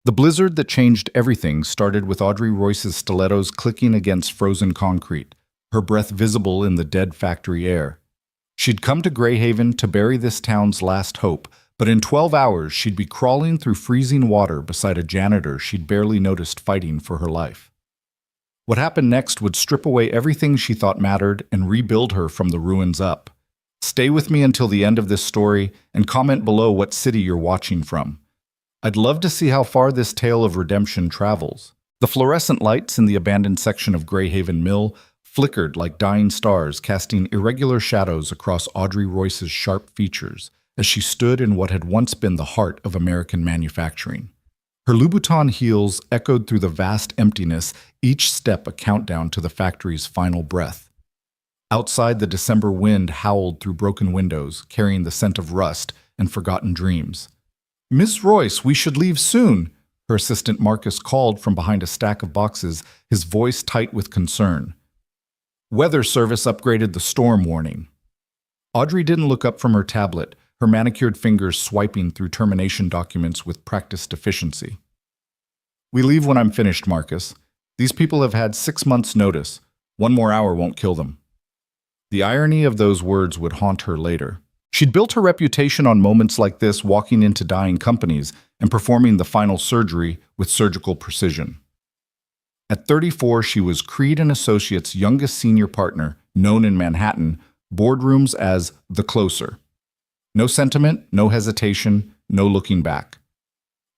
The blizzard that changed everything started with Audrey Royce's stilettos clicking against frozen concrete, her breath visible in the dead factory air. She'd come to Greyhaven to bury this town's last hope, but in 12 hours she'd be crawling through freezing water beside a janitor she'd barely noticed fighting for her life. What happened next would strip away everything she thought mattered and rebuild her from the ruins up. Stay with me until the end of this story and comment below what city you're watching from. I'd love to see how far this tale of redemption travels. The fluorescent lights in the abandoned section of Greyhaven Mill flickered like dying stars, casting irregular shadows across Audrey Royce's sharp features as she stood in what had once been the heart of American manufacturing. Her Louboutin heels echoed through the vast emptiness, each step a countdown to the factory's final breath. Outside, the December wind howled through broken windows, carrying the scent of rust and forgotten dreams. "Miss Royce, we should leave soon," her assistant Marcus called from behind a stack of boxes, his voice tight with concern. Weather service upgraded the storm warning. Audrey didn't look up from her tablet, her manicured fingers swiping through termination documents with practiced efficiency. "We leave when I'm finished, Marcus. These people have had 6 months' notice. 1 more hour won't kill them." The irony of those words would haunt her later. She'd built her reputation on moments like this, walking into dying companies and performing the final surgery with surgical precision. At 34, she was Creed & Associates' youngest senior partner, known in Manhattan boardrooms as the Closer. No sentiment, no hesitation, no looking back.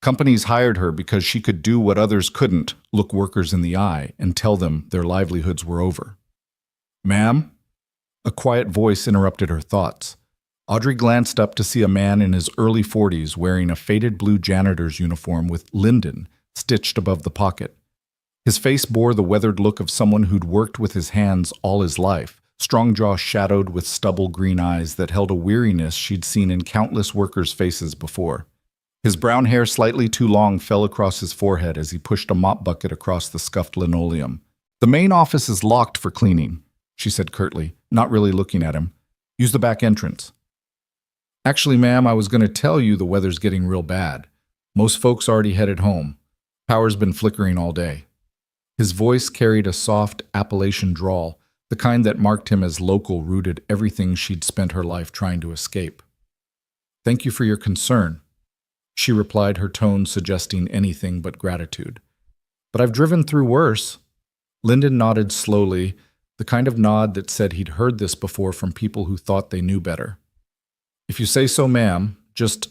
Companies hired her because she could do what others couldn't, look workers in the eye and tell them their livelihoods were over. "Ma'am?" A quiet voice interrupted her thoughts. Audrey glanced up to see a man in his early 40s wearing a faded blue janitor's uniform with Linden stitched above the pocket. His face bore the weathered look of someone who'd worked with his hands all his life, strong jaw shadowed with stubble green eyes that held a weariness she'd seen in countless workers' faces before. His brown hair, slightly too long, fell across his forehead as he pushed a mop bucket across the scuffed linoleum. "The main office is locked for cleaning," she said curtly, not really looking at him. "Use the back entrance." "Actually, ma'am, I was going to tell you the weather's getting real bad. Most folks already headed home. Power's been flickering all day." His voice carried a soft Appalachian drawl, the kind that marked him as local, rooted everything she'd spent her life trying to escape. "Thank you for your concern," she replied, her tone suggesting anything but gratitude. "But I've driven through worse." Linden nodded slowly, the kind of nod that said he'd heard this before from people who thought they knew better. "If you say so, ma'am, just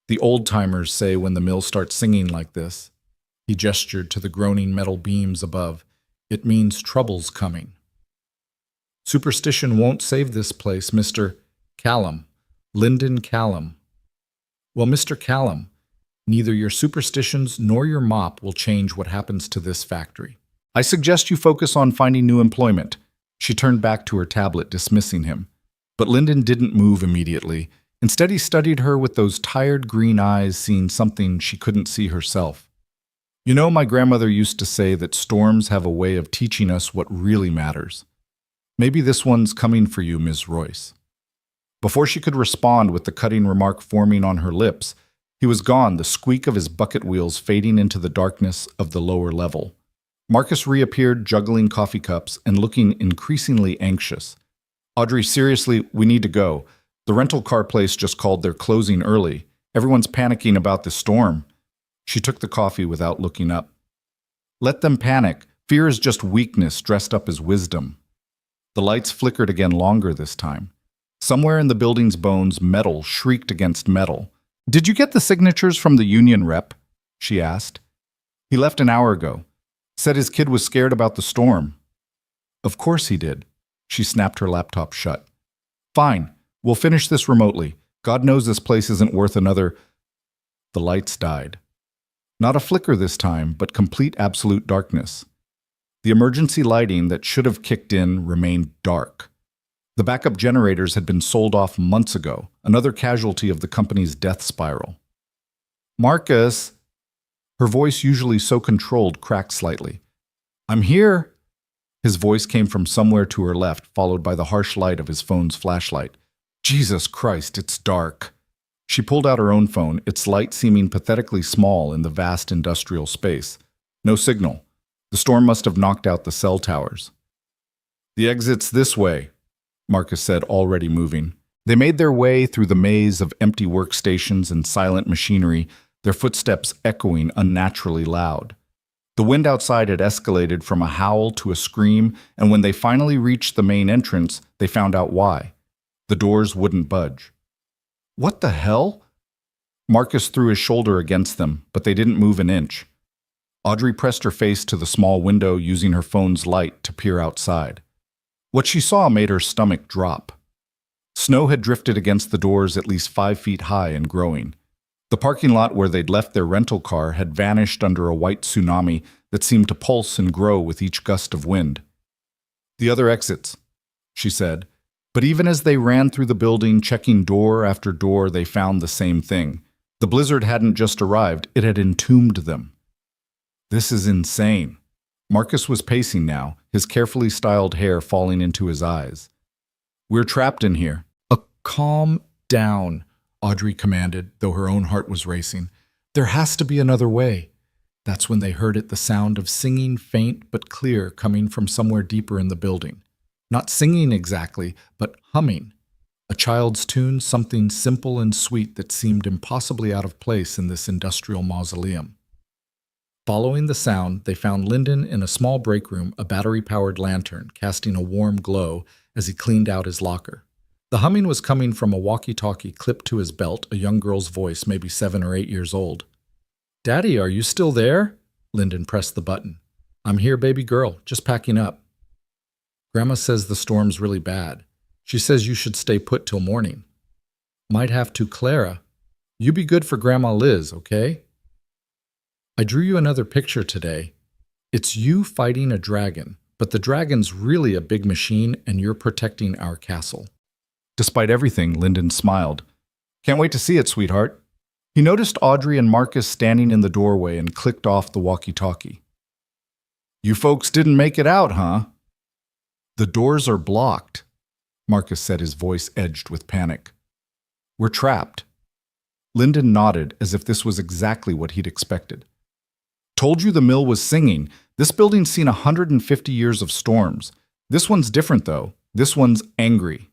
the old-timers say when the mill starts singing like this." He gestured to the groaning metal beams above. "It means trouble's coming." "Superstition won't save this place, Mr. Callum. Lyndon Callum." "Well, Mr. Callum, neither your superstitions nor your mop will change what happens to this factory. I suggest you focus on finding new employment." She turned back to her tablet, dismissing him. But Lyndon didn't move immediately. Instead, he studied her with those tired green eyes, seeing something she couldn't see herself. "You know, my grandmother used to say that storms have a way of teaching us what really matters. Maybe this one's coming for you, Ms. Royce." Before she could respond with the cutting remark forming on her lips, he was gone, the squeak of his bucket wheels fading into the darkness of the lower level. Marcus reappeared, juggling coffee cups and looking increasingly anxious. "Audrey, seriously, we need to go. The rental car place just called. They're closing early. Everyone's panicking about the storm." She took the coffee without looking up. "Let them panic. Fear is just weakness dressed up as wisdom." The lights flickered again, longer this time. Somewhere in the building's bones, metal shrieked against metal. "Did you get the signatures from the union rep?" she asked. "He left an hour ago. Said his kid was scared about the storm." "Of course he did." She snapped her laptop shut. "Fine. We'll finish this remotely. God knows this place isn't worth another—" The lights died. Not a flicker this time, but complete absolute darkness. The emergency lighting that should have kicked in remained dark. The backup generators had been sold off months ago, another casualty of the company's death spiral. "Marcus," her voice, usually so controlled, cracked slightly. "I'm here." His voice came from somewhere to her left, followed by the harsh light of his phone's flashlight. "Jesus Christ, it's dark." She pulled out her own phone, its light seeming pathetically small in the vast industrial space. No signal. The storm must have knocked out the cell towers. "The exit's this way," Marcus said, already moving. They made their way through the maze of empty workstations and silent machinery, their footsteps echoing unnaturally loud. The wind outside had escalated from a howl to a scream, and when they finally reached the main entrance, they found out why. The doors wouldn't budge. "What the hell?" Marcus threw his shoulder against them, but they didn't move an inch. Audrey pressed her face to the small window, using her phone's light to peer outside. What she saw made her stomach drop. Snow had drifted against the doors at least 5 feet high and growing. The parking lot where they'd left their rental car had vanished under a white tsunami that seemed to pulse and grow with each gust of wind. "The other exits," she said. But even as they ran through the building, checking door after door, they found the same thing. The blizzard hadn't just arrived, it had entombed them. "This is insane." Marcus was pacing now, his carefully styled hair falling into his eyes. "We're trapped in here." "Calm down," Audrey commanded, though her own heart was racing. "There has to be another way." That's when they heard it, the sound of singing, faint but clear, coming from somewhere deeper in the building. Not singing exactly, but humming. A child's tune, something simple and sweet that seemed impossibly out of place in this industrial mausoleum. Following the sound, they found Lyndon in a small break room, a battery-powered lantern casting a warm glow as he cleaned out his locker. The humming was coming from a walkie-talkie clipped to his belt, a young girl's voice, maybe 7 or 8 years old. "Daddy, are you still there?" Lyndon pressed the button. "I'm here, baby girl, just packing up." "Grandma says the storm's really bad. She says you should stay put till morning." "Might have to, Clara. You be good for Grandma Liz, okay?" "I drew you another picture today. It's you fighting a dragon, but the dragon's really a big machine and you're protecting our castle." Despite everything, Lyndon smiled. "Can't wait to see it, sweetheart." He noticed Audrey and Marcus standing in the doorway and clicked off the walkie-talkie. "You folks didn't make it out, huh?" "The doors are blocked," Marcus said, his voice edged with panic. "We're trapped." Lyndon nodded as if this was exactly what he'd expected. "Told you the mill was singing. This building's seen 150 years of storms. This one's different, though. This one's angry."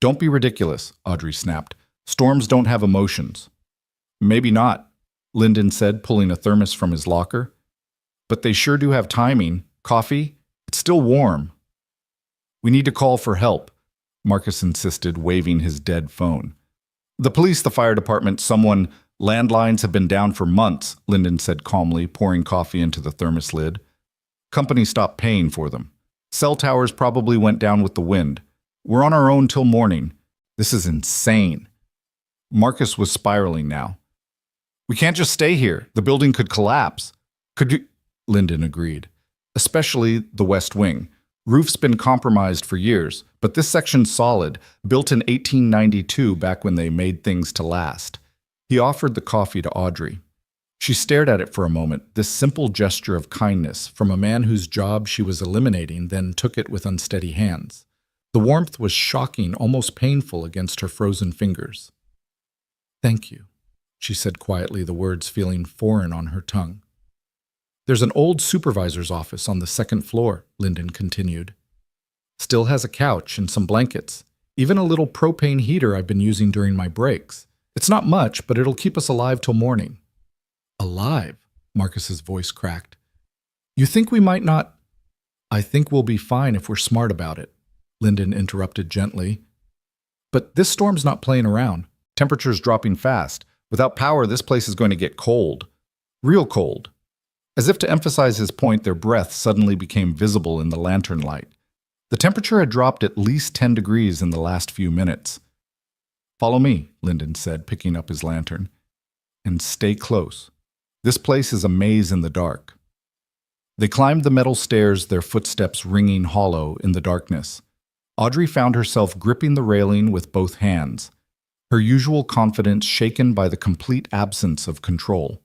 "Don't be ridiculous," Audrey snapped. "Storms don't have emotions." "Maybe not," Lyndon said, pulling a thermos from his locker. "But they sure do have timing. Coffee? It's still warm." "We need to call for help," Marcus insisted, waving his dead phone. "The police, the fire department, someone. Landlines have been down for months," Lyndon said calmly, pouring coffee into the thermos lid. "Company stopped paying for them. Cell towers probably went down with the wind. We're on our own till morning. This is insane." Marcus was spiraling now. "We can't just stay here. The building could collapse." "Could you?" Lyndon agreed. "Especially the West Wing. Roof's been compromised for years, but this section's solid, built in 1892 back when they made things to last." He offered the coffee to Audrey. She stared at it for a moment, this simple gesture of kindness from a man whose job she was eliminating, then took it with unsteady hands. The warmth was shocking, almost painful against her frozen fingers. "Thank you," she said quietly, the words feeling foreign on her tongue. "There's an old supervisor's office on the 2nd floor," Lyndon continued. "Still has a couch and some blankets, even a little propane heater I've been using during my breaks. It's not much, but it'll keep us alive till morning." "Alive?" Marcus's voice cracked. "You think we might not—" "I think we'll be fine if we're smart about it," Lyndon interrupted gently. "But this storm's not playing around. Temperature's dropping fast. Without power, this place is going to get cold. Real cold." As if to emphasize his point, their breath suddenly became visible in the lantern light. The temperature had dropped at least 10 degrees in the last few minutes. "Follow me," Lyndon said, picking up his lantern. "And stay close. This place is a maze in the dark." They climbed the metal stairs, their footsteps ringing hollow in the darkness. Audrey found herself gripping the railing with both hands, her usual confidence shaken by the complete absence of control.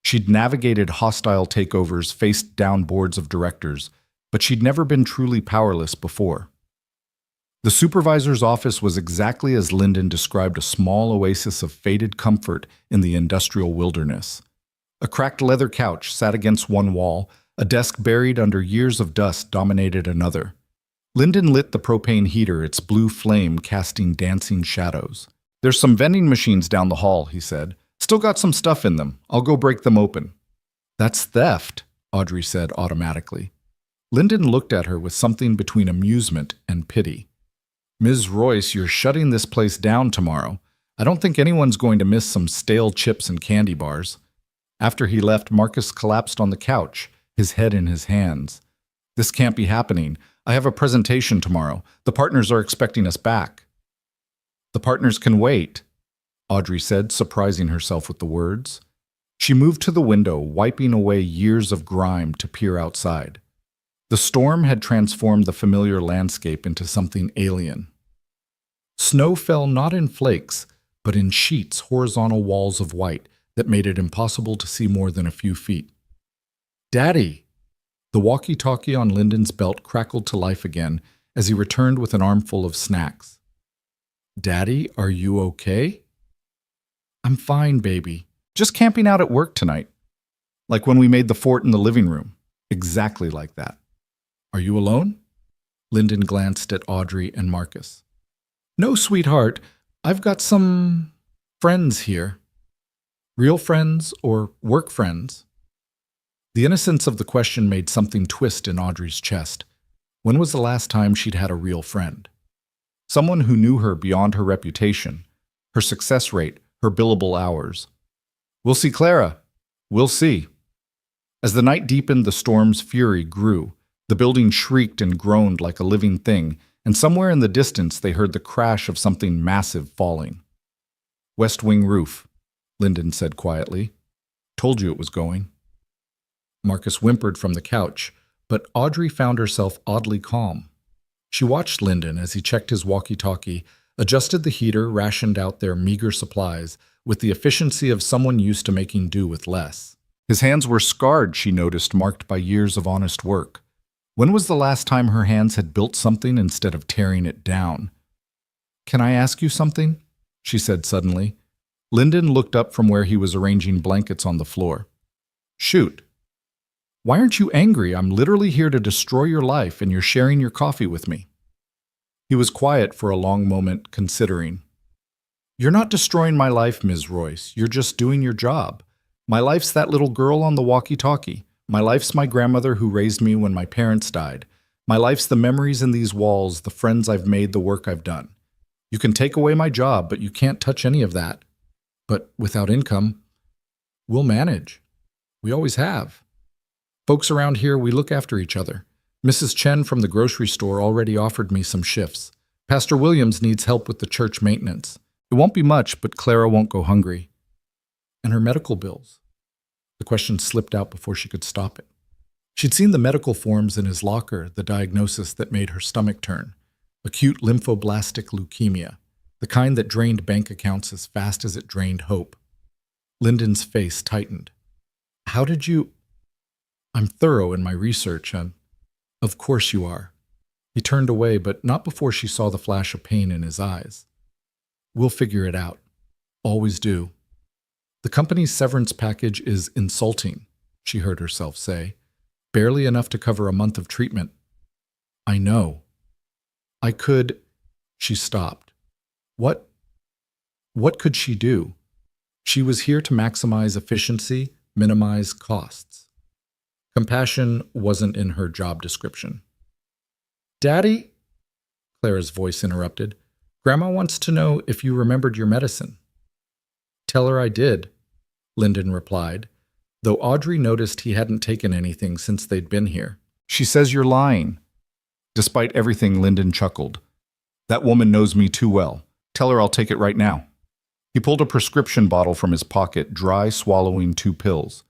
She'd navigated hostile takeovers, faced down boards of directors, but she'd never been truly powerless before. The supervisor's office was exactly as Lyndon described, a small oasis of faded comfort in the industrial wilderness. A cracked leather couch sat against one wall, a desk buried under years of dust dominated another. Lyndon lit the propane heater, its blue flame casting dancing shadows. "There's some vending machines down the hall," he said. "Still got some stuff in them. I'll go break them open." "That's theft," Audrey said automatically. Lyndon looked at her with something between amusement and pity. "Ms. Royce, you're shutting this place down tomorrow. I don't think anyone's going to miss some stale chips and candy bars." After he left, Marcus collapsed on the couch, his head in his hands. "This can't be happening. I have a presentation tomorrow. The partners are expecting us back." "The partners can wait," Audrey said, surprising herself with the words. She moved to the window, wiping away years of grime to peer outside. The storm had transformed the familiar landscape into something alien. Snow fell not in flakes, but in sheets, horizontal walls of white that made it impossible to see more than a few feet. "Daddy!" The walkie-talkie on Lyndon's belt crackled to life again as he returned with an armful of snacks. "Daddy, are you okay?" "I'm fine, baby. Just camping out at work tonight. Like when we made the fort in the living room. Exactly like that." "Are you alone?" Lyndon glanced at Audrey and Marcus. "No, sweetheart. I've got some friends here." "Real friends or work friends?" The innocence of the question made something twist in Audrey's chest. When was the last time she'd had a real friend? Someone who knew her beyond her reputation, her success rate, her billable hours. "We'll see, Clara. We'll see." As the night deepened, the storm's fury grew. The building shrieked and groaned like a living thing, and somewhere in the distance they heard the crash of something massive falling. "West Wing roof," Lyndon said quietly. "Told you it was going." Marcus whimpered from the couch, but Audrey found herself oddly calm. She watched Lyndon as he checked his walkie-talkie, adjusted the heater, rationed out their meager supplies with the efficiency of someone used to making do with less. His hands were scarred, she noticed, marked by years of honest work. When was the last time her hands had built something instead of tearing it down? "Can I ask you something?" she said suddenly. Lyndon looked up from where he was arranging blankets on the floor. "Shoot." "Why aren't you angry? I'm literally here to destroy your life, and you're sharing your coffee with me." He was quiet for a long moment, considering. "You're not destroying my life, Ms. Royce. You're just doing your job. My life's that little girl on the walkie-talkie. My life's my grandmother who raised me when my parents died. My life's the memories in these walls, the friends I've made, the work I've done. You can take away my job, but you can't touch any of that. But without income, we'll manage. We always have. Folks around here, we look after each other. Mrs. Chen from the grocery store already offered me some shifts. Pastor Williams needs help with the church maintenance. It won't be much, but Clara won't go hungry. And her medical bills." The question slipped out before she could stop it. She'd seen the medical forms in his locker, the diagnosis that made her stomach turn. Acute lymphoblastic leukemia, the kind that drained bank accounts as fast as it drained hope. Lyndon's face tightened. "How did you—" "I'm thorough in my research, and—" "Of course you are." He turned away, but not before she saw the flash of pain in his eyes. "We'll figure it out. Always do." "The company's severance package is insulting," she heard herself say. "Barely enough to cover a month of treatment." "I know." "I could—" She stopped. What could she do? She was here to maximize efficiency, minimize costs. Compassion wasn't in her job description. "Daddy?" Clara's voice interrupted. "Grandma wants to know if you remembered your medicine." "Tell her I did," Lyndon replied, though Audrey noticed he hadn't taken anything since they'd been here. "She says you're lying." Despite everything, Lyndon chuckled. "That woman knows me too well. Tell her I'll take it right now." He pulled a prescription bottle from his pocket, dry swallowing 2 pills.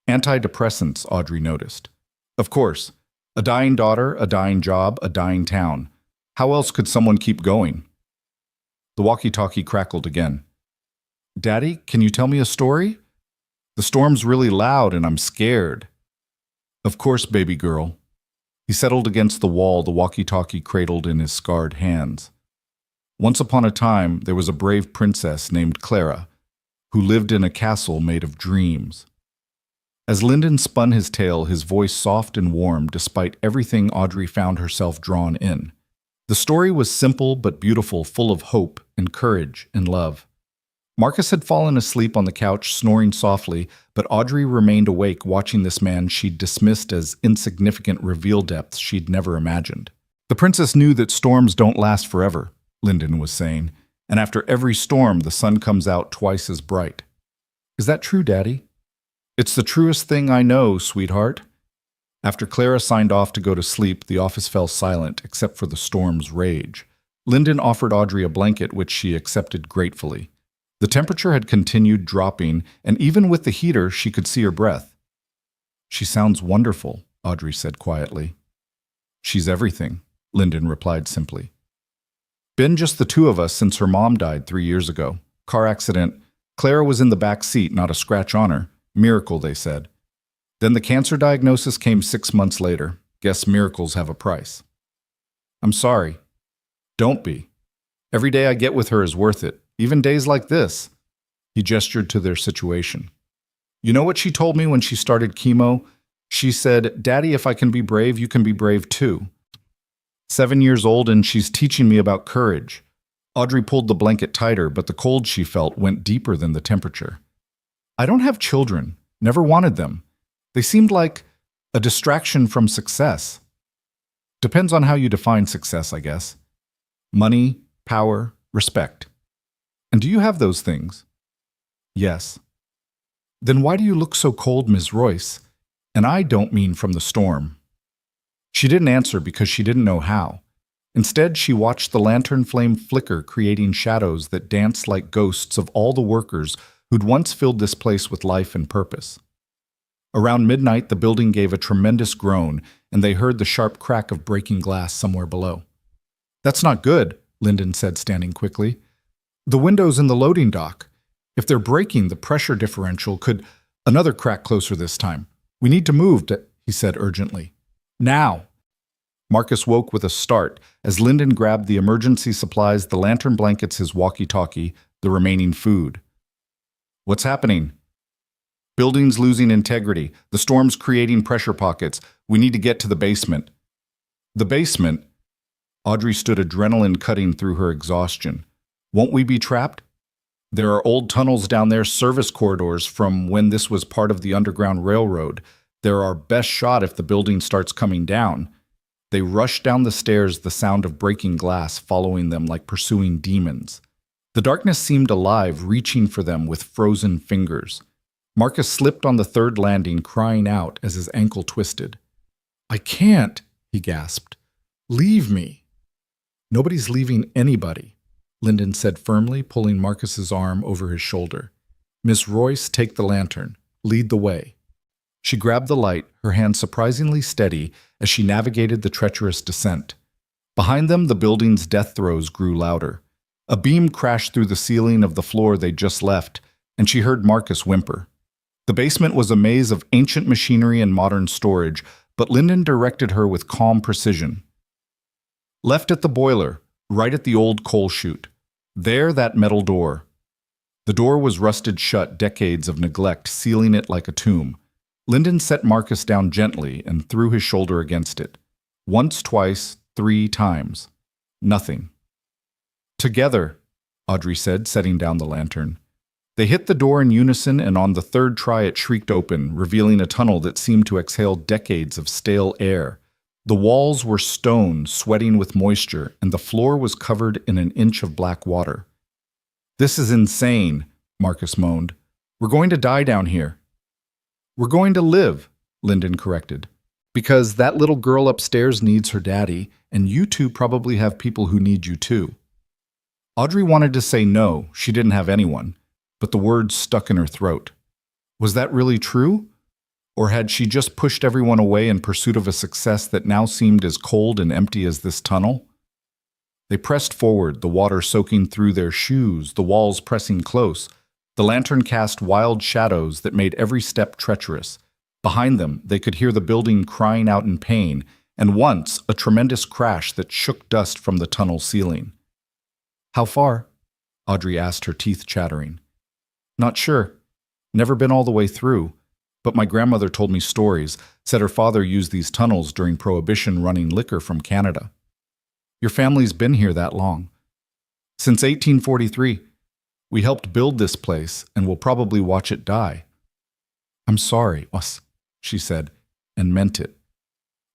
Antidepressants, Audrey noticed. Of course. A dying daughter, a dying job, a dying town. How else could someone keep going? The walkie-talkie crackled again. "Daddy, can you tell me a story? The storm's really loud and I'm scared." "Of course, baby girl." He settled against the wall, the walkie-talkie cradled in his scarred hands. Once upon a time, there was a brave princess named Clara, who lived in a castle made of dreams. As Lyndon spun his tale, his voice soft and warm despite everything Audrey found herself drawn in. The story was simple but beautiful, full of hope and courage and love. Marcus had fallen asleep on the couch, snoring softly, but Audrey remained awake, watching this man she'd dismissed as insignificant reveal depths she'd never imagined. The princess knew that storms don't last forever, Lyndon was saying, and after every storm, the sun comes out twice as bright. Is that true, Daddy? It's the truest thing I know, sweetheart. After Clara signed off to go to sleep, the office fell silent except for the storm's rage. Lyndon offered Audrey a blanket, which she accepted gratefully. The temperature had continued dropping, and even with the heater, she could see her breath. She sounds wonderful, Audrey said quietly. She's everything, Lyndon replied simply. Been just the two of us since her mom died 3 years ago. Car accident. Clara was in the back seat, not a scratch on her. Miracle, they said. Then the cancer diagnosis came 6 months later. Guess miracles have a price. I'm sorry. Don't be. Every day I get with her is worth it. Even days like this. He gestured to their situation. You know what she told me when she started chemo? She said, Daddy, if I can be brave, you can be brave too. 7 years old and she's teaching me about courage. Audrey pulled the blanket tighter, but the cold she felt went deeper than the temperature. I don't have children. Never wanted them. They seemed like a distraction from success. Depends on how you define success, I guess. Money, power, respect. And do you have those things? Yes. Then why do you look so cold, Ms. Royce? And I don't mean from the storm. She didn't answer because she didn't know how. Instead, she watched the lantern flame flicker, creating shadows that danced like ghosts of all the workers who'd once filled this place with life and purpose. Around midnight, the building gave a tremendous groan, and they heard the sharp crack of breaking glass somewhere below. That's not good, Lyndon said, standing quickly. The windows in the loading dock. If they're breaking, the pressure differential could... Another crack closer this time. We need to move, he said urgently. Now! Marcus woke with a start as Lyndon grabbed the emergency supplies, the lantern blankets, his walkie-talkie, the remaining food. What's happening? Building's losing integrity. The storm's creating pressure pockets. We need to get to the basement. The basement? Audrey stood, adrenaline cutting through her exhaustion. Won't we be trapped? There are old tunnels down there, service corridors from when this was part of the Underground Railroad. They're our best shot if the building starts coming down. They rushed down the stairs, the sound of breaking glass following them like pursuing demons. The darkness seemed alive, reaching for them with frozen fingers. Marcus slipped on the third landing, crying out as his ankle twisted. I can't, he gasped. Leave me. Nobody's leaving anybody, Lyndon said firmly, pulling Marcus's arm over his shoulder. Miss Royce, take the lantern. Lead the way. She grabbed the light, her hand surprisingly steady as she navigated the treacherous descent. Behind them, the building's death throes grew louder. A beam crashed through the ceiling of the floor they'd just left, and she heard Marcus whimper. The basement was a maze of ancient machinery and modern storage, but Lyndon directed her with calm precision. Left at the boiler, right at the old coal chute. There, that metal door. The door was rusted shut, decades of neglect sealing it like a tomb. Lyndon set Marcus down gently and threw his shoulder against it. Once, twice, 3 times. Nothing. Together, Audrey said, setting down the lantern. They hit the door in unison, and on the third try it shrieked open, revealing a tunnel that seemed to exhale decades of stale air. The walls were stone, sweating with moisture, and the floor was covered in an inch of black water. This is insane, Marcus moaned. We're going to die down here. We're going to live, Lyndon corrected. Because that little girl upstairs needs her daddy, and you two probably have people who need you too. Audrey wanted to say no, she didn't have anyone, but the words stuck in her throat. Was that really true? Or had she just pushed everyone away in pursuit of a success that now seemed as cold and empty as this tunnel? They pressed forward, the water soaking through their shoes, the walls pressing close. The lantern cast wild shadows that made every step treacherous. Behind them, they could hear the building crying out in pain, and once a tremendous crash that shook dust from the tunnel ceiling. "How far?" Audrey asked, her teeth chattering. "Not sure. Never been all the way through, but my grandmother told me stories, said her father used these tunnels during Prohibition running liquor from Canada." "Your family's been here that long?" "Since 1843. We helped build this place and will probably watch it die." "I'm sorry, Us," she said, and meant it.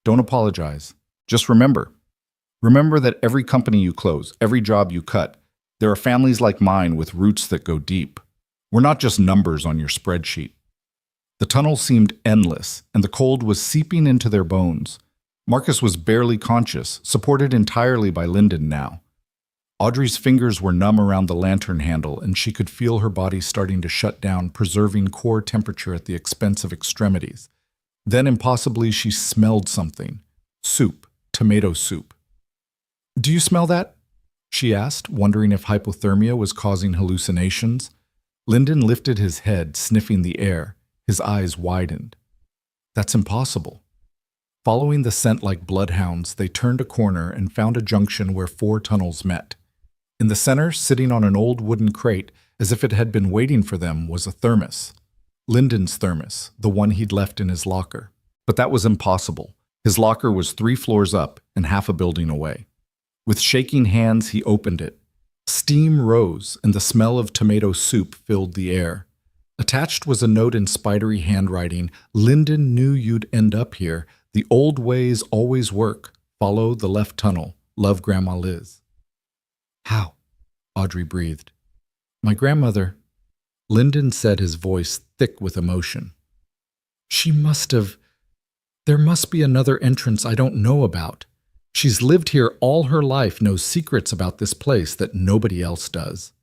"Don't apologize. Just remember that every company you close, every job you cut, there are families like mine with roots that go deep. We're not just numbers on your spreadsheet." The tunnel seemed endless, and the cold was seeping into their bones. Marcus was barely conscious, supported entirely by Lyndon now. Audrey's fingers were numb around the lantern handle, and she could feel her body starting to shut down, preserving core temperature at the expense of extremities. Then, impossibly, she smelled something. Soup. Tomato soup. "Do you smell that?" she asked, wondering if hypothermia was causing hallucinations. Lyndon lifted his head, sniffing the air. His eyes widened. "That's impossible." Following the scent like bloodhounds, they turned a corner and found a junction where 4 tunnels met. In the center, sitting on an old wooden crate, as if it had been waiting for them, was a thermos. Lyndon's thermos, the one he'd left in his locker. But that was impossible. His locker was 3 floors up and half a building away. With shaking hands, he opened it. Steam rose, and the smell of tomato soup filled the air. Attached was a note in spidery handwriting. "Lyndon knew you'd end up here. The old ways always work. Follow the left tunnel. Love, Grandma Liz." "How?" Audrey breathed. "My grandmother," Lyndon said, his voice thick with emotion. "She must have. There must be another entrance I don't know about. She's lived here all her life, knows secrets about this place that nobody else does."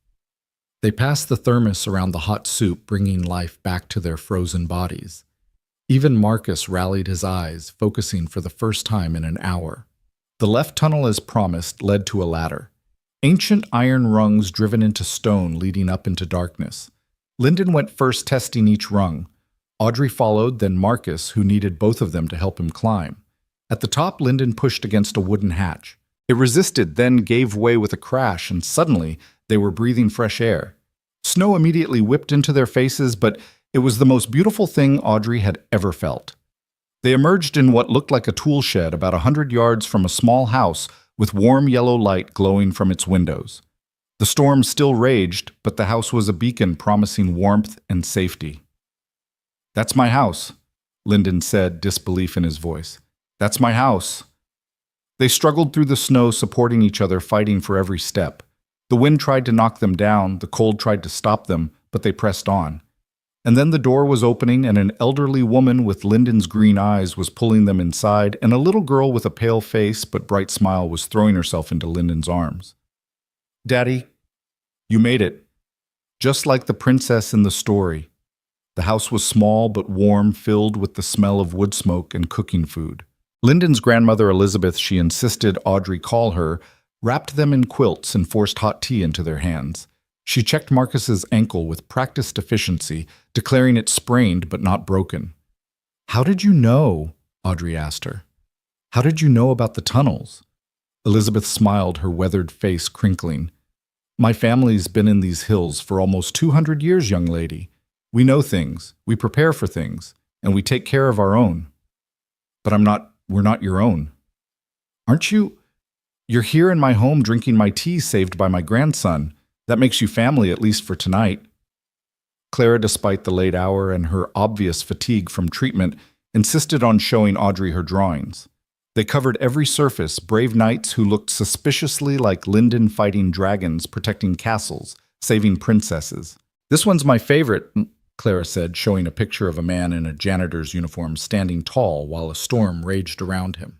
They passed the thermos around the hot soup, bringing life back to their frozen bodies. Even Marcus rallied his eyes, focusing for the first time in an hour. The left tunnel, as promised, led to a ladder. Ancient iron rungs driven into stone leading up into darkness. Lyndon went first, testing each rung. Audrey followed, then Marcus, who needed both of them to help him climb. At the top, Lyndon pushed against a wooden hatch. It resisted, then gave way with a crash, and suddenly they were breathing fresh air. Snow immediately whipped into their faces, but it was the most beautiful thing Audrey had ever felt. They emerged in what looked like a tool shed about 100 yards from a small house with warm yellow light glowing from its windows. The storm still raged, but the house was a beacon promising warmth and safety. "That's my house," Lyndon said, disbelief in his voice. "That's my house." They struggled through the snow, supporting each other, fighting for every step. The wind tried to knock them down, the cold tried to stop them, but they pressed on. And then the door was opening, and an elderly woman with Lyndon's green eyes was pulling them inside, and a little girl with a pale face but bright smile was throwing herself into Lyndon's arms. "Daddy, you made it. Just like the princess in the story." The house was small but warm, filled with the smell of wood smoke and cooking food. Lyndon's grandmother Elizabeth, she insisted Audrey call her, wrapped them in quilts and forced hot tea into their hands. She checked Marcus's ankle with practiced efficiency, declaring it sprained but not broken. "How did you know?" Audrey asked her. "How did you know about the tunnels?" Elizabeth smiled, her weathered face crinkling. "My family's been in these hills for almost 200 years, young lady. We know things, we prepare for things, and we take care of our own." "But we're not your own." "Aren't you? You're here in my home drinking my tea saved by my grandson. That makes you family, at least for tonight." Clara, despite the late hour and her obvious fatigue from treatment, insisted on showing Audrey her drawings. They covered every surface, brave knights who looked suspiciously like Lyndon fighting dragons, protecting castles, saving princesses. "This one's my favorite," Clara said, showing a picture of a man in a janitor's uniform standing tall while a storm raged around him.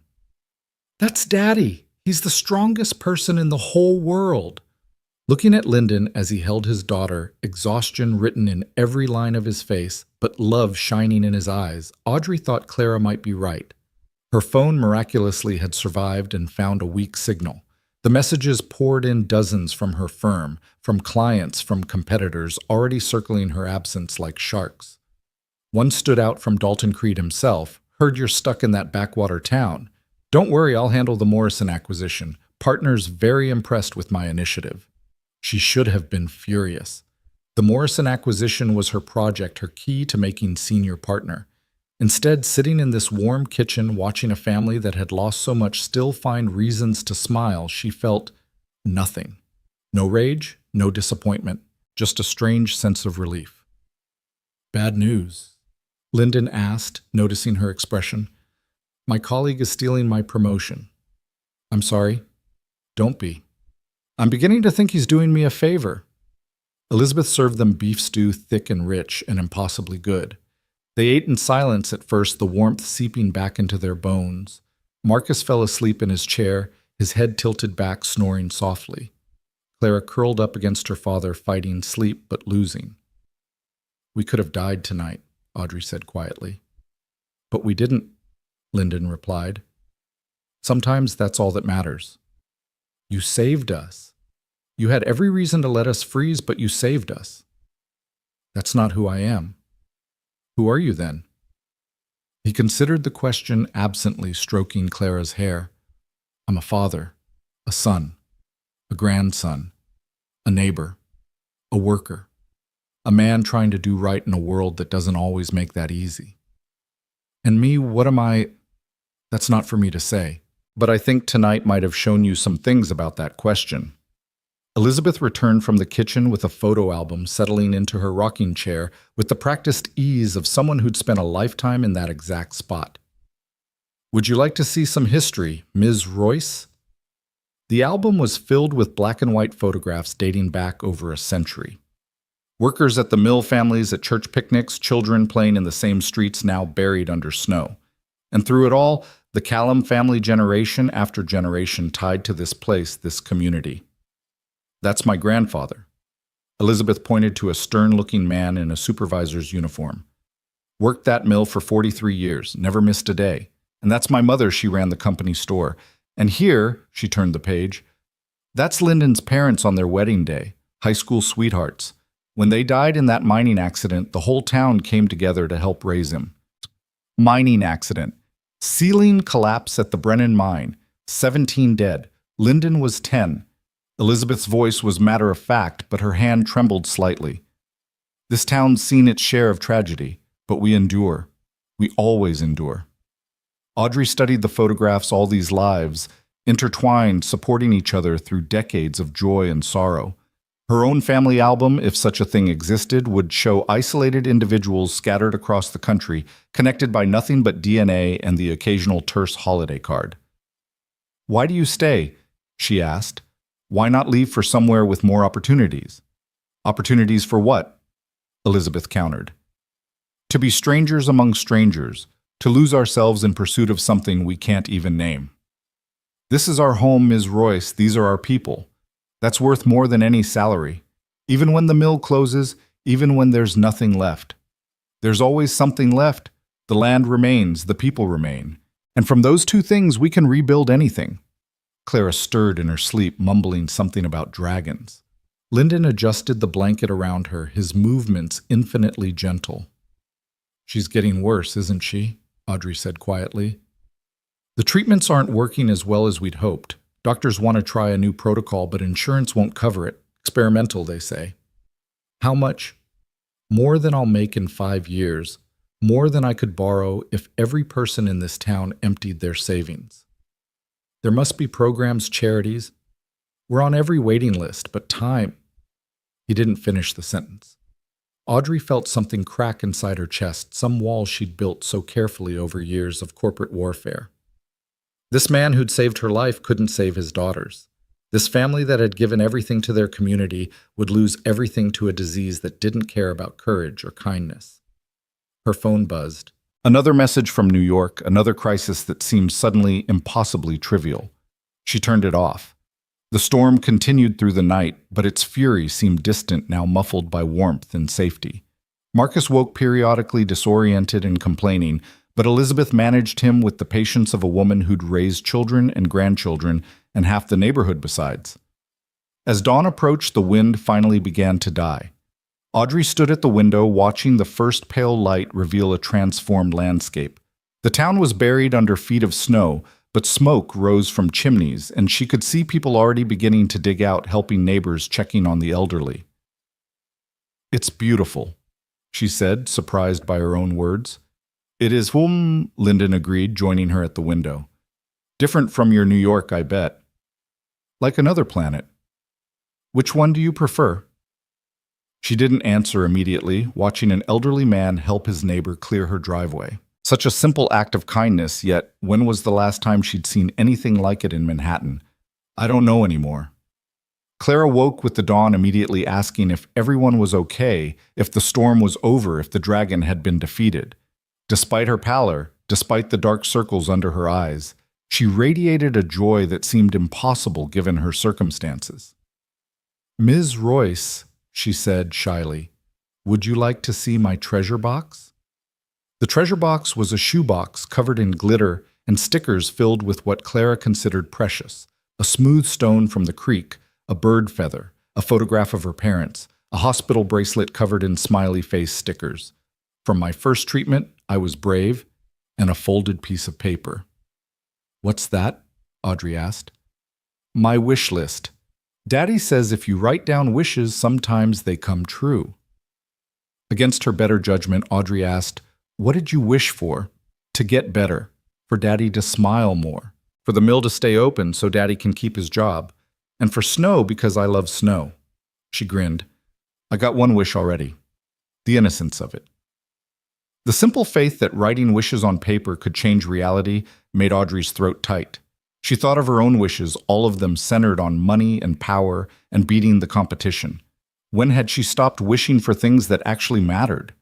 "That's Daddy. He's the strongest person in the whole world." Looking at Lyndon as he held his daughter, exhaustion written in every line of his face, but love shining in his eyes, Audrey thought Clara might be right. Her phone miraculously had survived and found a weak signal. The messages poured in dozens from her firm, from clients, from competitors, already circling her absence like sharks. One stood out from Dalton Creed himself. "Heard you're stuck in that backwater town. Don't worry, I'll handle the Morrison acquisition. Partner's very impressed with my initiative. She should have been furious. The Morrison acquisition was her project, her key to making senior partner. Instead, sitting in this warm kitchen watching a family that had lost so much still find reasons to smile, she felt nothing. No rage, no disappointment, just a strange sense of relief. Bad news? Lyndon asked, noticing her expression. My colleague is stealing my promotion. I'm sorry. Don't be. I'm beginning to think he's doing me a favor. Elizabeth served them beef stew, thick and rich and impossibly good. They ate in silence at first, the warmth seeping back into their bones. Marcus fell asleep in his chair, his head tilted back, snoring softly. Clara curled up against her father, fighting sleep but losing. We could have died tonight, Audrey said quietly. But we didn't, Lyndon replied. Sometimes that's all that matters. You saved us. You had every reason to let us freeze, but you saved us. That's not who I am. Who are you then? He considered the question absently, stroking Clara's hair. I'm a father, a son, a grandson, a neighbor, a worker, a man trying to do right in a world that doesn't always make that easy. And me, what am I? That's not for me to say, but I think tonight might have shown you some things about that question. Elizabeth returned from the kitchen with a photo album, settling into her rocking chair with the practiced ease of someone who'd spent a lifetime in that exact spot. Would you like to see some history, Ms. Royce? The album was filled with black and white photographs dating back over a century. Workers at the mill, families at church picnics, children playing in the same streets now buried under snow. And through it all, the Callum family generation after generation tied to this place, this community. That's my grandfather. Elizabeth pointed to a stern-looking man in a supervisor's uniform. Worked that mill for 43 years, never missed a day. And that's my mother, she ran the company store. And here, she turned the page, that's Lyndon's parents on their wedding day, high school sweethearts. When they died in that mining accident, the whole town came together to help raise him. Mining accident. Ceiling collapse at the Brennan mine. 17 dead. Lyndon was 10. Elizabeth's voice was matter-of-fact, but her hand trembled slightly. This town's seen its share of tragedy, but we endure. We always endure. Audrey studied the photographs all these lives, intertwined, supporting each other through decades of joy and sorrow. Her own family album, if such a thing existed, would show isolated individuals scattered across the country, connected by nothing but DNA and the occasional terse holiday card. Why do you stay? She asked. Why not leave for somewhere with more opportunities? Opportunities for what? Elizabeth countered. To be strangers among strangers, to lose ourselves in pursuit of something we can't even name. This is our home, Ms. Royce. These are our people. That's worth more than any salary. Even when the mill closes, even when there's nothing left. There's always something left. The land remains, the people remain. And from those two things, we can rebuild anything. Clara stirred in her sleep, mumbling something about dragons. Lyndon adjusted the blanket around her, his movements infinitely gentle. She's getting worse, isn't she? Audrey said quietly. The treatments aren't working as well as we'd hoped. Doctors want to try a new protocol, but insurance won't cover it. Experimental, they say. How much? More than I'll make in 5 years. More than I could borrow if every person in this town emptied their savings. There must be programs, charities. We're on every waiting list, but time. He didn't finish the sentence. Audrey felt something crack inside her chest, some wall she'd built so carefully over years of corporate warfare. This man who'd saved her life couldn't save his daughters. This family that had given everything to their community would lose everything to a disease that didn't care about courage or kindness. Her phone buzzed. Another message from New York, another crisis that seemed suddenly impossibly trivial. She turned it off. The storm continued through the night, but its fury seemed distant, now muffled by warmth and safety. Marcus woke periodically, disoriented and complaining, but Elizabeth managed him with the patience of a woman who'd raised children and grandchildren and half the neighborhood besides. As dawn approached, the wind finally began to die. Audrey stood at the window, watching the first pale light reveal a transformed landscape. The town was buried under feet of snow, but smoke rose from chimneys, and she could see people already beginning to dig out, helping neighbors, checking on the elderly. "It's beautiful," she said, surprised by her own words. "It is Lyndon agreed, joining her at the window. "Different from your New York, I bet." "Like another planet." "Which one do you prefer?" She didn't answer immediately, watching an elderly man help his neighbor clear her driveway. Such a simple act of kindness, yet when was the last time she'd seen anything like it in Manhattan? "I don't know anymore." Clara woke with the dawn, immediately asking if everyone was okay, if the storm was over, if the dragon had been defeated. Despite her pallor, despite the dark circles under her eyes, she radiated a joy that seemed impossible given her circumstances. "Ms. Royce," she said shyly, "would you like to see my treasure box?" The treasure box was a shoebox covered in glitter and stickers filled with what Clara considered precious: a smooth stone from the creek, a bird feather, a photograph of her parents, a hospital bracelet covered in smiley face stickers. From my first treatment, I was brave, and a folded piece of paper. "What's that?" Audrey asked. "My wish list. Daddy says if you write down wishes, sometimes they come true." Against her better judgment, Audrey asked, "What did you wish for?" "To get better, for Daddy to smile more, for the mill to stay open so Daddy can keep his job, and for snow because I love snow." She grinned. "I got one wish already. The innocence of it." The simple faith that writing wishes on paper could change reality made Audrey's throat tight. She thought of her own wishes, all of them centered on money and power and beating the competition. When had she stopped wishing for things that actually mattered?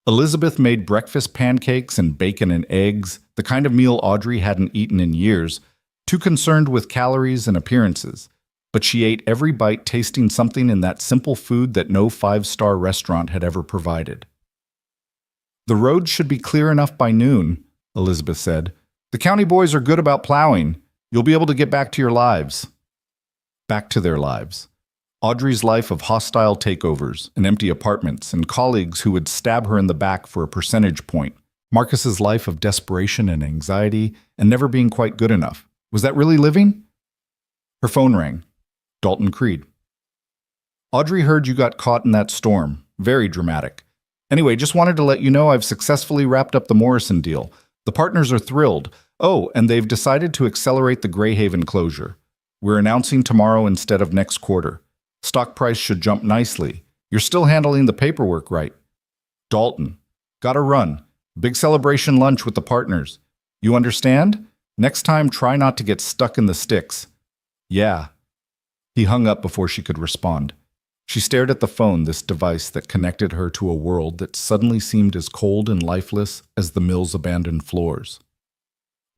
Elizabeth made breakfast pancakes and bacon and eggs, the kind of meal Audrey hadn't eaten in years, too concerned with calories and appearances. But she ate every bite, tasting something in that simple food that no five-star restaurant had ever provided. "The roads should be clear enough by noon," Elizabeth said. "The county boys are good about plowing. You'll be able to get back to your lives." Back to their lives. Audrey's life of hostile takeovers and empty apartments and colleagues who would stab her in the back for a percentage point. Marcus's life of desperation and anxiety and never being quite good enough. Was that really living? Her phone rang. Dalton Creed. "Audrey heard you got caught in that storm. Very dramatic. Anyway, just wanted to let you know I've successfully wrapped up the Morrison deal. The partners are thrilled. Oh, and they've decided to accelerate the Greyhaven closure. We're announcing tomorrow instead of next quarter. Stock price should jump nicely. You're still handling the paperwork, right?" Dalton. "Gotta run. Big celebration lunch with the partners. You understand? Next time, try not to get stuck in the sticks." "Yeah." He hung up before she could respond. She stared at the phone, this device that connected her to a world that suddenly seemed as cold and lifeless as the mill's abandoned floors.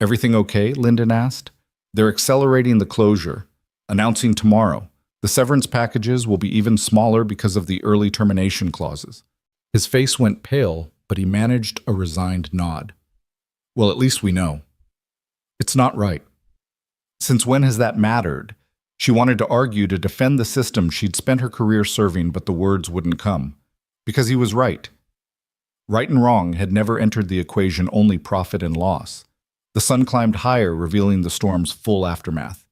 "Everything okay?" Lyndon asked. "They're accelerating the closure. Announcing tomorrow. The severance packages will be even smaller because of the early termination clauses." His face went pale, but he managed a resigned nod. "Well, at least we know." "It's not right." Since when has that mattered? She wanted to argue to defend the system she'd spent her career serving, but the words wouldn't come. Because he was right. Right and wrong had never entered the equation, only profit and loss. The sun climbed higher, revealing the storm's full aftermath.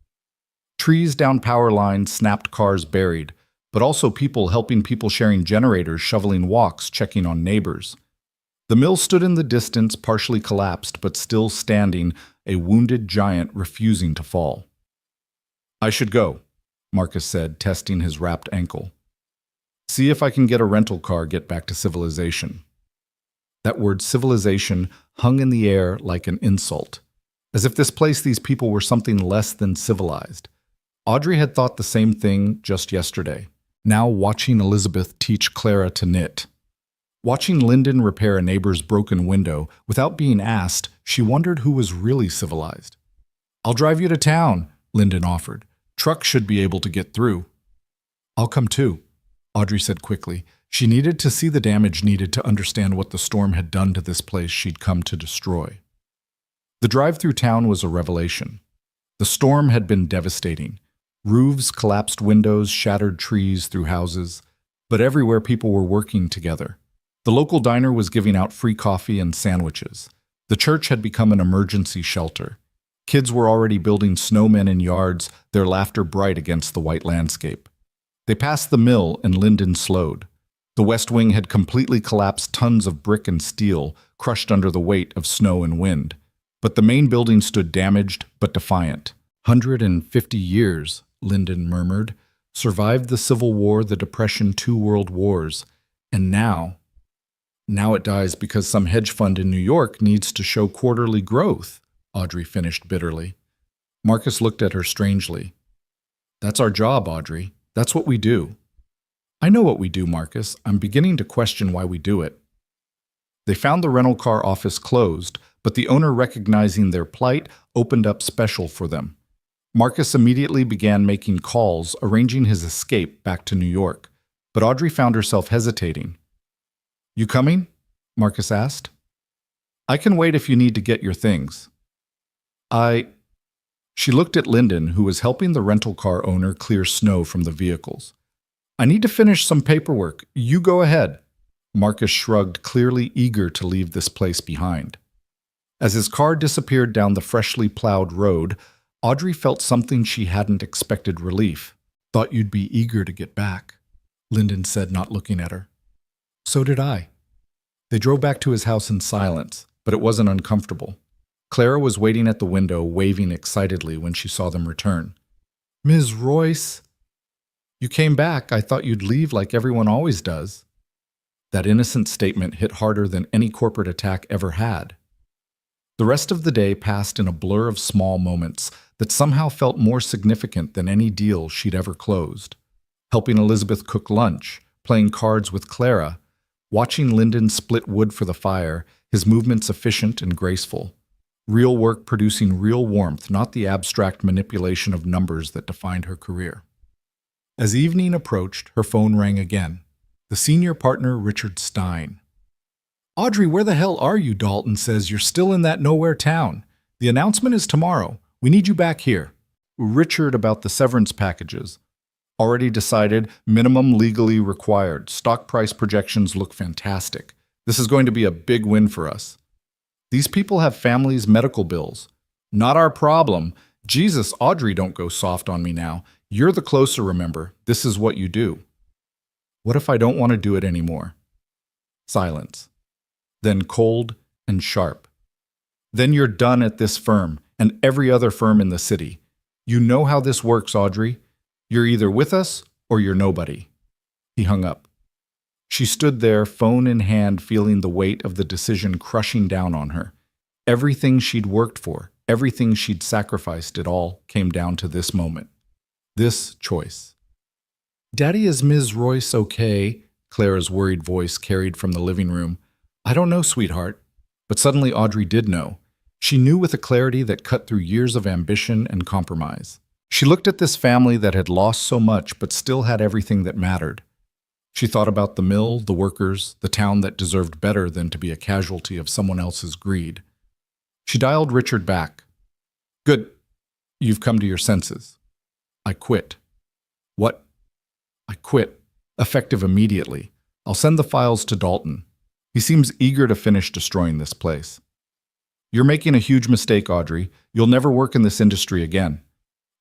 Trees down power lines, snapped cars buried, but also people helping people, sharing generators, shoveling walks, checking on neighbors. The mill stood in the distance, partially collapsed, but still standing, a wounded giant refusing to fall. "I should go," Marcus said, testing his wrapped ankle. "See if I can get a rental car, get back to civilization." That word civilization hung in the air like an insult, as if this place, these people were something less than civilized. Audrey had thought the same thing just yesterday, now watching Elizabeth teach Clara to knit. Watching Lyndon repair a neighbor's broken window, without being asked, she wondered who was really civilized. "I'll drive you to town," Lyndon offered. "Trucks should be able to get through." "I'll come too," Audrey said quickly. She needed to see the damage needed to understand what the storm had done to this place she'd come to destroy. The drive through town was a revelation. The storm had been devastating. Roofs, collapsed windows, shattered trees through houses, but everywhere people were working together. The local diner was giving out free coffee and sandwiches. The church had become an emergency shelter. Kids were already building snowmen in yards, their laughter bright against the white landscape. They passed the mill and Linden slowed. The west wing had completely collapsed, tons of brick and steel, crushed under the weight of snow and wind. But the main building stood damaged but defiant. 150 years, Linden murmured, survived the Civil War, the Depression, 2 world wars. And now it dies because some hedge fund in New York needs to show quarterly growth, Audrey finished bitterly. Marcus looked at her strangely. That's our job, Audrey. That's what we do. I know what we do, Marcus. I'm beginning to question why we do it. They found the rental car office closed, but the owner, recognizing their plight, opened up special for them. Marcus immediately began making calls, arranging his escape back to New York. But Audrey found herself hesitating. You coming? Marcus asked. I can wait if you need to get your things. She looked at Linden, who was helping the rental car owner clear snow from the vehicles. I need to finish some paperwork. You go ahead. Marcus shrugged, clearly eager to leave this place behind. As his car disappeared down the freshly plowed road, Audrey felt something she hadn't expected: relief. Thought you'd be eager to get back, Linden said, not looking at her. So did I. They drove back to his house in silence, but it wasn't uncomfortable. Clara was waiting at the window, waving excitedly when she saw them return. Ms. Royce, you came back. I thought you'd leave like everyone always does. That innocent statement hit harder than any corporate attack ever had. The rest of the day passed in a blur of small moments that somehow felt more significant than any deal she'd ever closed. Helping Elizabeth cook lunch, playing cards with Clara, watching Linden split wood for the fire, his movements efficient and graceful. Real work producing real warmth, not the abstract manipulation of numbers that defined her career. As evening approached, her phone rang again. The senior partner, Richard Stein. Audrey, where the hell are you? Dalton says you're still in that nowhere town. The announcement is tomorrow. We need you back here. Richard, about the severance packages. Already decided, minimum legally required. Stock price projections look fantastic. This is going to be a big win for us. These people have families, medical bills. Not our problem. Jesus, Audrey, don't go soft on me now. You're the closer, remember. This is what you do. What if I don't want to do it anymore? Silence. Then cold and sharp. Then you're done at this firm and every other firm in the city. You know how this works, Audrey. You're either with us or you're nobody. He hung up. She stood there, phone in hand, feeling the weight of the decision crushing down on her. Everything she'd worked for, everything she'd sacrificed, it all came down to this moment. This choice. Daddy, is Ms. Royce okay? Clara's worried voice carried from the living room. I don't know, sweetheart. But suddenly Audrey did know. She knew with a clarity that cut through years of ambition and compromise. She looked at this family that had lost so much but still had everything that mattered. She thought about the mill, the workers, the town that deserved better than to be a casualty of someone else's greed. She dialed Richard back. Good. You've come to your senses. I quit. What? I quit. Effective immediately. I'll send the files to Dalton. He seems eager to finish destroying this place. You're making a huge mistake, Audrey. You'll never work in this industry again.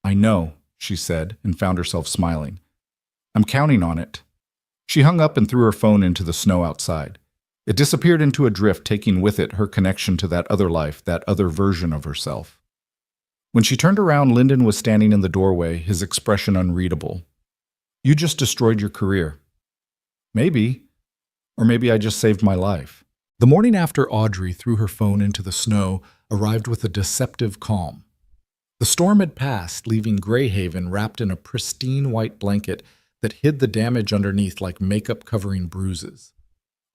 I know, she said, and found herself smiling. I'm counting on it. She hung up and threw her phone into the snow outside. It disappeared into a drift, taking with it her connection to that other life, that other version of herself. When she turned around, Linden was standing in the doorway, his expression unreadable. You just destroyed your career. Maybe. Or maybe I just saved my life. The morning after Audrey threw her phone into the snow arrived with a deceptive calm. The storm had passed, leaving Greyhaven wrapped in a pristine white blanket that hid the damage underneath like makeup covering bruises.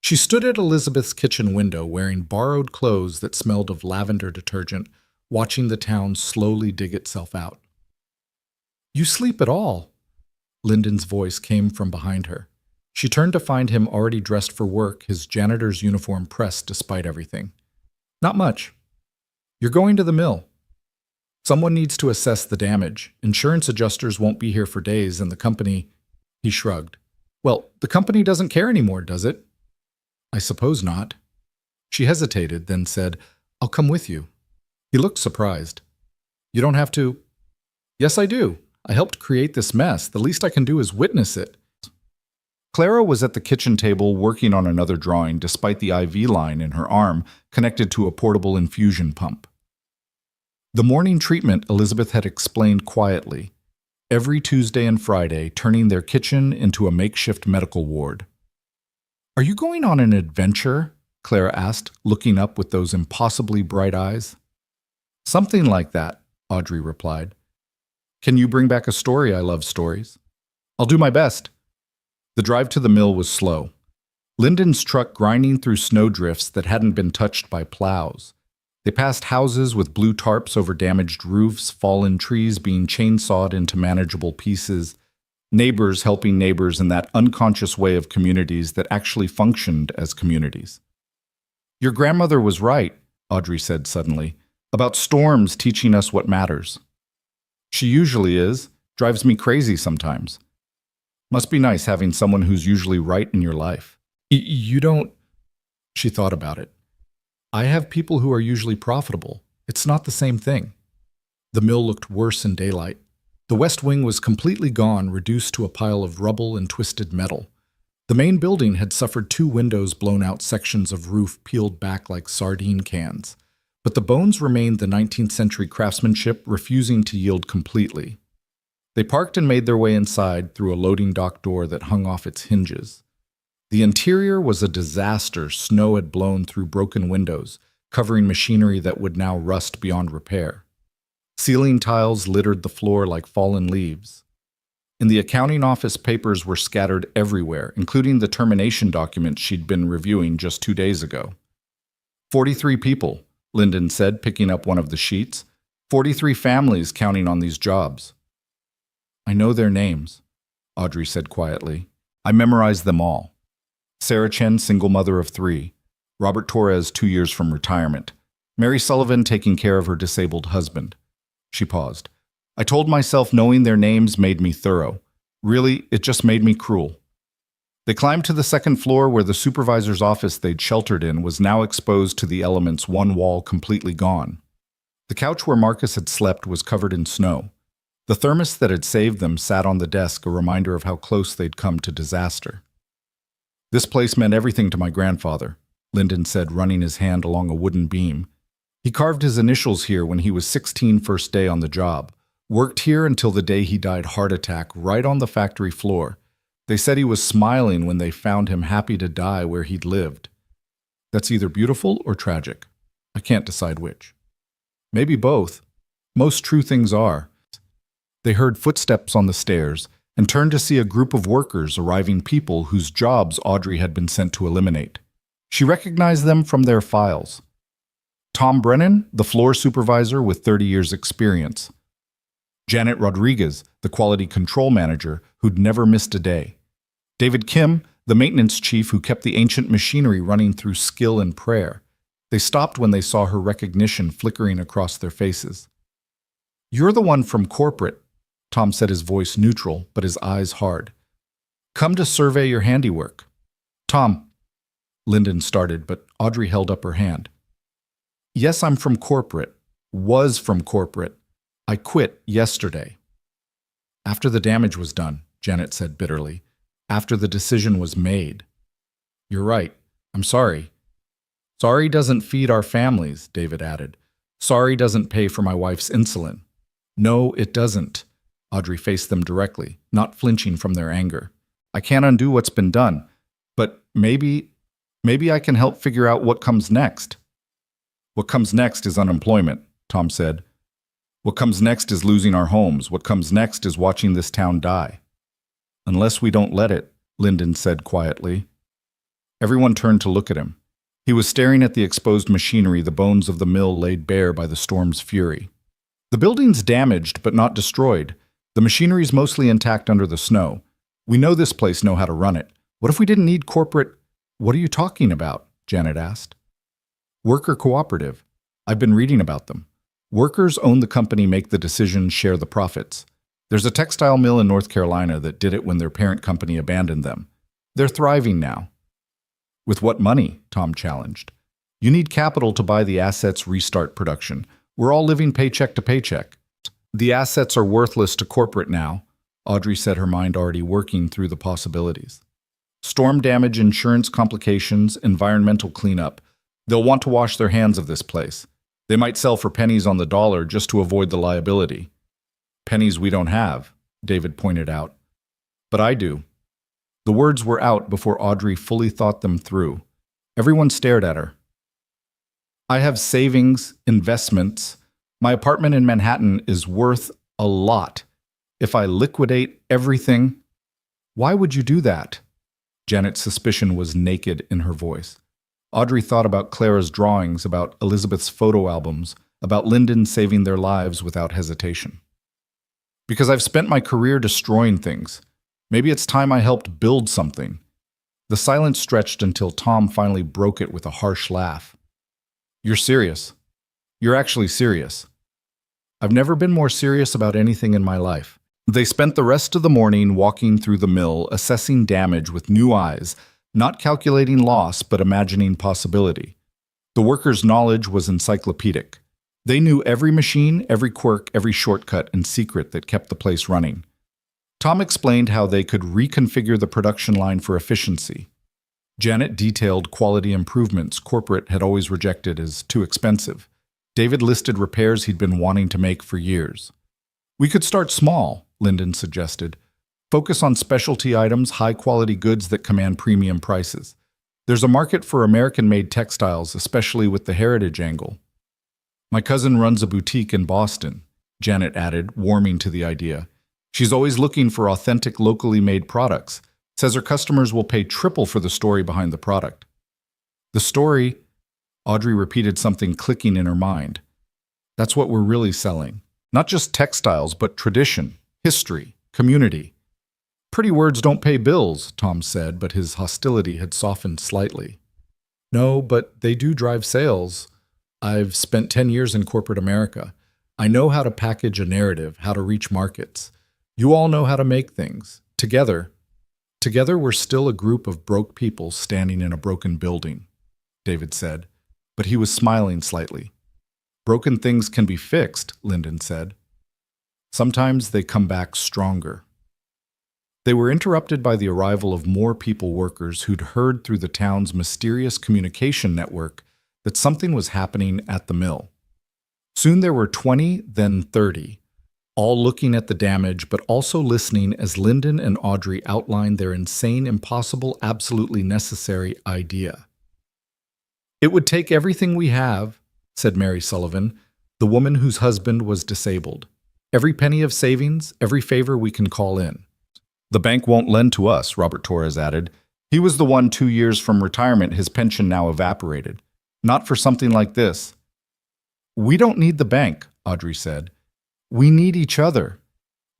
She stood at Elizabeth's kitchen window wearing borrowed clothes that smelled of lavender detergent, watching the town slowly dig itself out. You sleep at all? Linden's voice came from behind her. She turned to find him already dressed for work, his janitor's uniform pressed despite everything. Not much. You're going to the mill. Someone needs to assess the damage. Insurance adjusters won't be here for days, and the company... He shrugged. Well, the company doesn't care anymore, does it? I suppose not. She hesitated, then said, I'll come with you. He looked surprised. You don't have to. Yes, I do. I helped create this mess. The least I can do is witness it. Clara was at the kitchen table working on another drawing despite the IV line in her arm connected to a portable infusion pump. The morning treatment, Elizabeth had explained quietly, every Tuesday and Friday turning their kitchen into a makeshift medical ward. Are you going on an adventure? Clara asked, looking up with those impossibly bright eyes. Something like that, Audrey replied. Can you bring back a story? I love stories. I'll do my best. The drive to the mill was slow. Lyndon's truck grinding through snowdrifts that hadn't been touched by plows. They passed houses with blue tarps over damaged roofs, fallen trees being chainsawed into manageable pieces, neighbors helping neighbors in that unconscious way of communities that actually functioned as communities. Your grandmother was right, Audrey said suddenly, about storms teaching us what matters. She usually is. Drives me crazy sometimes. Must be nice having someone who's usually right in your life. You don't... She thought about it. I have people who are usually profitable. It's not the same thing. The mill looked worse in daylight. The west wing was completely gone, reduced to a pile of rubble and twisted metal. The main building had suffered 2 windows blown out, sections of roof peeled back like sardine cans. But the bones remained the 19th century craftsmanship, refusing to yield completely. They parked and made their way inside through a loading dock door that hung off its hinges. The interior was a disaster. Snow had blown through broken windows, covering machinery that would now rust beyond repair. Ceiling tiles littered the floor like fallen leaves. In the accounting office, papers were scattered everywhere, including the termination documents she'd been reviewing just 2 days ago. 43 people, Lyndon said, picking up one of the sheets. 43 families counting on these jobs. I know their names, Audrey said quietly. I memorized them all. Sarah Chen, single mother of 3. Robert Torres, 2 years from retirement. Mary Sullivan taking care of her disabled husband. She paused. I told myself knowing their names made me thorough. Really, it just made me cruel. They climbed to the second floor where the supervisor's office they'd sheltered in was now exposed to the elements, one wall completely gone. The couch where Marcus had slept was covered in snow. The thermos that had saved them sat on the desk, a reminder of how close they'd come to disaster. This place meant everything to my grandfather, Lyndon said, running his hand along a wooden beam. He carved his initials here when he was 16, first day on the job. Worked here until the day he died, heart attack, right on the factory floor. They said he was smiling when they found him, happy to die where he'd lived. That's either beautiful or tragic. I can't decide which. Maybe both. Most true things are. They heard footsteps on the stairs and turned to see a group of workers, arriving people whose jobs Audrey had been sent to eliminate. She recognized them from their files. Tom Brennan, the floor supervisor with 30 years' experience. Janet Rodriguez, the quality control manager who'd never missed a day. David Kim, the maintenance chief who kept the ancient machinery running through skill and prayer. They stopped when they saw her recognition flickering across their faces. You're the one from corporate, Tom said, his voice neutral, but his eyes hard. Come to survey your handiwork. Tom, Lyndon started, but Audrey held up her hand. Yes, I'm from corporate. Was from corporate. I quit yesterday. After the damage was done, Janet said bitterly. After the decision was made. You're right. I'm sorry. Sorry doesn't feed our families, David added. Sorry doesn't pay for my wife's insulin. No, it doesn't. Audrey faced them directly, not flinching from their anger. I can't undo what's been done, but maybe I can help figure out what comes next. What comes next is unemployment, Tom said. What comes next is losing our homes. What comes next is watching this town die. Unless we don't let it, Lyndon said quietly. Everyone turned to look at him. He was staring at the exposed machinery, the bones of the mill laid bare by the storm's fury. The building's damaged, but not destroyed. The machinery's mostly intact under the snow. We know this place know how to run it. What if we didn't need corporate... What are you talking about? Janet asked. Worker cooperative. I've been reading about them. Workers own the company, make the decisions, share the profits. There's a textile mill in North Carolina that did it when their parent company abandoned them. They're thriving now. With what money? Tom challenged. You need capital to buy the assets, restart production. We're all living paycheck to paycheck. The assets are worthless to corporate now, Audrey said, her mind already working through the possibilities. Storm damage, insurance complications, environmental cleanup. They'll want to wash their hands of this place. They might sell for pennies on the dollar just to avoid the liability. Pennies we don't have, David pointed out. But I do. The words were out before Audrey fully thought them through. Everyone stared at her. I have savings, investments. My apartment in Manhattan is worth a lot. If I liquidate everything, why would you do that? Janet's suspicion was naked in her voice. Audrey thought about Clara's drawings, about Elizabeth's photo albums, about Lyndon saving their lives without hesitation. Because I've spent my career destroying things. Maybe it's time I helped build something. The silence stretched until Tom finally broke it with a harsh laugh. You're serious. You're actually serious. I've never been more serious about anything in my life. They spent the rest of the morning walking through the mill, assessing damage with new eyes, not calculating loss, but imagining possibility. The workers' knowledge was encyclopedic. They knew every machine, every quirk, every shortcut and secret that kept the place running. Tom explained how they could reconfigure the production line for efficiency. Janet detailed quality improvements corporate had always rejected as too expensive. David listed repairs he'd been wanting to make for years. We could start small, Lyndon suggested. Focus on specialty items, high-quality goods that command premium prices. There's a market for American-made textiles, especially with the heritage angle. My cousin runs a boutique in Boston, Janet added, warming to the idea. She's always looking for authentic, locally made products. Says her customers will pay triple for the story behind the product. The story, Audrey repeated, something clicking in her mind. That's what we're really selling. Not just textiles, but tradition, history, community. Pretty words don't pay bills, Tom said, but his hostility had softened slightly. No, but they do drive sales. I've spent 10 years in corporate America. I know how to package a narrative, how to reach markets. You all know how to make things. Together we're still a group of broke people standing in a broken building, David said, but he was smiling slightly. Broken things can be fixed, Lyndon said. Sometimes they come back stronger. They were interrupted by the arrival of more people workers who'd heard through the town's mysterious communication network that something was happening at the mill. Soon there were 20, then 30, all looking at the damage but also listening as Lyndon and Audrey outlined their insane, impossible, absolutely necessary idea. It would take everything we have, said Mary Sullivan, the woman whose husband was disabled. Every penny of savings, every favor we can call in. The bank won't lend to us, Robert Torres added. He was the one 2 years from retirement, his pension now evaporated. Not for something like this. We don't need the bank, Audrey said. We need each other.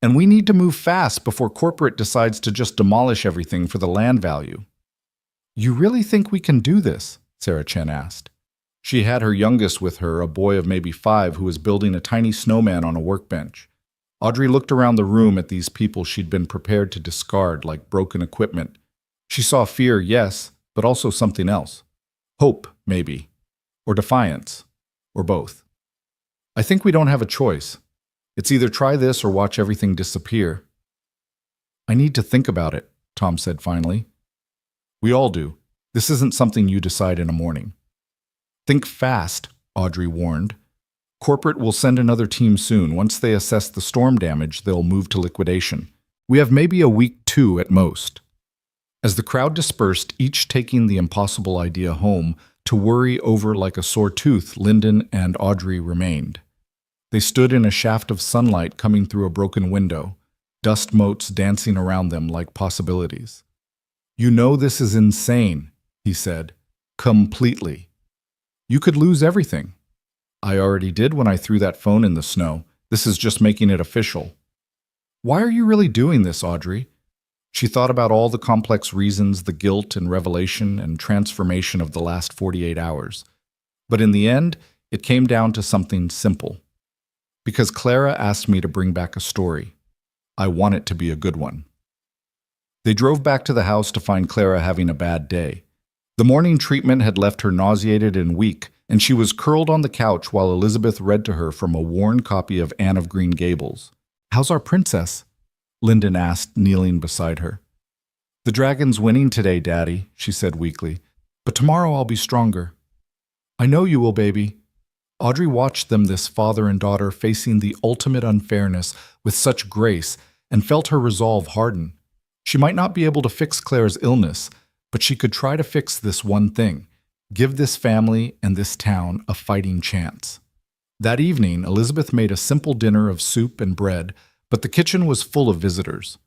And we need to move fast before corporate decides to just demolish everything for the land value. You really think we can do this? Sarah Chen asked. She had her youngest with her, a boy of maybe 5 who was building a tiny snowman on a workbench. Audrey looked around the room at these people she'd been prepared to discard like broken equipment. She saw fear, yes, but also something else. Hope, maybe. Or defiance. Or both. I think we don't have a choice. It's either try this or watch everything disappear. I need to think about it, Tom said finally. We all do. This isn't something you decide in a morning. Think fast, Audrey warned. Corporate will send another team soon. Once they assess the storm damage, they'll move to liquidation. We have maybe a week, 2 at most. As the crowd dispersed, each taking the impossible idea home, to worry over like a sore tooth, Lyndon and Audrey remained. They stood in a shaft of sunlight coming through a broken window, dust motes dancing around them like possibilities. You know this is insane, he said, completely. You could lose everything. I already did when I threw that phone in the snow. This is just making it official. Why are you really doing this, Audrey? She thought about all the complex reasons, the guilt and revelation and transformation of the last 48 hours. But in the end, it came down to something simple. Because Clara asked me to bring back a story. I want it to be a good one. They drove back to the house to find Clara having a bad day. The morning treatment had left her nauseated and weak, and she was curled on the couch while Elizabeth read to her from a worn copy of Anne of Green Gables. "How's our princess?" Lyndon asked, kneeling beside her. "The dragon's winning today, Daddy," she said weakly. "But tomorrow I'll be stronger." "I know you will, baby." Audrey watched them, this father and daughter, facing the ultimate unfairness with such grace, and felt her resolve harden. She might not be able to fix Claire's illness, but she could try to fix this one thing: give this family and this town a fighting chance. That evening, Elizabeth made a simple dinner of soup and bread, but the kitchen was full of visitors.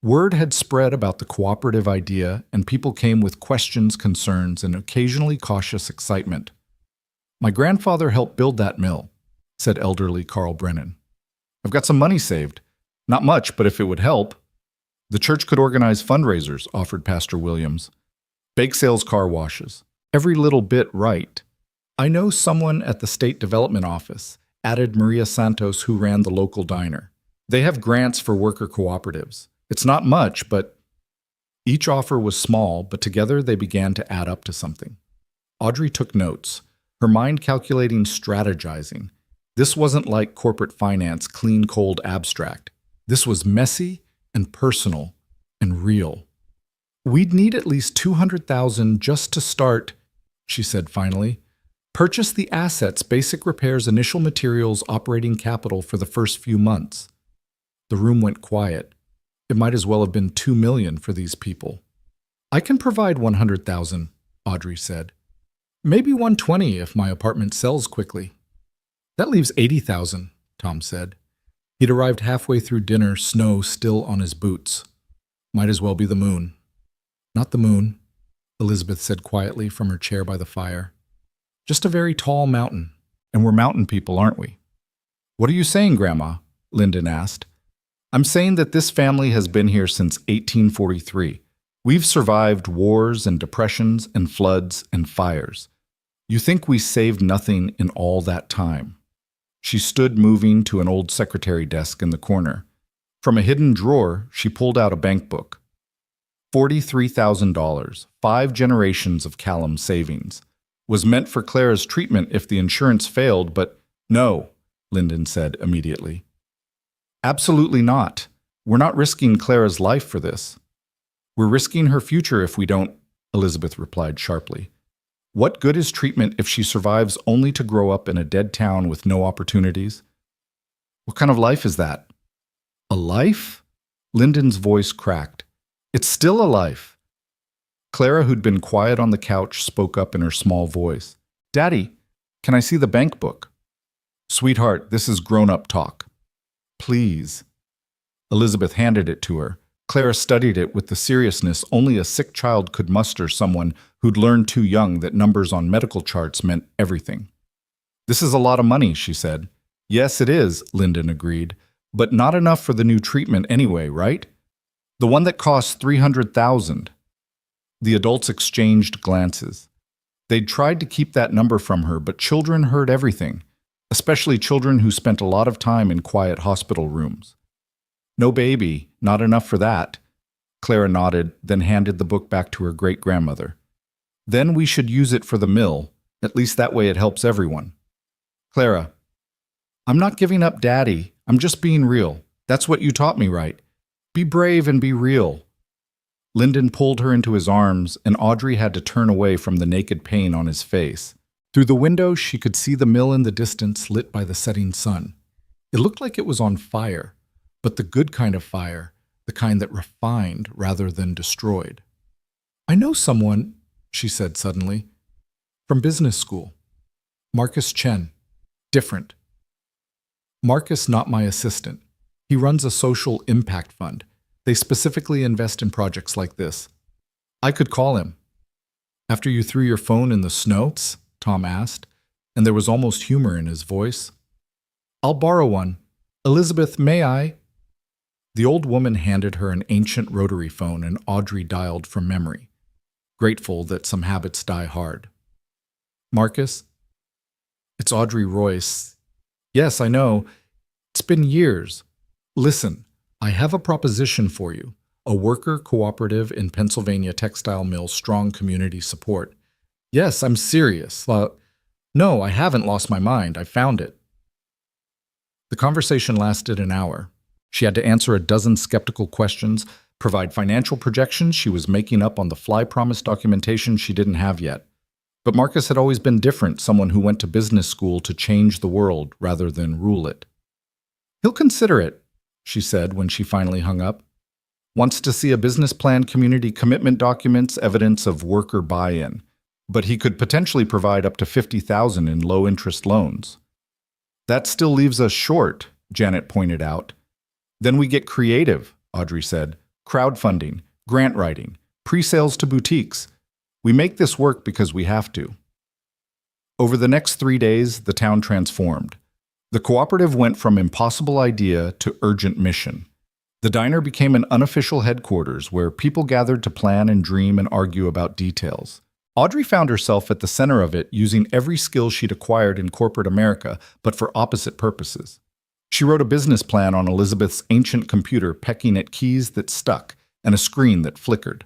Word had spread about the cooperative idea, and people came with questions, concerns, and occasionally cautious excitement. "My grandfather helped build that mill," said elderly Carl Brennan. "I've got some money saved. Not much, but if it would help." "The church could organize fundraisers," offered Pastor Williams. "Bake sales, car washes. Every little bit right." "I know someone at the State Development Office," added Maria Santos, who ran the local diner. "They have grants for worker cooperatives. It's not much, but..." Each offer was small, but together they began to add up to something. Audrey took notes, her mind calculating, strategizing. This wasn't like corporate finance, clean, cold, abstract. This was messy and personal and real. "We'd need at least 200,000 just to start," she said finally. "Purchase the assets, basic repairs, initial materials, operating capital for the first few months." The room went quiet. It might as well have been 2 million for these people. "I can provide 100,000, Audrey said. "Maybe 120 if my apartment sells quickly." "That leaves 80,000, Tom said. He'd arrived halfway through dinner, snow still on his boots. "Might as well be the moon." "Not the moon," Elizabeth said quietly from her chair by the fire. "Just a very tall mountain. And we're mountain people, aren't we?" "What are you saying, Grandma?" Lyndon asked. "I'm saying that this family has been here since 1843. We've survived wars and depressions and floods and fires. You think we saved nothing in all that time?" She stood, moving to an old secretary desk in the corner. From a hidden drawer, she pulled out a bank book. $43,000, 5 generations of Callum savings. Was meant for Clara's treatment if the insurance failed, but no, Lyndon said immediately. "Absolutely not. We're not risking Clara's life for this. We're risking her future if we don't," Elizabeth replied sharply. "What good is treatment if she survives only to grow up in a dead town with no opportunities? What kind of life is that?" "A life?" Lyndon's voice cracked. "It's still a life." Clara, who'd been quiet on the couch, spoke up in her small voice. "Daddy, can I see the bank book?" "Sweetheart, this is grown-up talk." "Please." Elizabeth handed it to her. Clara studied it with the seriousness only a sick child could muster, someone who'd learned too young that numbers on medical charts meant everything. "This is a lot of money," she said. "Yes, it is," Lyndon agreed. "But not enough for the new treatment anyway, right? The one that costs 300,000. The adults exchanged glances. They'd tried to keep that number from her, but children heard everything, especially children who spent a lot of time in quiet hospital rooms. "No, baby, not enough for that." Clara nodded, then handed the book back to her great-grandmother. "Then we should use it for the mill. At least that way it helps everyone." "Clara, I'm not giving up Daddy. I'm just being real. That's what you taught me, right? Be brave and be real." Lyndon pulled her into his arms, and Audrey had to turn away from the naked pain on his face. Through the window, she could see the mill in the distance, lit by the setting sun. It looked like it was on fire, but the good kind of fire, the kind that refined rather than destroyed. "I know someone," she said suddenly, "from business school. Marcus Chen. Different. Marcus, not my assistant. He runs a social impact fund. They specifically invest in projects like this. I could call him." "After you threw your phone in the snow?" Tom asked, and there was almost humor in his voice. "I'll borrow one. Elizabeth, may I?" The old woman handed her an ancient rotary phone, and Audrey dialed from memory, grateful that some habits die hard. "Marcus? It's Audrey Royce. Yes, I know. It's been years. Listen, I have a proposition for you. A worker cooperative in Pennsylvania textile mill, strong community support. Yes, I'm serious. No, I haven't lost my mind. I found it. The conversation lasted an hour. She had to answer a dozen skeptical questions, provide financial projections she was making up on the fly promise documentation she didn't have yet. But Marcus had always been different, someone who went to business school to change the world rather than rule it. He'll consider it, she said when she finally hung up. Wants to see a business plan, community commitment documents, evidence of worker buy-in. But he could potentially provide up to $50,000 in low-interest loans. That still leaves us short, Janet pointed out. Then we get creative, Audrey said. Crowdfunding, grant writing, pre-sales to boutiques. We make this work because we have to. Over the next 3 days, the town transformed. The cooperative went from impossible idea to urgent mission. The diner became an unofficial headquarters where people gathered to plan and dream and argue about details. Audrey found herself at the center of it, using every skill she'd acquired in corporate America, but for opposite purposes. She wrote a business plan on Elizabeth's ancient computer, pecking at keys that stuck and a screen that flickered.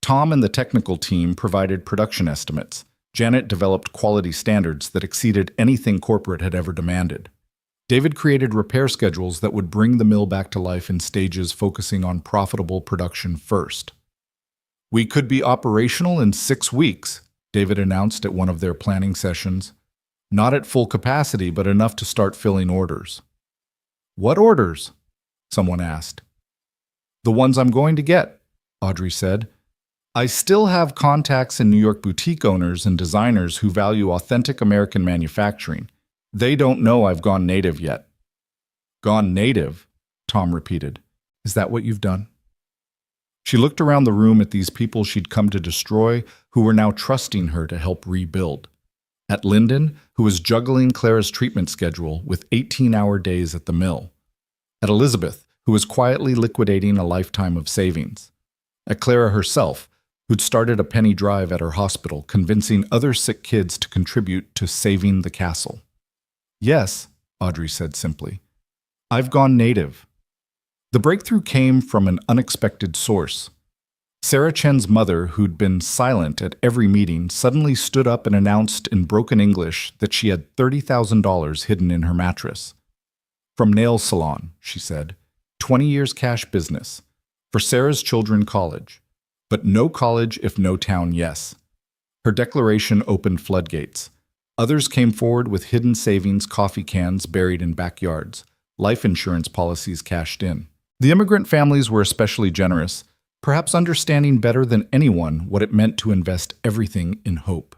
Tom and the technical team provided production estimates. Janet developed quality standards that exceeded anything corporate had ever demanded. David created repair schedules that would bring the mill back to life in stages, focusing on profitable production first. We could be operational in 6 weeks, David announced at one of their planning sessions. Not at full capacity, but enough to start filling orders. What orders? Someone asked. The ones I'm going to get, Audrey said. I still have contacts in New York boutique owners and designers who value authentic American manufacturing. They don't know I've gone native yet. Gone native? Tom repeated. Is that what you've done? She looked around the room at these people she'd come to destroy, who were now trusting her to help rebuild. At Lyndon, who was juggling Clara's treatment schedule with 18-hour days at the mill. At Elizabeth, who was quietly liquidating a lifetime of savings. At Clara herself, who'd started a penny drive at her hospital, convincing other sick kids to contribute to saving the castle. Yes, Audrey said simply. I've gone native. The breakthrough came from an unexpected source. Sarah Chen's mother, who'd been silent at every meeting, suddenly stood up and announced in broken English that she had $30,000 hidden in her mattress. From nail salon, she said, 20 years cash business. For Sarah's children, college. But no college if no town, yes. Her declaration opened floodgates. Others came forward with hidden savings, coffee cans buried in backyards, life insurance policies cashed in. The immigrant families were especially generous, perhaps understanding better than anyone what it meant to invest everything in hope.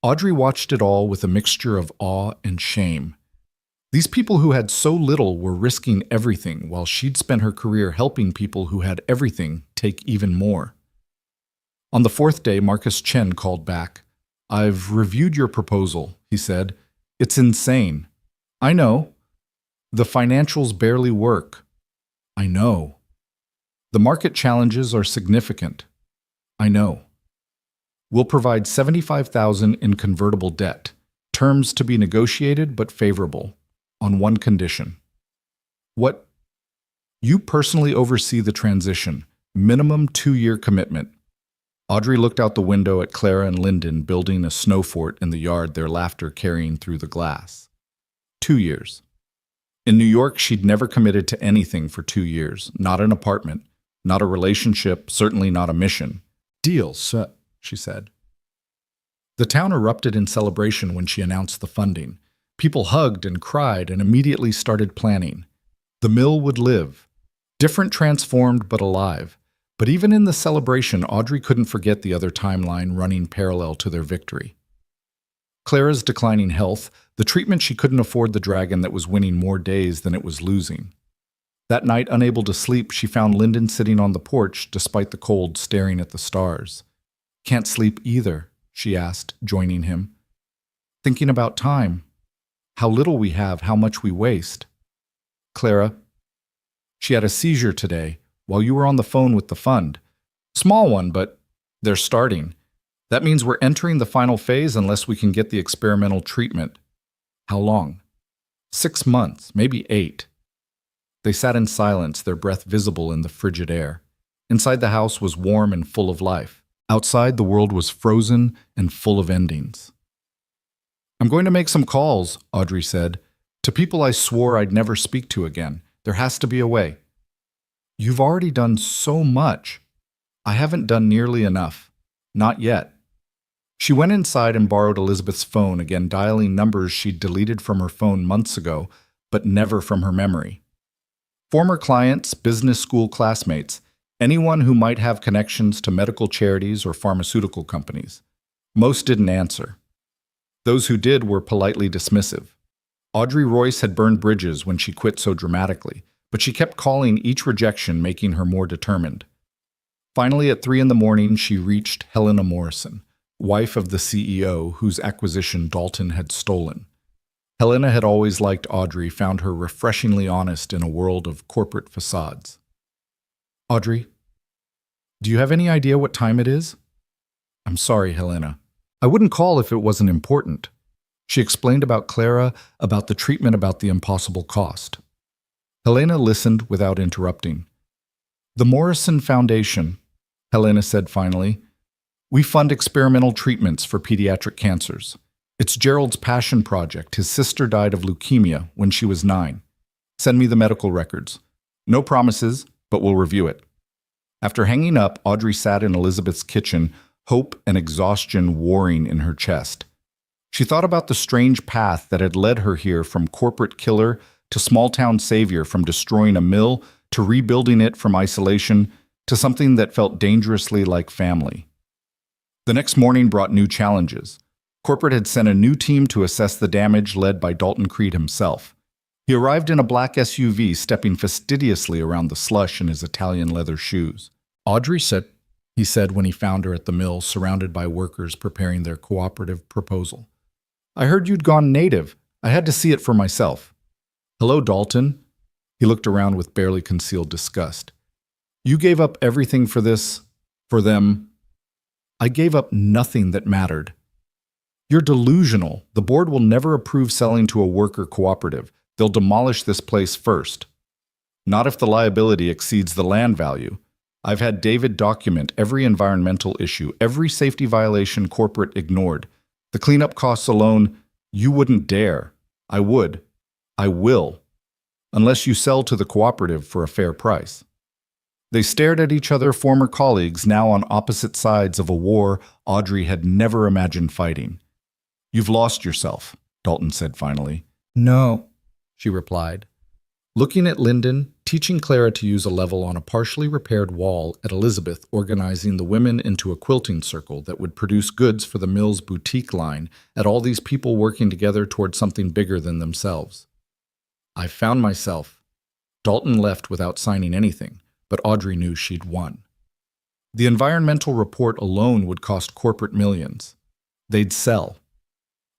Audrey watched it all with a mixture of awe and shame. These people who had so little were risking everything, while she'd spent her career helping people who had everything take even more. On the 4th day, Marcus Chen called back. I've reviewed your proposal, he said. It's insane. I know. The financials barely work. I know. The market challenges are significant. I know. We'll provide $75,000 in convertible debt, terms to be negotiated but favorable, on one condition. What? You personally oversee the transition, minimum 2-year commitment. Audrey looked out the window at Clara and Lyndon building a snow fort in the yard, their laughter carrying through the glass. 2 years. In New York, she'd never committed to anything for 2 years. Not an apartment, not a relationship, certainly not a mission. Deal, sir, she said. The town erupted in celebration when she announced the funding. People hugged and cried and immediately started planning. The mill would live. Different, transformed, but alive. But even in the celebration, Audrey couldn't forget the other timeline running parallel to their victory. Clara's declining health, the treatment she couldn't afford, the dragon that was winning more days than it was losing. That night, unable to sleep, she found Lyndon sitting on the porch, despite the cold, staring at the stars. Can't sleep either, she asked, joining him. Thinking about time. How little we have, how much we waste. Clara, she had a seizure today, while you were on the phone with the fund. Small one, but they're starting. That means we're entering the final phase unless we can get the experimental treatment. How long? 6 months, maybe 8. They sat in silence, their breath visible in the frigid air. Inside the house was warm and full of life. Outside, the world was frozen and full of endings. I'm going to make some calls, Audrey said, to people I swore I'd never speak to again. There has to be a way. You've already done so much. I haven't done nearly enough. Not yet. She went inside and borrowed Elizabeth's phone, again dialing numbers she'd deleted from her phone months ago, but never from her memory. Former clients, business school classmates, anyone who might have connections to medical charities or pharmaceutical companies. Most didn't answer. Those who did were politely dismissive. Audrey Royce had burned bridges when she quit so dramatically, but she kept calling, each rejection making her more determined. Finally, at 3 a.m, she reached Helena Morrison, wife of the CEO whose acquisition Dalton had stolen. Helena had always liked Audrey, found her refreshingly honest in a world of corporate facades. Audrey, do you have any idea what time it is? I'm sorry, Helena. I wouldn't call if it wasn't important. She explained about Clara, about the treatment, about the impossible cost. Helena listened without interrupting. The Morrison Foundation, Helena said finally. We fund experimental treatments for pediatric cancers. It's Gerald's passion project. His sister died of leukemia when she was 9. Send me the medical records. No promises, but we'll review it. After hanging up, Audrey sat in Elizabeth's kitchen, hope and exhaustion warring in her chest. She thought about the strange path that had led her here, from corporate killer to small-town savior, from destroying a mill to rebuilding it from isolation to something that felt dangerously like family. The next morning brought new challenges. Corporate had sent a new team to assess the damage, led by Dalton Creed himself. He arrived in a black SUV, stepping fastidiously around the slush in his Italian leather shoes. Audrey said, he said when he found her at the mill, surrounded by workers preparing their cooperative proposal. I heard you'd gone native. I had to see it for myself. Hello, Dalton. He looked around with barely concealed disgust. You gave up everything for this, for them. I gave up nothing that mattered. You're delusional. The board will never approve selling to a worker cooperative. They'll demolish this place first. Not if the liability exceeds the land value. I've had David document every environmental issue, every safety violation corporate ignored. The cleanup costs alone, you wouldn't dare. I would. I will. Unless you sell to the cooperative for a fair price. They stared at each other, former colleagues, now on opposite sides of a war Audrey had never imagined fighting. You've lost yourself, Dalton said finally. No, she replied. Looking at Lyndon, teaching Clara to use a level on a partially repaired wall, at Elizabeth organizing the women into a quilting circle that would produce goods for the mill's boutique line, at all these people working together toward something bigger than themselves. I found myself. Dalton left without signing anything, but Audrey knew she'd won. The environmental report alone would cost corporate millions. They'd sell.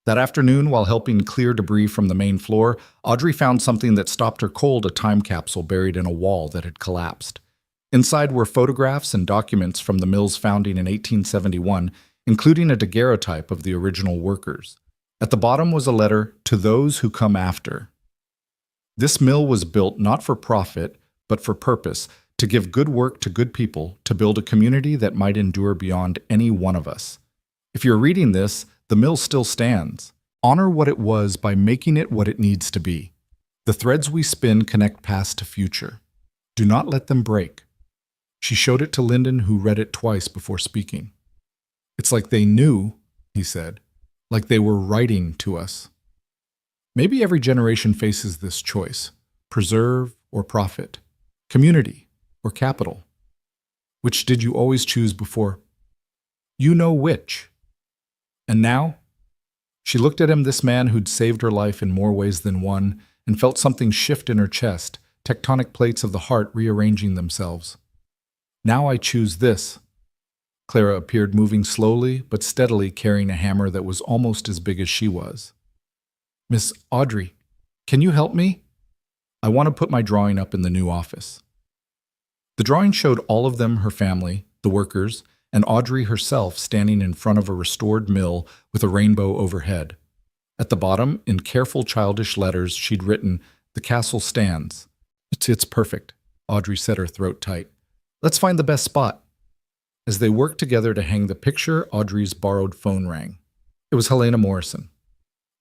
That afternoon, while helping clear debris from the main floor, Audrey found something that stopped her cold, a time capsule buried in a wall that had collapsed. Inside were photographs and documents from the mill's founding in 1871, including a daguerreotype of the original workers. At the bottom was a letter to those who come after. This mill was built not for profit, but for purpose, to give good work to good people, to build a community that might endure beyond any one of us. If you're reading this, the mill still stands. Honor what it was by making it what it needs to be. The threads we spin connect past to future. Do not let them break. She showed it to Lyndon, who read it twice before speaking. It's like they knew, he said, like they were writing to us. Maybe every generation faces this choice: preserve or profit, community or capital. Which did you always choose before? You know which. And now? She looked at him, this man who'd saved her life in more ways than one, and felt something shift in her chest, tectonic plates of the heart rearranging themselves. Now I choose this. Clara appeared, moving slowly but steadily, carrying a hammer that was almost as big as she was. Miss Audrey, can you help me? I want to put my drawing up in the new office. The drawing showed all of them, her family, the workers, and Audrey herself standing in front of a restored mill with a rainbow overhead. At the bottom, in careful childish letters, she'd written, "The castle stands." It's perfect, Audrey set her throat tight. Let's find the best spot. As they worked together to hang the picture, Audrey's borrowed phone rang. It was Helena Morrison.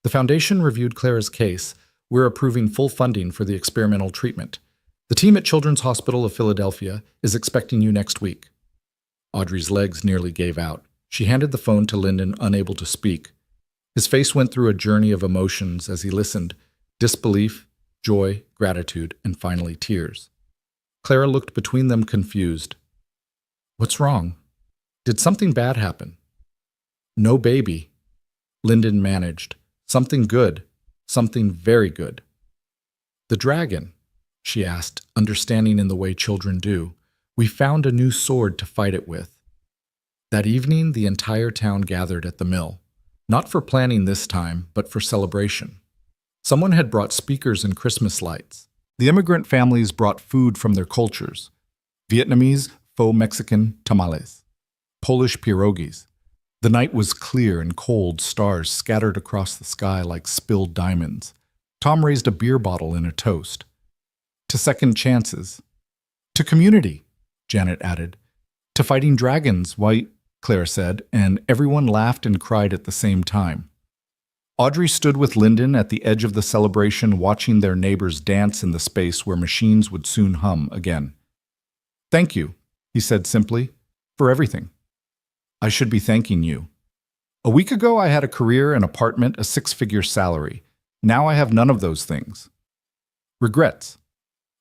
The Foundation reviewed Clara's case. We're approving full funding for the experimental treatment. The team at Children's Hospital of Philadelphia is expecting you next week. Audrey's legs nearly gave out. She handed the phone to Lyndon, unable to speak. His face went through a journey of emotions as he listened: disbelief, joy, gratitude, and finally tears. Clara looked between them, confused. What's wrong? Did something bad happen? No baby. Lyndon managed. Something good. Something very good. The dragon, she asked, understanding in the way children do. We found a new sword to fight it with. That evening, the entire town gathered at the mill. Not for planning this time, but for celebration. Someone had brought speakers and Christmas lights. The immigrant families brought food from their cultures: Vietnamese, faux Mexican tamales, Polish pierogies. The night was clear and cold, stars scattered across the sky like spilled diamonds. Tom raised a beer bottle in a toast. To second chances. To community, Janet added. To fighting dragons, why, Clara said, and everyone laughed and cried at the same time. Audrey stood with Lyndon at the edge of the celebration, watching their neighbors dance in the space where machines would soon hum again. Thank you, he said simply, for everything. I should be thanking you. A week ago, I had a career, an apartment, a six-figure salary. Now I have none of those things. Regrets.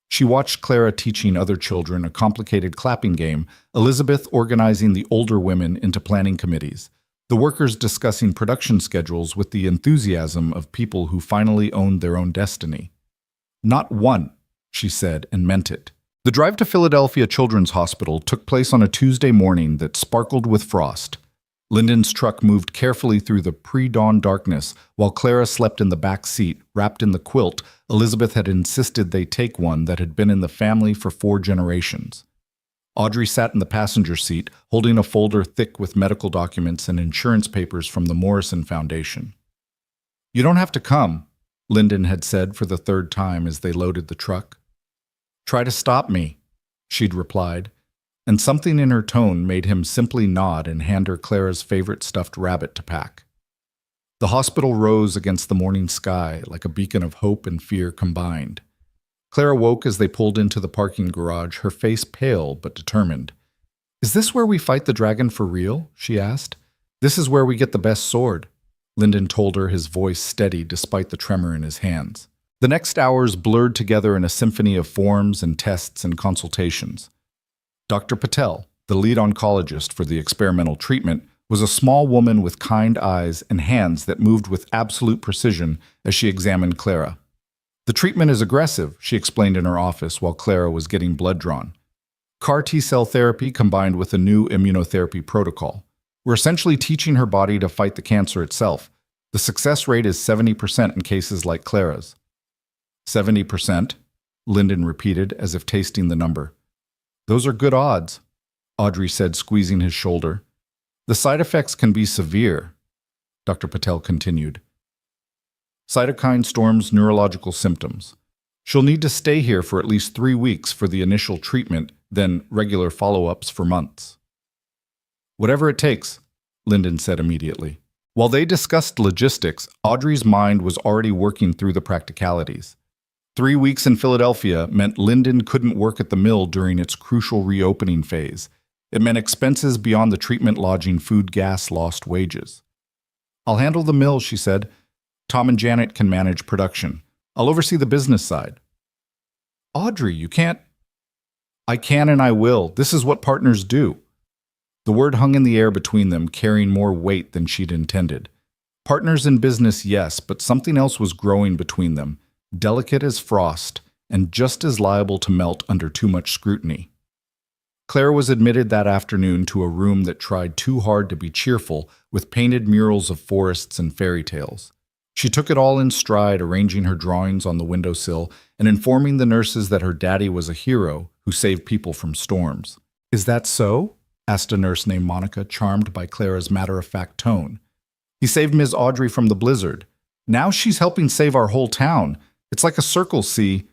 She watched Clara teaching other children a complicated clapping game, Elizabeth organizing the older women into planning committees, the workers discussing production schedules with the enthusiasm of people who finally owned their own destiny. Not one, she said, and meant it. The drive to Philadelphia Children's Hospital took place on a Tuesday morning that sparkled with frost. Lyndon's truck moved carefully through the pre-dawn darkness while Clara slept in the back seat, wrapped in the quilt Elizabeth had insisted they take, one that had been in the family for 4 generations. Audrey sat in the passenger seat, holding a folder thick with medical documents and insurance papers from the Morrison Foundation. You don't have to come, Lyndon had said for the 3rd time as they loaded the truck. Try to stop me, she'd replied, and something in her tone made him simply nod and hand her Clara's favorite stuffed rabbit to pack. The hospital rose against the morning sky like a beacon of hope and fear combined. Clara woke as they pulled into the parking garage, her face pale but determined. Is this where we fight the dragon for real? She asked. This is where we get the best sword, Lyndon told her, his voice steady despite the tremor in his hands. The next hours blurred together in a symphony of forms and tests and consultations. Dr. Patel, the lead oncologist for the experimental treatment, was a small woman with kind eyes and hands that moved with absolute precision as she examined Clara. The treatment is aggressive, she explained in her office while Clara was getting blood drawn. CAR T-cell therapy combined with a new immunotherapy protocol. We're essentially teaching her body to fight the cancer itself. The success rate is 70% in cases like Clara's. 70%, Lyndon repeated as if tasting the number. Those are good odds, Audrey said, squeezing his shoulder. The side effects can be severe, Dr. Patel continued. Cytokine storms, neurological symptoms. She'll need to stay here for at least 3 weeks for the initial treatment, then regular follow-ups for months. Whatever it takes, Lyndon said immediately. While they discussed logistics, Audrey's mind was already working through the practicalities. 3 weeks in Philadelphia meant Lyndon couldn't work at the mill during its crucial reopening phase. It meant expenses beyond the treatment, lodging, food, gas, lost wages. I'll handle the mill, she said. Tom and Janet can manage production. I'll oversee the business side. Audrey, you can't. I can and I will. This is what partners do. The word hung in the air between them, carrying more weight than she'd intended. Partners in business, yes, but something else was growing between them, delicate as frost and just as liable to melt under too much scrutiny. Clara was admitted that afternoon to a room that tried too hard to be cheerful, with painted murals of forests and fairy tales. She took it all in stride, arranging her drawings on the windowsill and informing the nurses that her daddy was a hero who saved people from storms. Is that so? Asked a nurse named Monica, charmed by Clara's matter-of-fact tone. He saved Ms. Audrey from the blizzard. Now she's helping save our whole town. It's like a circle, see?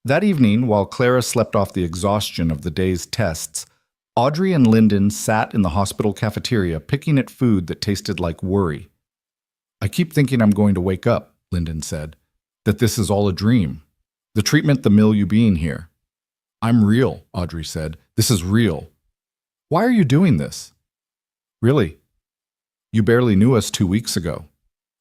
That evening, while Clara slept off the exhaustion of the day's tests, Audrey and Lyndon sat in the hospital cafeteria picking at food that tasted like worry. I keep thinking I'm going to wake up, Lyndon said, that this is all a dream. The treatment, the mill, you being here. I'm real, Audrey said. This is real. Why are you doing this? Really? You barely knew us 2 weeks ago.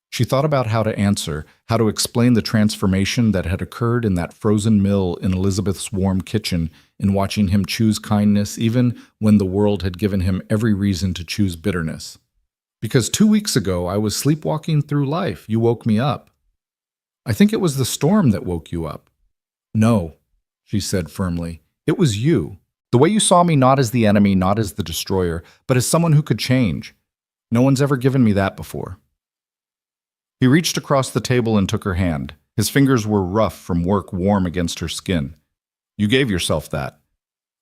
She thought about how to answer, how to explain the transformation that had occurred in that frozen mill in Elizabeth's warm kitchen in watching him choose kindness even when the world had given him every reason to choose bitterness. Because 2 weeks ago I was sleepwalking through life. You woke me up. I think it was the storm that woke you up. No, she said firmly. It was you. The way you saw me not as the enemy, not as the destroyer, but as someone who could change. No one's ever given me that before. He reached across the table and took her hand. His fingers were rough from work, warm against her skin. You gave yourself that.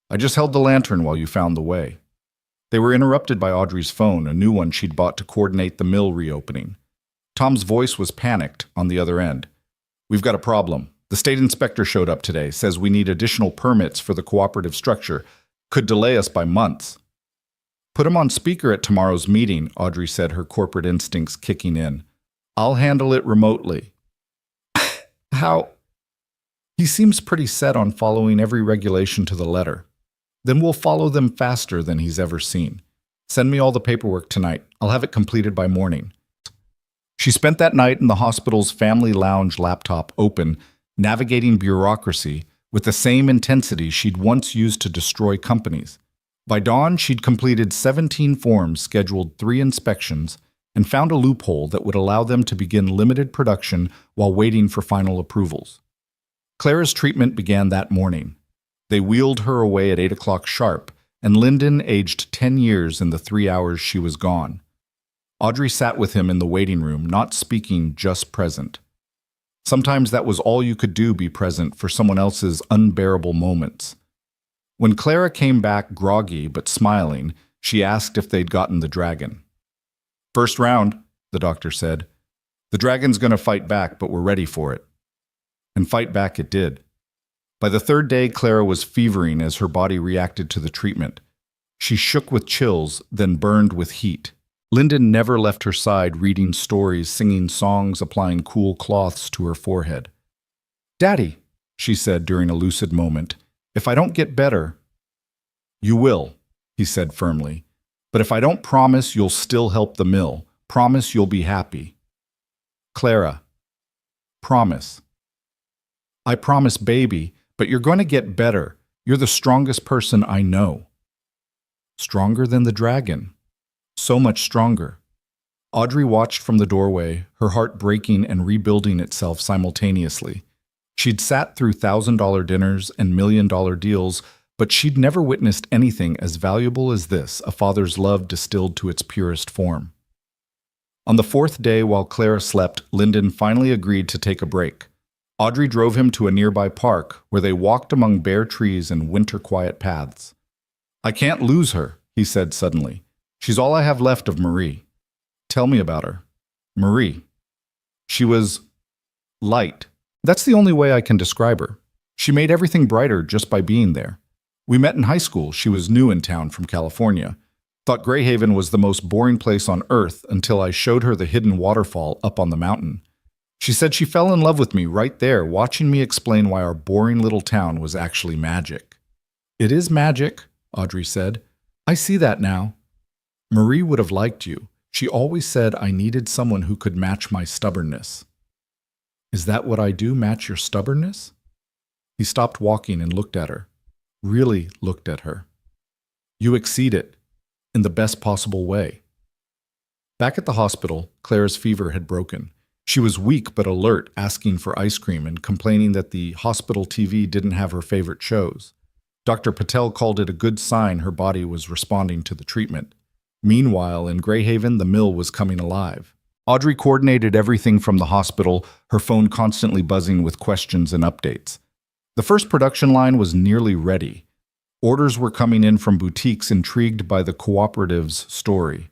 I just held the lantern while you found the way. They were interrupted by Audrey's phone, a new one she'd bought to coordinate the mill reopening. Tom's voice was panicked on the other end. We've got a problem. The state inspector showed up today, says we need additional permits for the cooperative structure. Could delay us by months. Put him on speaker at tomorrow's meeting, Audrey said, her corporate instincts kicking in. I'll handle it remotely. How? He seems pretty set on following every regulation to the letter. Then we'll follow them faster than he's ever seen. Send me all the paperwork tonight. I'll have it completed by morning. She spent that night in the hospital's family lounge laptop open, navigating bureaucracy with the same intensity she'd once used to destroy companies. By dawn, she'd completed 17 forms, scheduled 3 inspections, and found a loophole that would allow them to begin limited production while waiting for final approvals. Clara's treatment began that morning. They wheeled her away at 8 o'clock sharp, and Lyndon aged 10 years in the 3 hours she was gone. Audrey sat with him in the waiting room, not speaking, just present. Sometimes that was all you could do, be present for someone else's unbearable moments. When Clara came back groggy but smiling, she asked if they'd gotten the dragon. First round, the doctor said. The dragon's going to fight back, but we're ready for it. And fight back it did. By the 3rd day, Clara was fevering as her body reacted to the treatment. She shook with chills, then burned with heat. Lyndon never left her side, reading stories, singing songs, applying cool cloths to her forehead. Daddy, she said during a lucid moment, if I don't get better... You will, he said firmly. But if I don't promise you'll still help the mill, promise you'll be happy. Clara, promise. I promise, baby, but you're going to get better. You're the strongest person I know. Stronger than the dragon. So much stronger. Audrey watched from the doorway, her heart breaking and rebuilding itself simultaneously. She'd sat through $1,000 dinners and $1 million deals, but she'd never witnessed anything as valuable as this, a father's love distilled to its purest form. On the 4th day, while Clara slept, Lyndon finally agreed to take a break. Audrey drove him to a nearby park, where they walked among bare trees and winter-quiet paths. I can't lose her, he said suddenly. She's all I have left of Marie. Tell me about her. Marie. She was... light. That's the only way I can describe her. She made everything brighter just by being there. We met in high school. She was new in town from California. Thought Greyhaven was the most boring place on earth until I showed her the hidden waterfall up on the mountain. She said she fell in love with me right there, watching me explain why our boring little town was actually magic. It is magic, Audrey said. I see that now. Marie would have liked you. She always said I needed someone who could match my stubbornness. Is that what I do, match your stubbornness? He stopped walking and looked at her. Really looked at her. You exceed it, in the best possible way. Back at the hospital, Clara's fever had broken. She was weak but alert, asking for ice cream and complaining that the hospital TV didn't have her favorite shows. Dr. Patel called it a good sign her body was responding to the treatment. Meanwhile, in Greyhaven, the mill was coming alive. Audrey coordinated everything from the hospital, her phone constantly buzzing with questions and updates. The first production line was nearly ready. Orders were coming in from boutiques intrigued by the cooperative's story.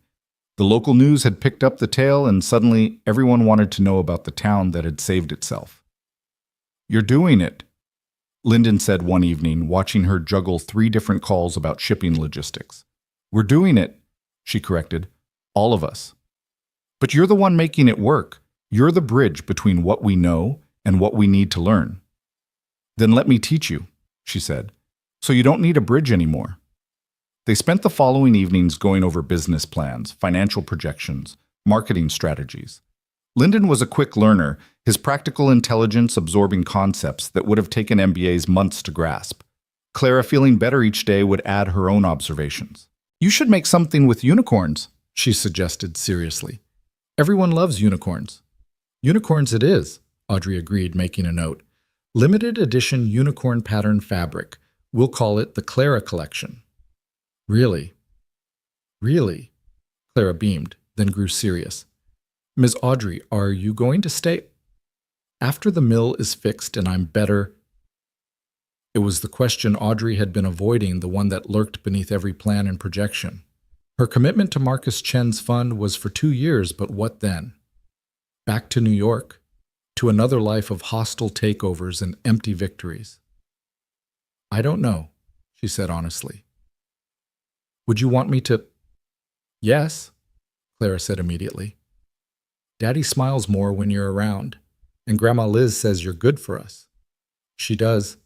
The local news had picked up the tale, and suddenly everyone wanted to know about the town that had saved itself. You're doing it, Lyndon said one evening, watching her juggle 3 different calls about shipping logistics. We're doing it, she corrected. All of us. But you're the one making it work. You're the bridge between what we know and what we need to learn. Then let me teach you, she said. So you don't need a bridge anymore. They spent the following evenings going over business plans, financial projections, marketing strategies. Lyndon was a quick learner, his practical intelligence absorbing concepts that would have taken MBAs months to grasp. Clara, feeling better each day, would add her own observations. You should make something with unicorns, she suggested seriously. Everyone loves unicorns. Unicorns it is, Audrey agreed, making a note. Limited edition unicorn pattern fabric. We'll call it the Clara Collection. Really? Really? Clara beamed, then grew serious. Ms. Audrey, are you going to stay? After the mill is fixed and I'm better. It was the question Audrey had been avoiding, the one that lurked beneath every plan and projection. Her commitment to Marcus Chen's fund was for 2 years, but what then? Back to New York, to another life of hostile takeovers and empty victories. I don't know, she said honestly. Would you want me to? Yes, Clara said immediately. Daddy smiles more when you're around, and Grandma Liz says you're good for us. She does.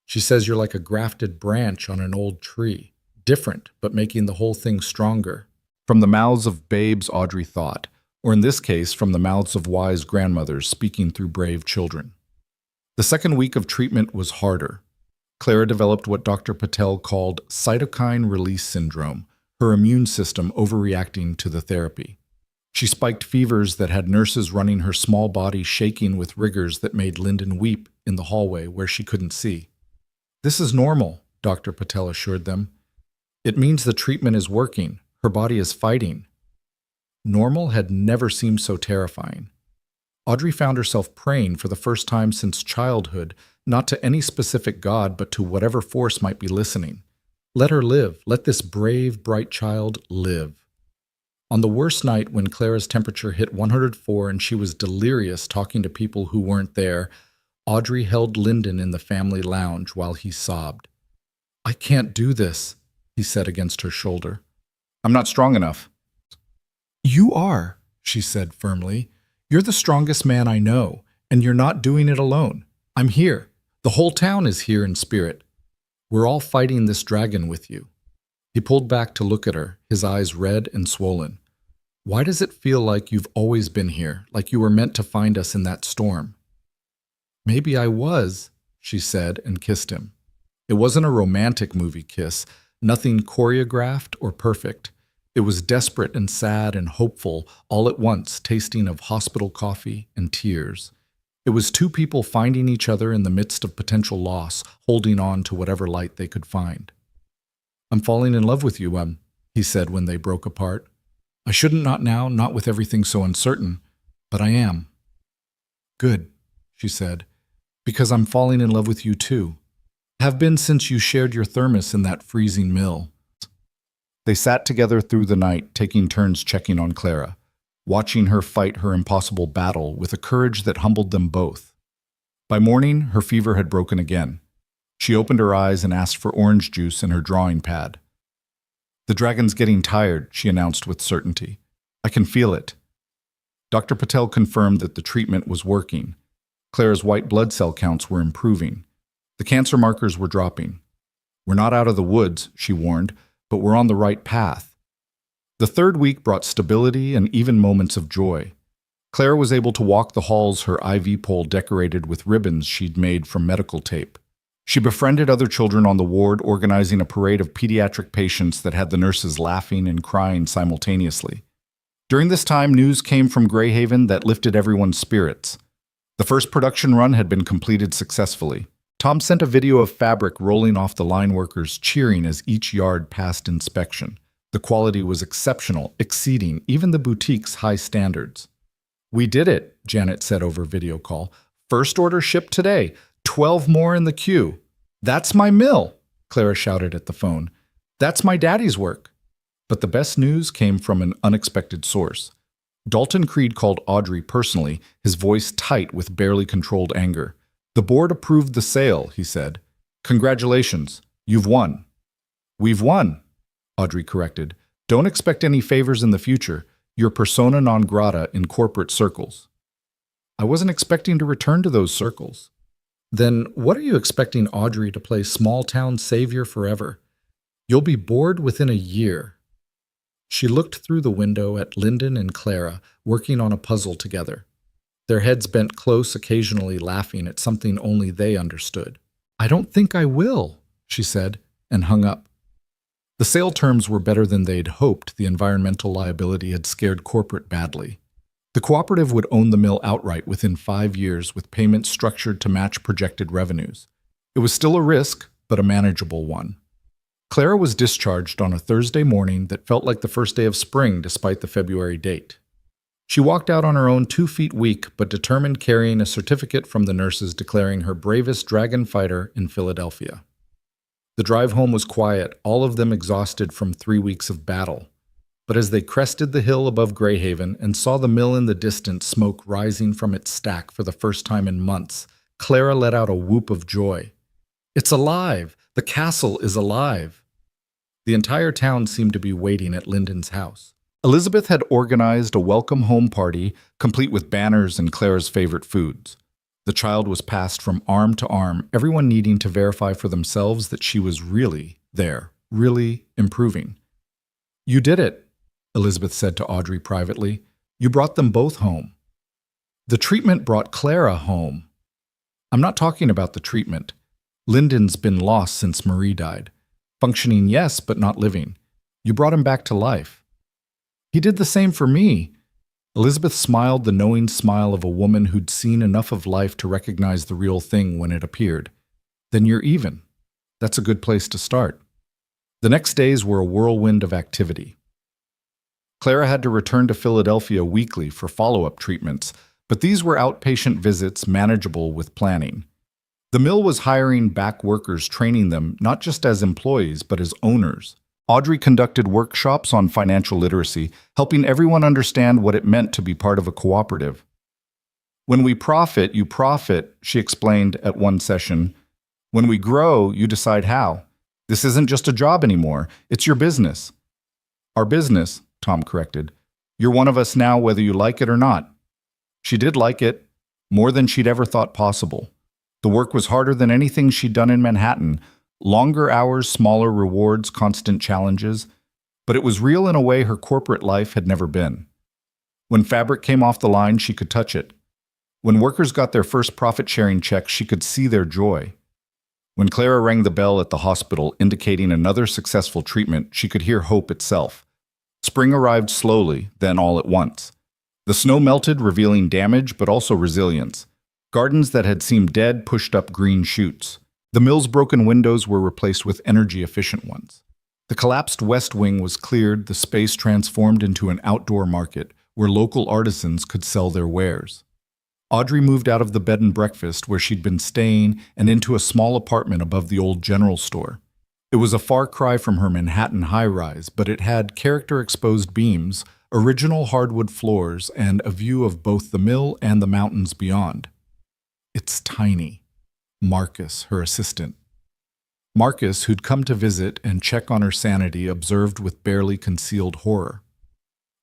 She says you're like a grafted branch on an old tree, different, but making the whole thing stronger. From the mouths of babes, Audrey thought, or in this case, from the mouths of wise grandmothers speaking through brave children. The second week of treatment was harder. Clara developed what Dr. Patel called cytokine release syndrome, her immune system overreacting to the therapy. She spiked fevers that had nurses running her small body shaking with rigors that made Lyndon weep in the hallway where she couldn't see. This is normal, Dr. Patel assured them. It means the treatment is working. Her body is fighting. Normal had never seemed so terrifying. Audrey found herself praying for the first time since childhood, not to any specific god, but to whatever force might be listening. Let her live. Let this brave, bright child live. On the worst night, when Clara's temperature hit 104 and she was delirious talking to people who weren't there, Audrey held Lyndon in the family lounge while he sobbed. I can't do this, he said against her shoulder. I'm not strong enough. You are, she said firmly. You're the strongest man I know, and you're not doing it alone. I'm here. The whole town is here in spirit. We're all fighting this dragon with you. He pulled back to look at her, his eyes red and swollen. Why does it feel like you've always been here, like you were meant to find us in that storm? Maybe I was, she said and kissed him. It wasn't a romantic movie kiss, nothing choreographed or perfect. It was desperate and sad and hopeful, all at once, tasting of hospital coffee and tears. It was two people finding each other in the midst of potential loss, holding on to whatever light they could find. I'm falling in love with you, he said when they broke apart. I shouldn't not now, not with everything so uncertain, but I am. Good, she said, because I'm falling in love with you too. Have been since you shared your thermos in that freezing mill. They sat together through the night, taking turns checking on Clara, watching her fight her impossible battle with a courage that humbled them both. By morning, her fever had broken again. She opened her eyes and asked for orange juice and her drawing pad. The dragon's getting tired, she announced with certainty. I can feel it. Dr. Patel confirmed that the treatment was working. Clara's white blood cell counts were improving. The cancer markers were dropping. We're not out of the woods, she warned, but we're on the right path. The third week brought stability and even moments of joy. Clara was able to walk the halls, her IV pole decorated with ribbons she'd made from medical tape. She befriended other children on the ward, organizing a parade of pediatric patients that had the nurses laughing and crying simultaneously. During this time, news came from Greyhaven that lifted everyone's spirits. The first production run had been completed successfully. Tom sent a video of fabric rolling off the line workers cheering as each yard passed inspection. The quality was exceptional, exceeding even the boutique's high standards. We did it, Janet said over video call. First order shipped today. 12 more in the queue. That's my mill, Clara shouted at the phone. That's my daddy's work. But the best news came from an unexpected source. Dalton Creed called Audrey personally, his voice tight with barely controlled anger. The board approved the sale, he said. Congratulations, you've won. We've won, Audrey corrected. Don't expect any favors in the future. You're persona non grata in corporate circles. I wasn't expecting to return to those circles. Then what are you expecting Audrey to play small-town savior forever? You'll be bored within a year. She looked through the window at Lyndon and Clara working on a puzzle together, their heads bent close, occasionally laughing at something only they understood. I don't think I will, she said, and hung up. The sale terms were better than they'd hoped. The environmental liability had scared corporate badly. The cooperative would own the mill outright within 5 years, with payments structured to match projected revenues. It was still a risk, but a manageable one. Clara was discharged on a Thursday morning that felt like the first day of spring despite the February date. She walked out on her own, 2 feet weak, but determined, carrying a certificate from the nurses declaring her bravest dragon fighter in Philadelphia. The drive home was quiet, all of them exhausted from 3 weeks of battle. But as they crested the hill above Greyhaven and saw the mill in the distance, smoke rising from its stack for the first time in months, Clara let out a whoop of joy. It's alive! The castle is alive! The entire town seemed to be waiting at Lyndon's house. Elizabeth had organized a welcome home party, complete with banners and Clara's favorite foods. The child was passed from arm to arm, everyone needing to verify for themselves that she was really there, really improving. You did it, Elizabeth said to Audrey privately. You brought them both home. The treatment brought Clara home. I'm not talking about the treatment. Lyndon's been lost since Marie died. Functioning, yes, but not living. You brought him back to life. He did the same for me. Elizabeth smiled, the knowing smile of a woman who'd seen enough of life to recognize the real thing when it appeared. Then you're even. That's a good place to start. The next days were a whirlwind of activity. Clara had to return to Philadelphia weekly for follow-up treatments, but these were outpatient visits manageable with planning. The mill was hiring back workers, training them not just as employees but as owners. Audrey conducted workshops on financial literacy, helping everyone understand what it meant to be part of a cooperative. When we profit, you profit, she explained at one session. When we grow, you decide how. This isn't just a job anymore, it's your business. Our business, Tom corrected. You're one of us now whether you like it or not. She did like it, more than she'd ever thought possible. The work was harder than anything she'd done in Manhattan. Longer hours, smaller rewards, constant challenges. But it was real in a way her corporate life had never been. When fabric came off the line, she could touch it. When workers got their first profit-sharing check, she could see their joy. When Clara rang the bell at the hospital, indicating another successful treatment, she could hear hope itself. Spring arrived slowly, then all at once. The snow melted, revealing damage, but also resilience. Gardens that had seemed dead pushed up green shoots. The mill's broken windows were replaced with energy-efficient ones. The collapsed west wing was cleared, the space transformed into an outdoor market where local artisans could sell their wares. Audrey moved out of the bed and breakfast where she'd been staying and into a small apartment above the old general store. It was a far cry from her Manhattan high-rise, but it had character-exposed beams, original hardwood floors, and a view of both the mill and the mountains beyond. It's tiny. Marcus, her assistant. Marcus, who'd come to visit and check on her sanity, observed with barely concealed horror.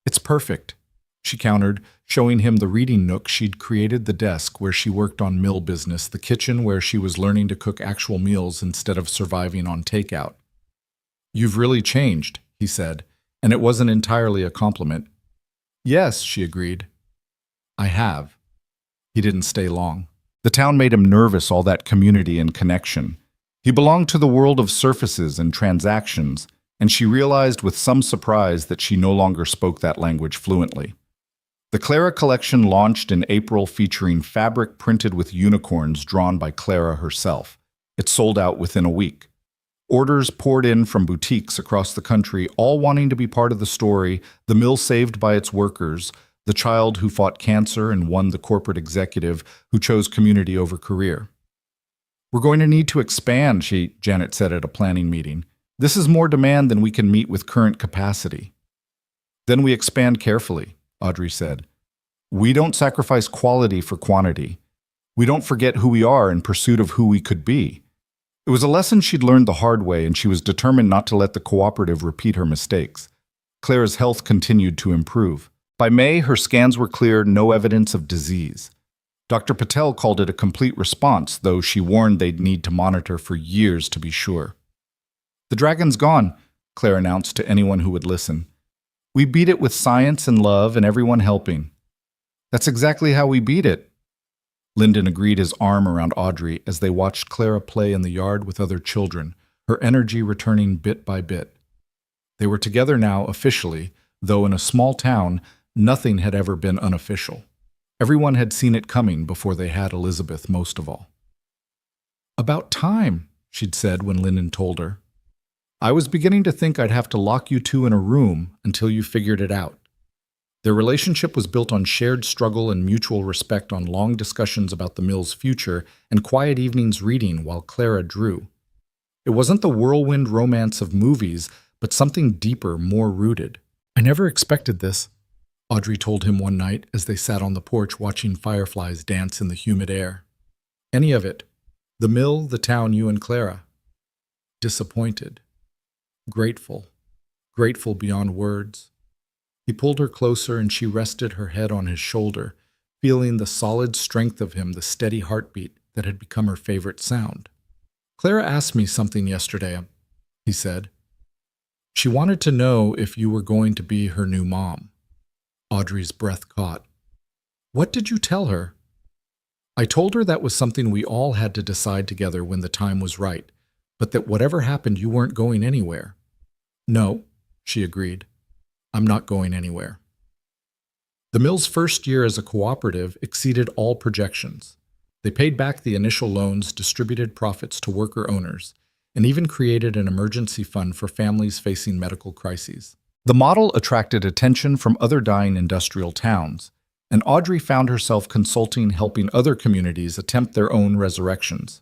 It's perfect, she countered, showing him the reading nook she'd created, the desk where she worked on mill business, the kitchen where she was learning to cook actual meals instead of surviving on takeout. You've really changed, he said, and it wasn't entirely a compliment. Yes, she agreed. I have. He didn't stay long. The town made him nervous, all that community and connection. He belonged to the world of surfaces and transactions, and she realized with some surprise that she no longer spoke that language fluently. The Clara collection launched in April, featuring fabric printed with unicorns drawn by Clara herself. It sold out within a week. Orders poured in from boutiques across the country, all wanting to be part of the story, the mill saved by its workers, the child who fought cancer and won the corporate executive who chose community over career. We're going to need to expand, Janet said at a planning meeting. This is more demand than we can meet with current capacity. Then we expand carefully, Audrey said. We don't sacrifice quality for quantity. We don't forget who we are in pursuit of who we could be. It was a lesson she'd learned the hard way, and she was determined not to let the cooperative repeat her mistakes. Clara's health continued to improve. By May, her scans were clear, no evidence of disease. Dr. Patel called it a complete response, though she warned they'd need to monitor for years to be sure. "The dragon's gone," Claire announced to anyone who would listen. "We beat it with science and love and everyone helping." "That's exactly how we beat it." Lyndon agreed, his arm around Audrey as they watched Clara play in the yard with other children, her energy returning bit by bit. They were together now officially, though in a small town, nothing had ever been unofficial. Everyone had seen it coming before they had Elizabeth most of all. "About time," she'd said when Lyndon told her. "I was beginning to think I'd have to lock you two in a room until you figured it out." Their relationship was built on shared struggle and mutual respect, on long discussions about the mill's future and quiet evenings reading while Clara drew. It wasn't the whirlwind romance of movies, but something deeper, more rooted. "I never expected this," Audrey told him one night as they sat on the porch watching fireflies dance in the humid air. "Any of it. The mill, the town, you and Clara." Disappointed. Grateful. Grateful beyond words. He pulled her closer and she rested her head on his shoulder, feeling the solid strength of him, the steady heartbeat that had become her favorite sound. "Clara asked me something yesterday," he said. "She wanted to know if you were going to be her new mom." Audrey's breath caught. "What did you tell her?" "I told her that was something we all had to decide together when the time was right, but that whatever happened, you weren't going anywhere." "No," she agreed. "I'm not going anywhere." The mill's first year as a cooperative exceeded all projections. They paid back the initial loans, distributed profits to worker owners, and even created an emergency fund for families facing medical crises. The model attracted attention from other dying industrial towns, and Audrey found herself consulting, helping other communities attempt their own resurrections.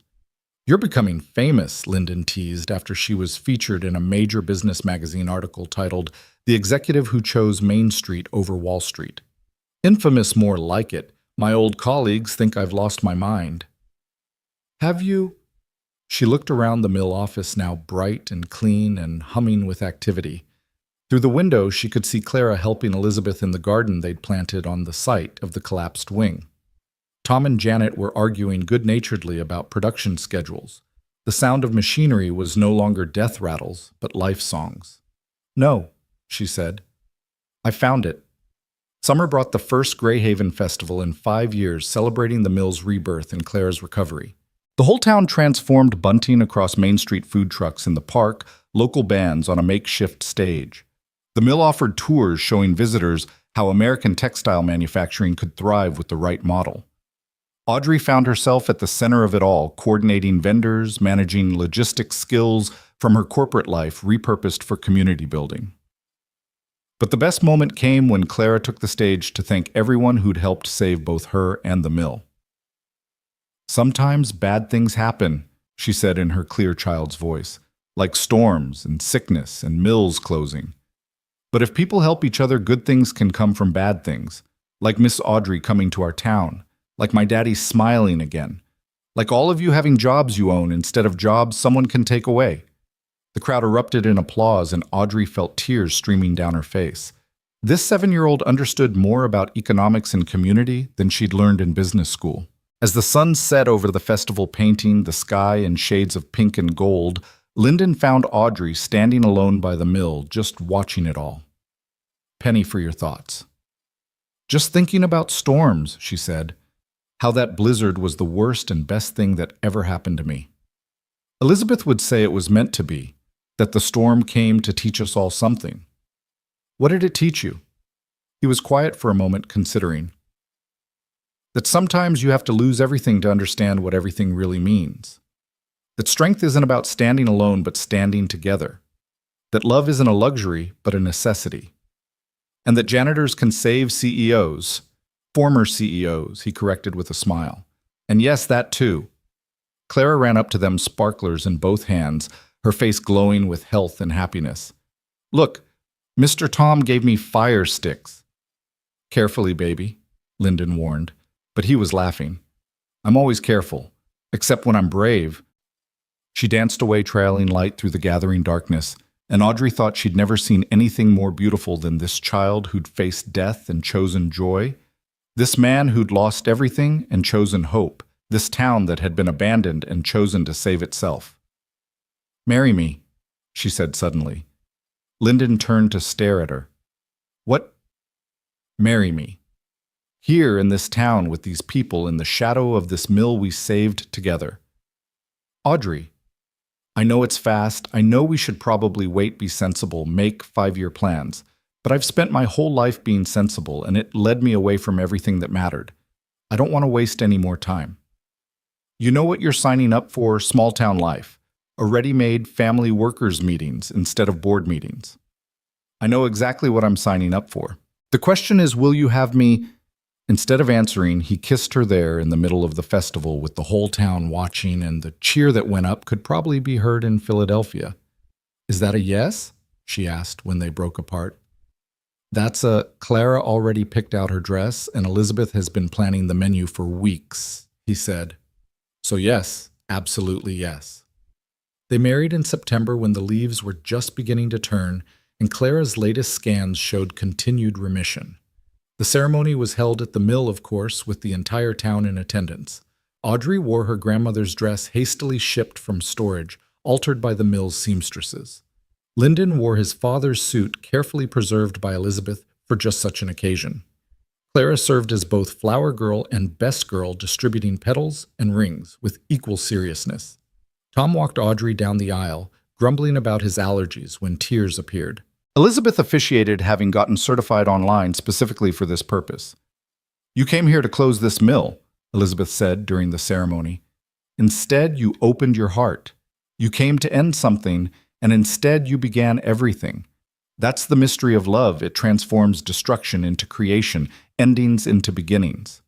"You're becoming famous," Lyndon teased after she was featured in a major business magazine article titled "The Executive Who Chose Main Street Over Wall Street." "Infamous, more like it. My old colleagues think I've lost my mind." "Have you?" She looked around the mill office, now bright and clean and humming with activity. Through the window, she could see Clara helping Elizabeth in the garden they'd planted on the site of the collapsed wing. Tom and Janet were arguing good-naturedly about production schedules. The sound of machinery was no longer death rattles, but life songs. "No," she said. "I found it." Summer brought the first Greyhaven Festival in 5 years, celebrating the mill's rebirth and Clara's recovery. The whole town transformed, bunting across Main Street, food trucks in the park, local bands on a makeshift stage. The mill offered tours showing visitors how American textile manufacturing could thrive with the right model. Audrey found herself at the center of it all, coordinating vendors, managing logistics skills from her corporate life repurposed for community building. But the best moment came when Clara took the stage to thank everyone who'd helped save both her and the mill. "Sometimes bad things happen," she said in her clear child's voice, "like storms and sickness and mills closing. But if people help each other, good things can come from bad things, like Miss Audrey coming to our town, like my daddy smiling again, like all of you having jobs you own instead of jobs someone can take away." The crowd erupted in applause, and Audrey felt tears streaming down her face. This 7-year-old understood more about economics and community than she'd learned in business school. As the sun set over the festival, painting the sky in shades of pink and gold, Lyndon found Audrey standing alone by the mill, just watching it all. "Penny, for your thoughts." "Just thinking about storms," she said. "How that blizzard was the worst and best thing that ever happened to me." Elizabeth would say it was meant to be, that the storm came to teach us all something. "What did it teach you?" He was quiet for a moment, considering. "That sometimes you have to lose everything to understand what everything really means. That strength isn't about standing alone, but standing together. That love isn't a luxury, but a necessity. And that janitors can save CEOs. Former CEOs," he corrected with a smile. "And yes, that too." Clara ran up to them, sparklers in both hands, her face glowing with health and happiness. "Look, Mr. Tom gave me fire sticks." "Carefully, baby," Lyndon warned, but he was laughing. "I'm always careful, except when I'm brave." She danced away, trailing light through the gathering darkness, and Audrey thought she'd never seen anything more beautiful than this child who'd faced death and chosen joy, this man who'd lost everything and chosen hope, this town that had been abandoned and chosen to save itself. "Marry me," she said suddenly. Lyndon turned to stare at her. "What?" "Marry me. Here in this town with these people in the shadow of this mill we saved together." "Audrey, I know it's fast. I know we should probably wait, be sensible, make 5-year plans. But I've spent my whole life being sensible, and it led me away from everything that mattered. I don't want to waste any more time. You know what you're signing up for, small town life. A ready-made family workers meetings instead of board meetings. I know exactly what I'm signing up for. The question is, will you have me?" Instead of answering, he kissed her there in the middle of the festival with the whole town watching, and the cheer that went up could probably be heard in Philadelphia. "Is that a yes?" she asked when they broke apart. "That's a—" "Clara already picked out her dress, and Elizabeth has been planning the menu for weeks," he said. "So yes, absolutely yes." They married in September when the leaves were just beginning to turn, and Clara's latest scans showed continued remission. The ceremony was held at the mill, of course, with the entire town in attendance. Audrey wore her grandmother's dress hastily shipped from storage, altered by the mill's seamstresses. Lyndon wore his father's suit, carefully preserved by Elizabeth for just such an occasion. Clara served as both flower girl and best girl, distributing petals and rings with equal seriousness. Tom walked Audrey down the aisle, grumbling about his allergies when tears appeared. Elizabeth officiated, having gotten certified online specifically for this purpose. "You came here to close this mill," Elizabeth said during the ceremony. "Instead, you opened your heart. You came to end something, and instead you began everything. That's the mystery of love. It transforms destruction into creation, endings into beginnings."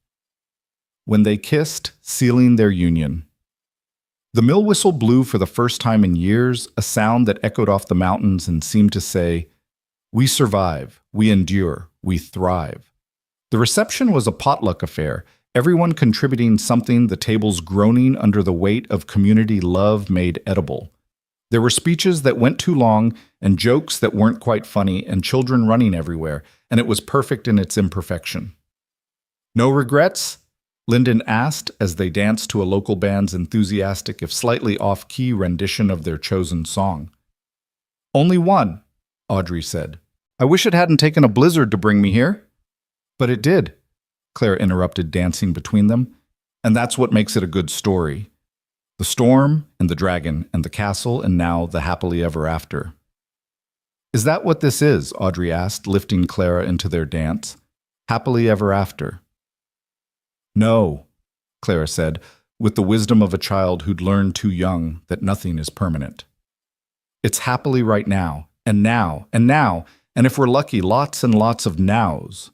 When they kissed, sealing their union, the mill whistle blew for the first time in years, a sound that echoed off the mountains and seemed to say, "We survive, we endure, we thrive." The reception was a potluck affair, everyone contributing something, the tables groaning under the weight of community love made edible. There were speeches that went too long, and jokes that weren't quite funny, and children running everywhere, and it was perfect in its imperfection. "No regrets?" Lyndon asked as they danced to a local band's enthusiastic, if slightly off-key, rendition of their chosen song. "Only one," Audrey said. "I wish it hadn't taken a blizzard to bring me here." "But it did," Claire interrupted, dancing between them. "And that's what makes it a good story. The storm, and the dragon, and the castle, and now the happily ever after." "Is that what this is?" Audrey asked, lifting Clara into their dance. "Happily ever after." "No," Clara said, with the wisdom of a child who'd learned too young that nothing is permanent. "It's happily right now, and now, and now, and if we're lucky, lots and lots of nows."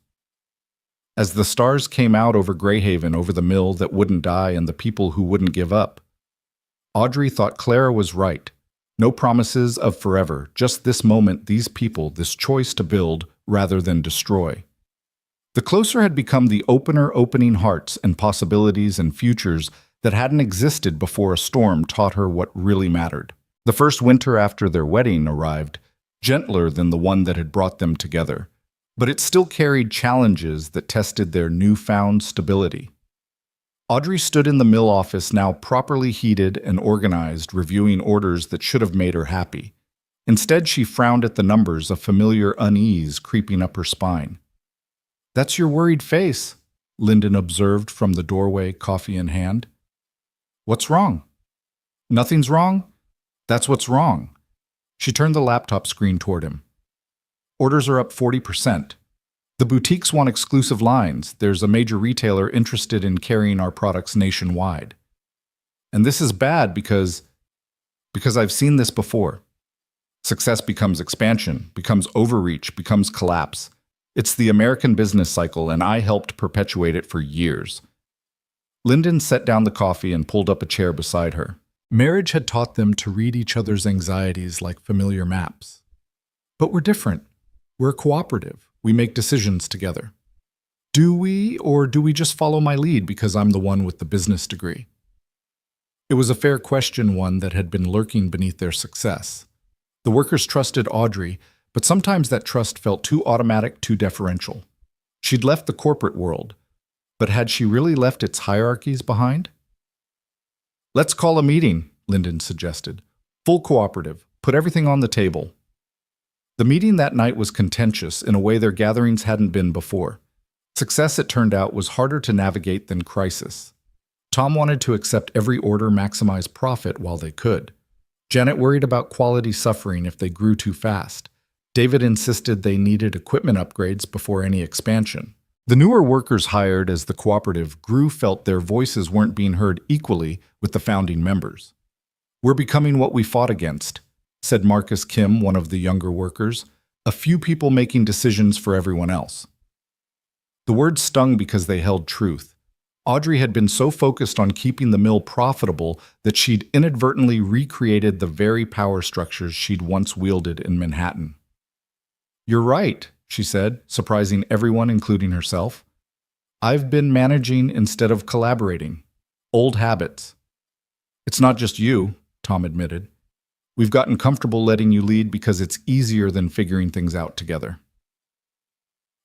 As the stars came out over Greyhaven, over the mill that wouldn't die and the people who wouldn't give up, Audrey thought Clara was right. No promises of forever, just this moment, these people, this choice to build rather than destroy. The closer had become the opener, opening hearts and possibilities and futures that hadn't existed before a storm taught her what really mattered. The first winter after their wedding arrived, gentler than the one that had brought them together, but it still carried challenges that tested their newfound stability. Audrey stood in the mill office, now properly heated and organized, reviewing orders that should have made her happy. Instead, she frowned at the numbers, a familiar unease creeping up her spine. "That's your worried face," Lyndon observed from the doorway, coffee in hand. "What's wrong?" "Nothing's wrong? That's what's wrong." She turned the laptop screen toward him. "Orders are up 40%. The boutiques want exclusive lines. There's a major retailer interested in carrying our products nationwide. And this is bad because I've seen this before. Success becomes expansion, becomes overreach, becomes collapse. It's the American business cycle, and I helped perpetuate it for years." Lyndon set down the coffee and pulled up a chair beside her. Marriage had taught them to read each other's anxieties like familiar maps. "But we're different. We're cooperative. We make decisions together. Do we, or do we just follow my lead because I'm the one with the business degree?" It was a fair question, one that had been lurking beneath their success. The workers trusted Audrey, but sometimes that trust felt too automatic, too deferential. She'd left the corporate world, but had she really left its hierarchies behind? "Let's call a meeting," Lyndon suggested. "Full cooperative. Put everything on the table." The meeting that night was contentious in a way their gatherings hadn't been before. Success, it turned out, was harder to navigate than crisis. Tom wanted to accept every order, maximize profit while they could. Janet worried about quality suffering if they grew too fast. David insisted they needed equipment upgrades before any expansion. The newer workers hired as the cooperative grew felt their voices weren't being heard equally with the founding members. "We're becoming what we fought against," said Marcus Kim, one of the younger workers, "a few people making decisions for everyone else." The words stung because they held truth. Audrey had been so focused on keeping the mill profitable that she'd inadvertently recreated the very power structures she'd once wielded in Manhattan. "You're right," she said, surprising everyone, including herself. "I've been managing instead of collaborating. Old habits." "It's not just you," Tom admitted. "We've gotten comfortable letting you lead because it's easier than figuring things out together."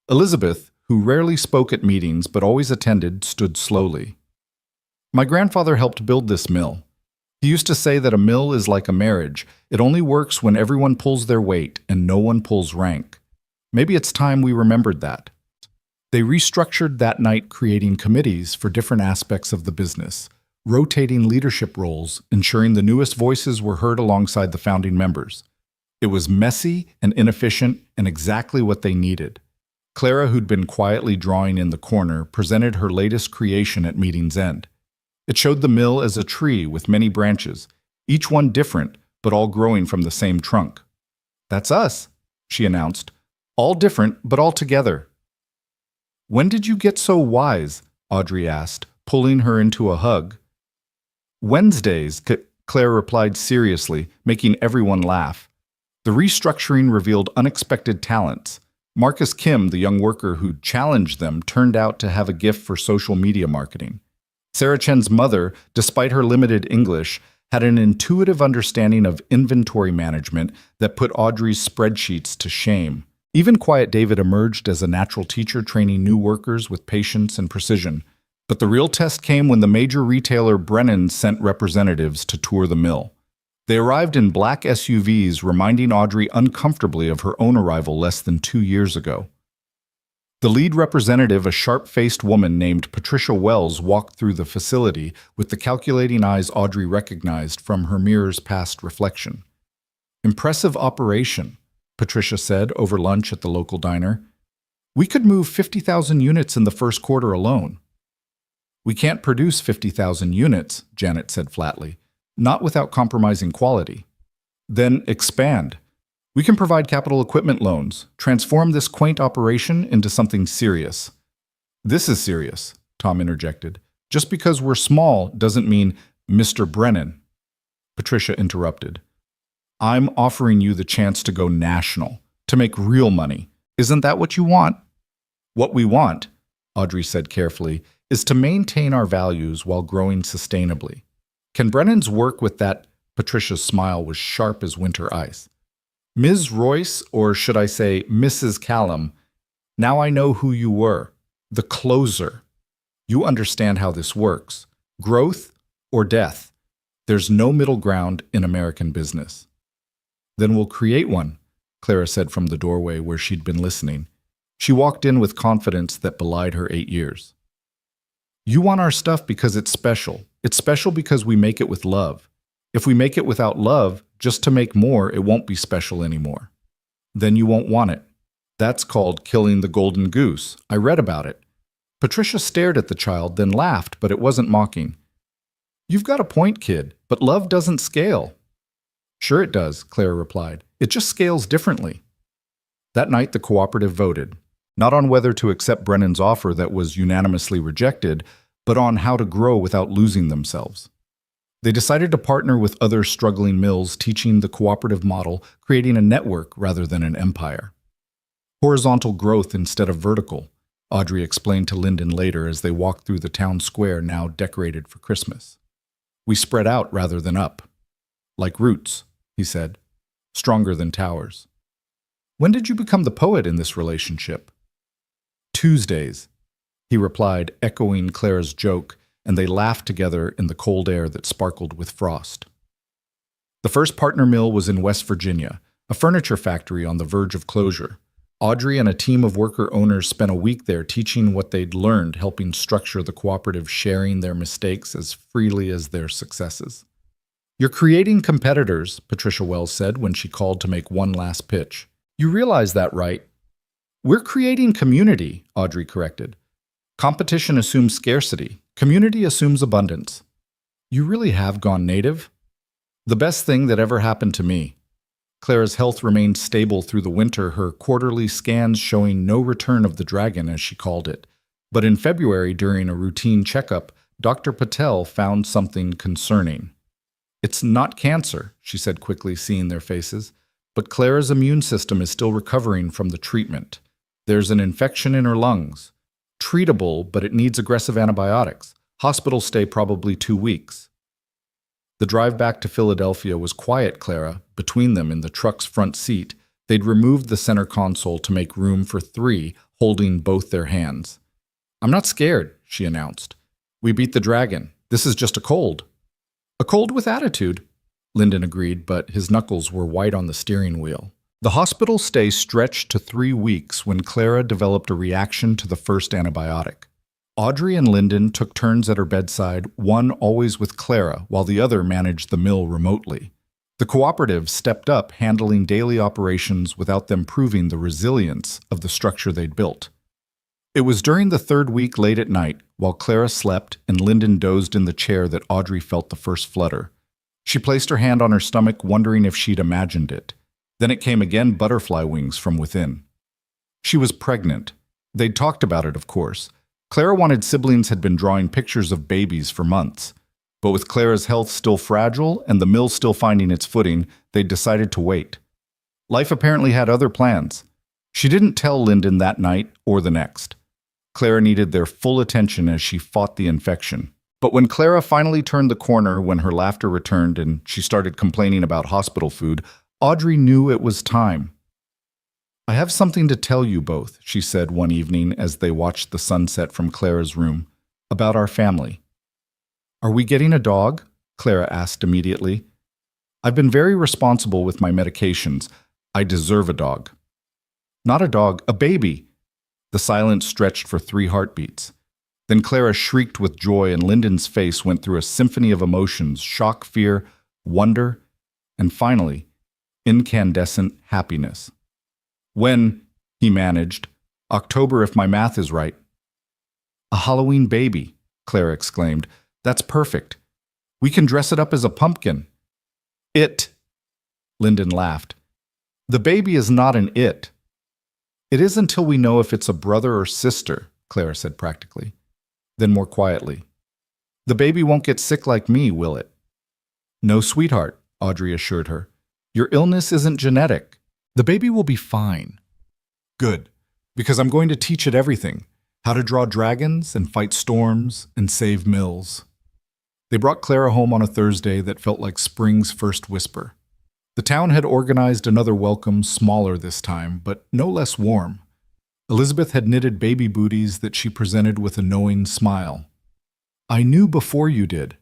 Elizabeth, who rarely spoke at meetings but always attended, stood slowly. "My grandfather helped build this mill. He used to say that a mill is like a marriage. It only works when everyone pulls their weight and no one pulls rank. Maybe it's time we remembered that." They restructured that night, creating committees for different aspects of the business, rotating leadership roles, ensuring the newest voices were heard alongside the founding members. It was messy and inefficient and exactly what they needed. Clara, who'd been quietly drawing in the corner, presented her latest creation at meeting's end. It showed the mill as a tree with many branches, each one different, but all growing from the same trunk. "That's us," she announced. "All different, but all together." "When did you get so wise?" Audrey asked, pulling her into a hug. "Wednesdays," Claire replied seriously, making everyone laugh. The restructuring revealed unexpected talents. Marcus Kim, the young worker who challenged them, turned out to have a gift for social media marketing. Sarah Chen's mother, despite her limited English, had an intuitive understanding of inventory management that put Audrey's spreadsheets to shame. Even Quiet David emerged as a natural teacher, training new workers with patience and precision. But the real test came when the major retailer Brennan sent representatives to tour the mill. They arrived in black SUVs, reminding Audrey uncomfortably of her own arrival less than 2 years ago. The lead representative, a sharp-faced woman named Patricia Wells, walked through the facility with the calculating eyes Audrey recognized from her mirror's past reflection. "Impressive operation," Patricia said over lunch at the local diner. "We could move 50,000 units in the first quarter alone." "We can't produce 50,000 units," Janet said flatly. "Not without compromising quality." "Then expand. We can provide capital equipment loans, transform this quaint operation into something serious." "This is serious," Tom interjected. "Just because we're small doesn't mean Mr. Brennan." Patricia interrupted. "I'm offering you the chance to go national, to make real money. Isn't that what you want?" "What we want," Audrey said carefully, "is to maintain our values while growing sustainably. Can Brennan's work with that?" Patricia's smile was sharp as winter ice. "Ms. Royce, or should I say Mrs. Callum, now I know who you were. The closer. You understand how this works. Growth or death. There's no middle ground in American business." "Then we'll create one," Clara said from the doorway where she'd been listening. She walked in with confidence that belied her 8 years. "You want our stuff because it's special. It's special because we make it with love. If we make it without love, just to make more, it won't be special anymore. Then you won't want it. That's called killing the golden goose. I read about it." Patricia stared at the child, then laughed, but it wasn't mocking. "You've got a point, kid, but love doesn't scale." "Sure it does," Claire replied. "It just scales differently." That night the cooperative voted, not on whether to accept Brennan's offer that was unanimously rejected, but on how to grow without losing themselves. They decided to partner with other struggling mills, teaching the cooperative model, creating a network rather than an empire. "Horizontal growth instead of vertical," Audrey explained to Lyndon later as they walked through the town square now decorated for Christmas. "We spread out rather than up. Like roots," he said. stronger than towers. When did you become the poet in this relationship? Tuesdays, he replied, echoing Clara's joke, and they laughed together in the cold air that sparkled with frost. The first partner mill was in West Virginia, a furniture factory on the verge of closure. Audrey and a team of worker owners spent a week there teaching what they'd learned, helping structure the cooperative, sharing their mistakes as freely as their successes. You're creating competitors, Patricia Wells said when she called to make one last pitch. You realize that, right? We're creating community, Audrey corrected. Competition assumes scarcity. Community assumes abundance. You really have gone native? The best thing that ever happened to me. Clara's health remained stable through the winter, her quarterly scans showing no return of the dragon, as she called it. But in February, during a routine checkup, Dr. Patel found something concerning. It's not cancer, she said quickly, seeing their faces, but Clara's immune system is still recovering from the treatment. There's an infection in her lungs. Treatable, but it needs aggressive antibiotics. Hospital stay probably 2 weeks. The drive back to Philadelphia was quiet, Clara. Between them in the truck's front seat, they'd removed the center console to make room for 3, holding both their hands. I'm not scared, she announced. We beat the dragon. This is just a cold. A cold with attitude, Lyndon agreed, but his knuckles were white on the steering wheel. The hospital stay stretched to 3 weeks when Clara developed a reaction to the first antibiotic. Audrey and Lyndon took turns at her bedside, one always with Clara, while the other managed the mill remotely. The cooperative stepped up, handling daily operations without them proving the resilience of the structure they'd built. It was during the 3rd week late at night, while Clara slept and Lyndon dozed in the chair, that Audrey felt the first flutter. She placed her hand on her stomach, wondering if she'd imagined it. Then it came again, butterfly wings from within. She was pregnant. They'd talked about it, of course. Clara wanted siblings had been drawing pictures of babies for months. But with Clara's health still fragile and the mill still finding its footing, they'd decided to wait. Life apparently had other plans. She didn't tell Lyndon that night or the next. Clara needed their full attention as she fought the infection. But when Clara finally turned the corner, when her laughter returned and she started complaining about hospital food, Audrey knew it was time. I have something to tell you both, she said one evening as they watched the sunset from Clara's room, about our family. Are we getting a dog? Clara asked immediately. I've been very responsible with my medications. I deserve a dog. Not a dog, a baby. The silence stretched for 3 heartbeats. Then Clara shrieked with joy and Lyndon's face went through a symphony of emotions, shock, fear, wonder, and finally, incandescent happiness. When, he managed, October if my math is right. A Halloween baby, Clara exclaimed. That's perfect. We can dress it up as a pumpkin. It, Lyndon laughed. The baby is not an it. It is until we know if it's a brother or sister, Clara said practically. Then more quietly. The baby won't get sick like me, will it? No, sweetheart, Audrey assured her. Your illness isn't genetic. The baby will be fine. Good, because I'm going to teach it everything. How to draw dragons and fight storms and save mills. They brought Clara home on a Thursday that felt like spring's first whisper. The town had organized another welcome, smaller this time, but no less warm. Elizabeth had knitted baby booties that she presented with a knowing smile. I knew before you did.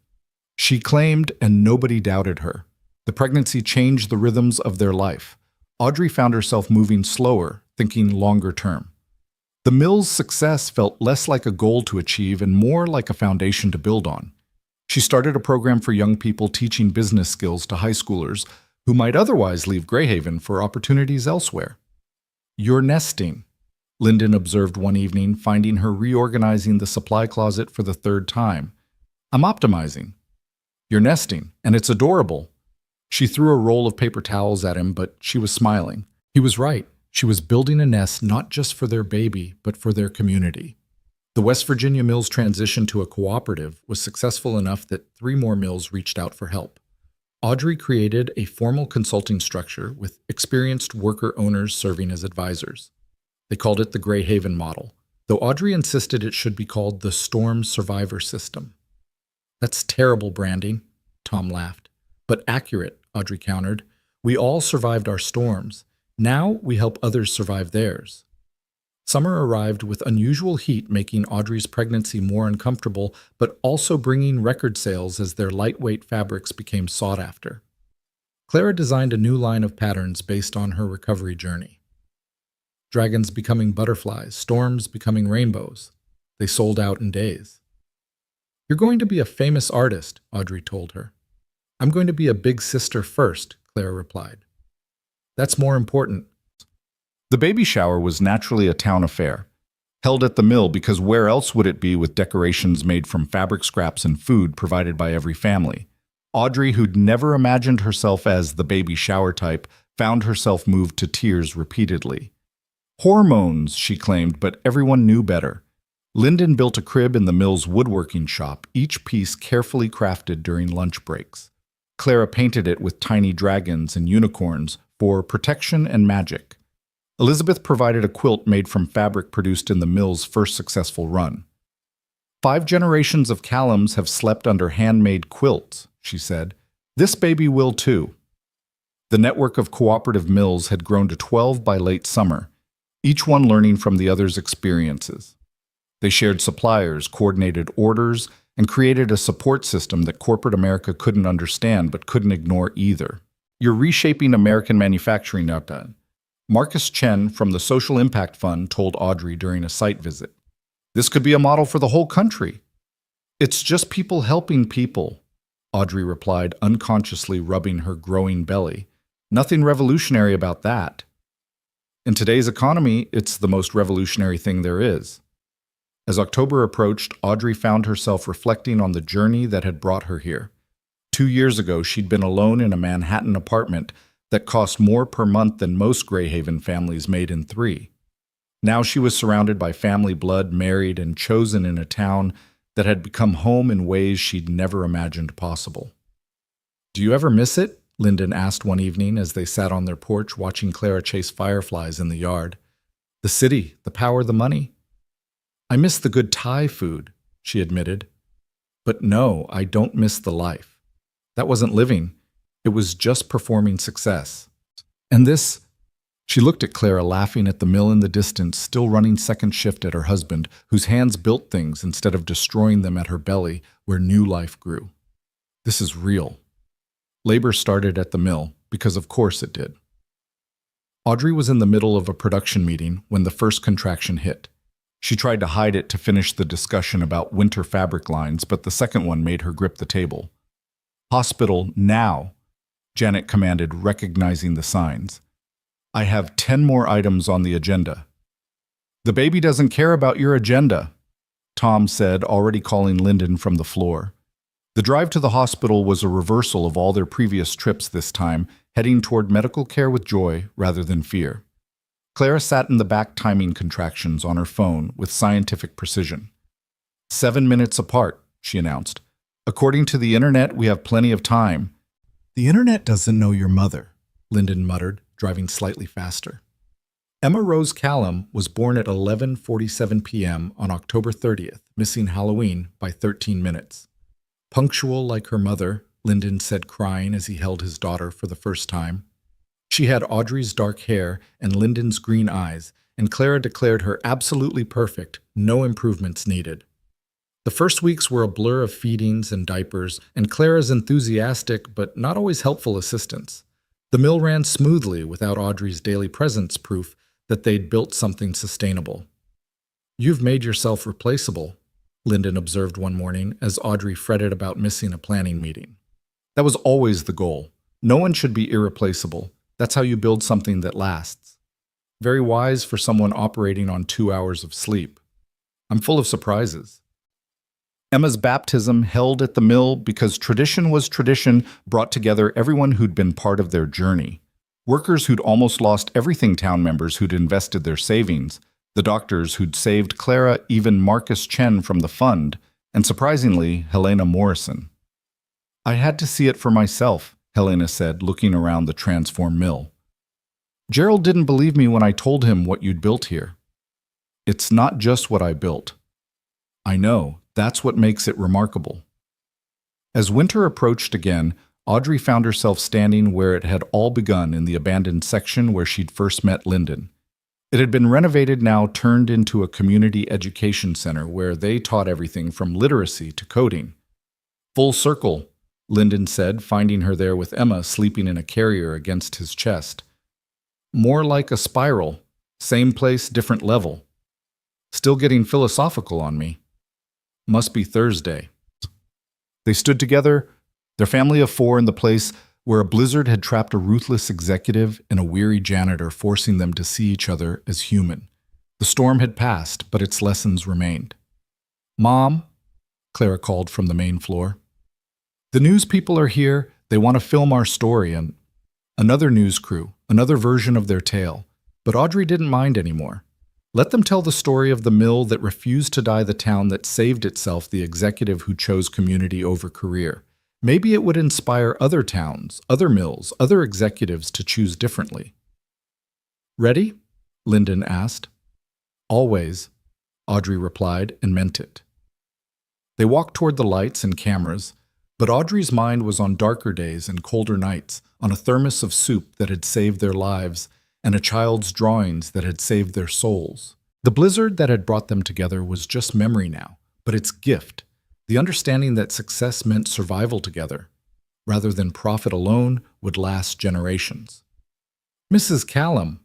She claimed, and nobody doubted her. The pregnancy changed the rhythms of their life. Audrey found herself moving slower, thinking longer term. The mill's success felt less like a goal to achieve and more like a foundation to build on. She started a program for young people teaching business skills to high schoolers who might otherwise leave Greyhaven for opportunities elsewhere. You're nesting, Lyndon observed one evening, finding her reorganizing the supply closet for the 3rd time. I'm optimizing. You're nesting, and it's adorable. She threw a roll of paper towels at him, but she was smiling. He was right. She was building a nest not just for their baby, but for their community. The West Virginia mill's transition to a cooperative was successful enough that 3 more mills reached out for help. Audrey created a formal consulting structure with experienced worker owners serving as advisors. They called it the Greyhaven model, though Audrey insisted it should be called the Storm Survivor System. That's terrible branding, Tom laughed. But accurate, Audrey countered. We all survived our storms. Now we help others survive theirs. Summer arrived with unusual heat, making Audrey's pregnancy more uncomfortable, but also bringing record sales as their lightweight fabrics became sought after. Clara designed a new line of patterns based on her recovery journey. Dragons becoming butterflies, storms becoming rainbows. They sold out in days. "You're going to be a famous artist," Audrey told her. "I'm going to be a big sister first," Clara replied. "That's more important." The baby shower was naturally a town affair, held at the mill because where else would it be with decorations made from fabric scraps and food provided by every family? Audrey, who'd never imagined herself as the baby shower type, found herself moved to tears repeatedly. Hormones, she claimed, but everyone knew better. Lyndon built a crib in the mill's woodworking shop, each piece carefully crafted during lunch breaks. Clara painted it with tiny dragons and unicorns for protection and magic. Elizabeth provided a quilt made from fabric produced in the mill's first successful run. 5 generations of Callums have slept under handmade quilts, she said. This baby will too. The network of cooperative mills had grown to 12 by late summer, each one learning from the other's experiences. They shared suppliers, coordinated orders, and created a support system that corporate America couldn't understand but couldn't ignore either. "You're reshaping American manufacturing now, done," Marcus Chen from the Social Impact Fund told Audrey during a site visit. "This could be a model for the whole country." "It's just people helping people," Audrey replied, unconsciously rubbing her growing belly. "Nothing revolutionary about that." "In today's economy, it's the most revolutionary thing there is." As October approached, Audrey found herself reflecting on the journey that had brought her here. 2 years ago, she'd been alone in a Manhattan apartment that cost more per month than most Greyhaven families made in 3. Now she was surrounded by family blood, married and chosen in a town that had become home in ways she'd never imagined possible. "Do you ever miss it?" Lyndon asked one evening as they sat on their porch watching Clara chase fireflies in the yard. "The city, the power, the money." "I miss the good Thai food," she admitted. "But no, I don't miss the life. That wasn't living. It was just performing success. And this..." She looked at Clara laughing at the mill in the distance, still running second shift at her husband, whose hands built things instead of destroying them at her belly, where new life grew. "This is real." Labor started at the mill, because of course it did. Audrey was in the middle of a production meeting when the first contraction hit. She tried to hide it to finish the discussion about winter fabric lines, but the second one made her grip the table. "Hospital, now," Janet commanded, recognizing the signs. "I have 10 more items on the agenda." "The baby doesn't care about your agenda," Tom said, already calling Lyndon from the floor. The drive to the hospital was a reversal of all their previous trips this time, heading toward medical care with joy rather than fear. Clara sat in the back timing contractions on her phone with scientific precision. 7 minutes apart, she announced. "According to the internet, we have plenty of time." "The internet doesn't know your mother," Lyndon muttered, driving slightly faster. Emma Rose Callum was born at 11:47 p.m. on October 30th, missing Halloween by 13 minutes. Punctual like her mother, Lyndon said, crying as he held his daughter for the first time. She had Audrey's dark hair and Lyndon's green eyes, and Clara declared her absolutely perfect, no improvements needed. The first weeks were a blur of feedings and diapers, and Clara's enthusiastic but not always helpful assistance. The mill ran smoothly without Audrey's daily presence, proof that they'd built something sustainable. "You've made yourself replaceable," Lyndon observed one morning as Audrey fretted about missing a planning meeting. That was always the goal. No one should be irreplaceable. That's how you build something that lasts. Very wise for someone operating on 2 hours of sleep. "I'm full of surprises." Emma's baptism, held at the mill because tradition was tradition, brought together everyone who'd been part of their journey. Workers who'd almost lost everything, town members who'd invested their savings, the doctors who'd saved Clara, even Marcus Chen from the fund, and surprisingly, Helena Morrison. "I had to see it for myself," Helena said, looking around the transformed mill. "Gerald didn't believe me when I told him what you'd built here." "It's not just what I built." "I know. That's what makes it remarkable." As winter approached again, Audrey found herself standing where it had all begun in the abandoned section where she'd first met Lyndon. It had been renovated, now turned into a community education center where they taught everything from literacy to coding. "Full circle," Lyndon said, finding her there with Emma sleeping in a carrier against his chest. "More like a spiral. Same place, different level. Still getting philosophical on me. Must be Thursday." They stood together, their family of four, in the place where a blizzard had trapped a ruthless executive and a weary janitor, forcing them to see each other as human. The storm had passed, but its lessons remained. "Mom," Clara called from the main floor. "The news people are here. They want to film our story." And another news crew, another version of their tale. But Audrey didn't mind anymore. Let them tell the story of the mill that refused to die, the town that saved itself, the executive who chose community over career. Maybe it would inspire other towns, other mills, other executives to choose differently. "Ready?" Lyndon asked. "Always," Audrey replied, and meant it. They walked toward the lights and cameras, but Audrey's mind was on darker days and colder nights, on a thermos of soup that had saved their lives, and a child's drawings that had saved their souls. The blizzard that had brought them together was just memory now, but its gift, the understanding that success meant survival together, rather than profit alone, would last generations. "Mrs. Callum,"